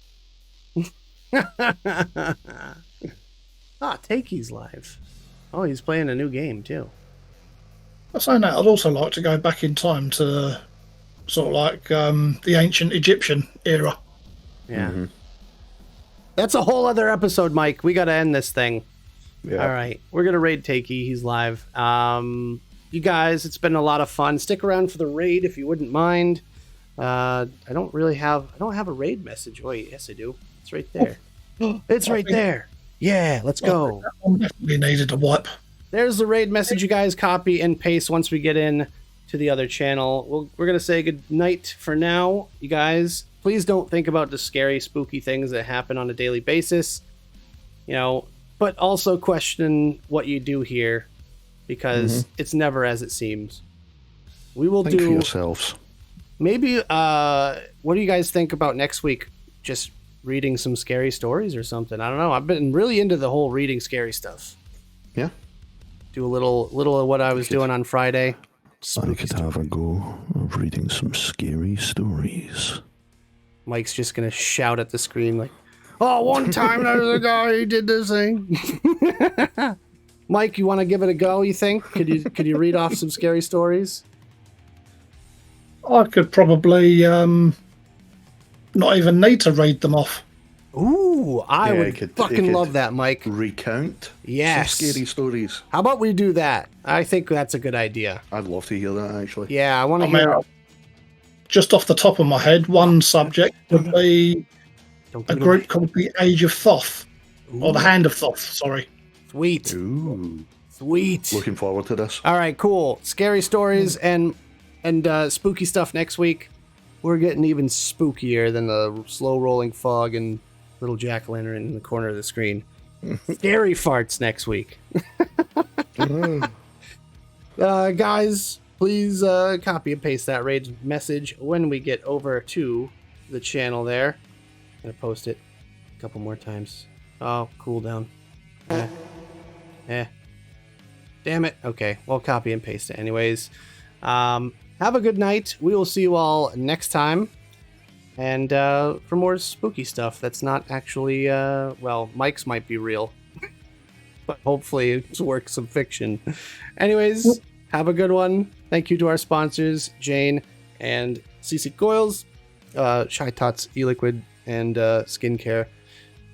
Takey's live. Oh, he's playing a new game too. I saying that, I'd also like to go back in time to sort of like the ancient Egyptian era. Yeah. Mm-hmm. That's a whole other episode, Mike. We got to end this thing. Yeah. All right. We're going to raid Takey. He's live. You guys, it's been a lot of fun. Stick around for the raid if you wouldn't mind. I don't have a raid message. Wait, yes I do. It's right there. It's right there. Yeah, let's go. That one definitely needed a wipe. There's the raid message. You guys copy and paste once we get in to the other channel. We're going to say good night for now. You guys, please don't think about the scary, spooky things that happen on a daily basis. But also question what you do here, because it's never as it seems. We will Think for do yourselves. maybe what do you guys think about next week? Just reading some scary stories or something. I don't know. I've been really into the whole reading scary stuff. Yeah. Do a little of what I was doing on Friday. I could have a go of reading some scary stories. Mike's just gonna shout at the screen like, "Oh, one time there was a guy who did this thing." Mike, you want to give it a go? You think? Could you read off some scary stories? I could probably not even need to read them off. Ooh, I would fucking love that, Mike. Recount Yes. some scary stories. How about we do that? I think that's a good idea. I'd love to hear that, actually. Yeah, I want to I mean, hear. just off the top of my head, one subject would be Don't a give it group called the Age of Thoth, or the Hand of Thoth, sorry. Sweet. Ooh. Sweet. Looking forward to this. All right, cool. Scary stories and spooky stuff next week. We're getting even spookier than the slow rolling fog and little jack-o'-lantern in the corner of the screen. Scary farts next week. Guys, please copy and paste that raid message when we get over to the channel there. I'm going to post it a couple more times. Oh, cool down. Damn it. Okay, well, copy and paste it anyways. Have a good night. We will see you all next time. And for more spooky stuff that's not actually, well, Mike's might be real. But hopefully it's works of fiction. Anyways, have a good one. Thank you to our sponsors, Jane and CC Coils, Shy Tots E-Liquid, and Skincare.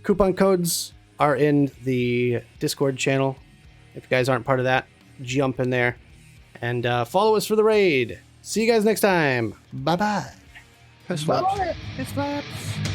Coupon codes are in the Discord channel. If you guys aren't part of that, jump in there. And follow us for the raid. See you guys next time. Bye-bye. Piss slaps. Piss slaps.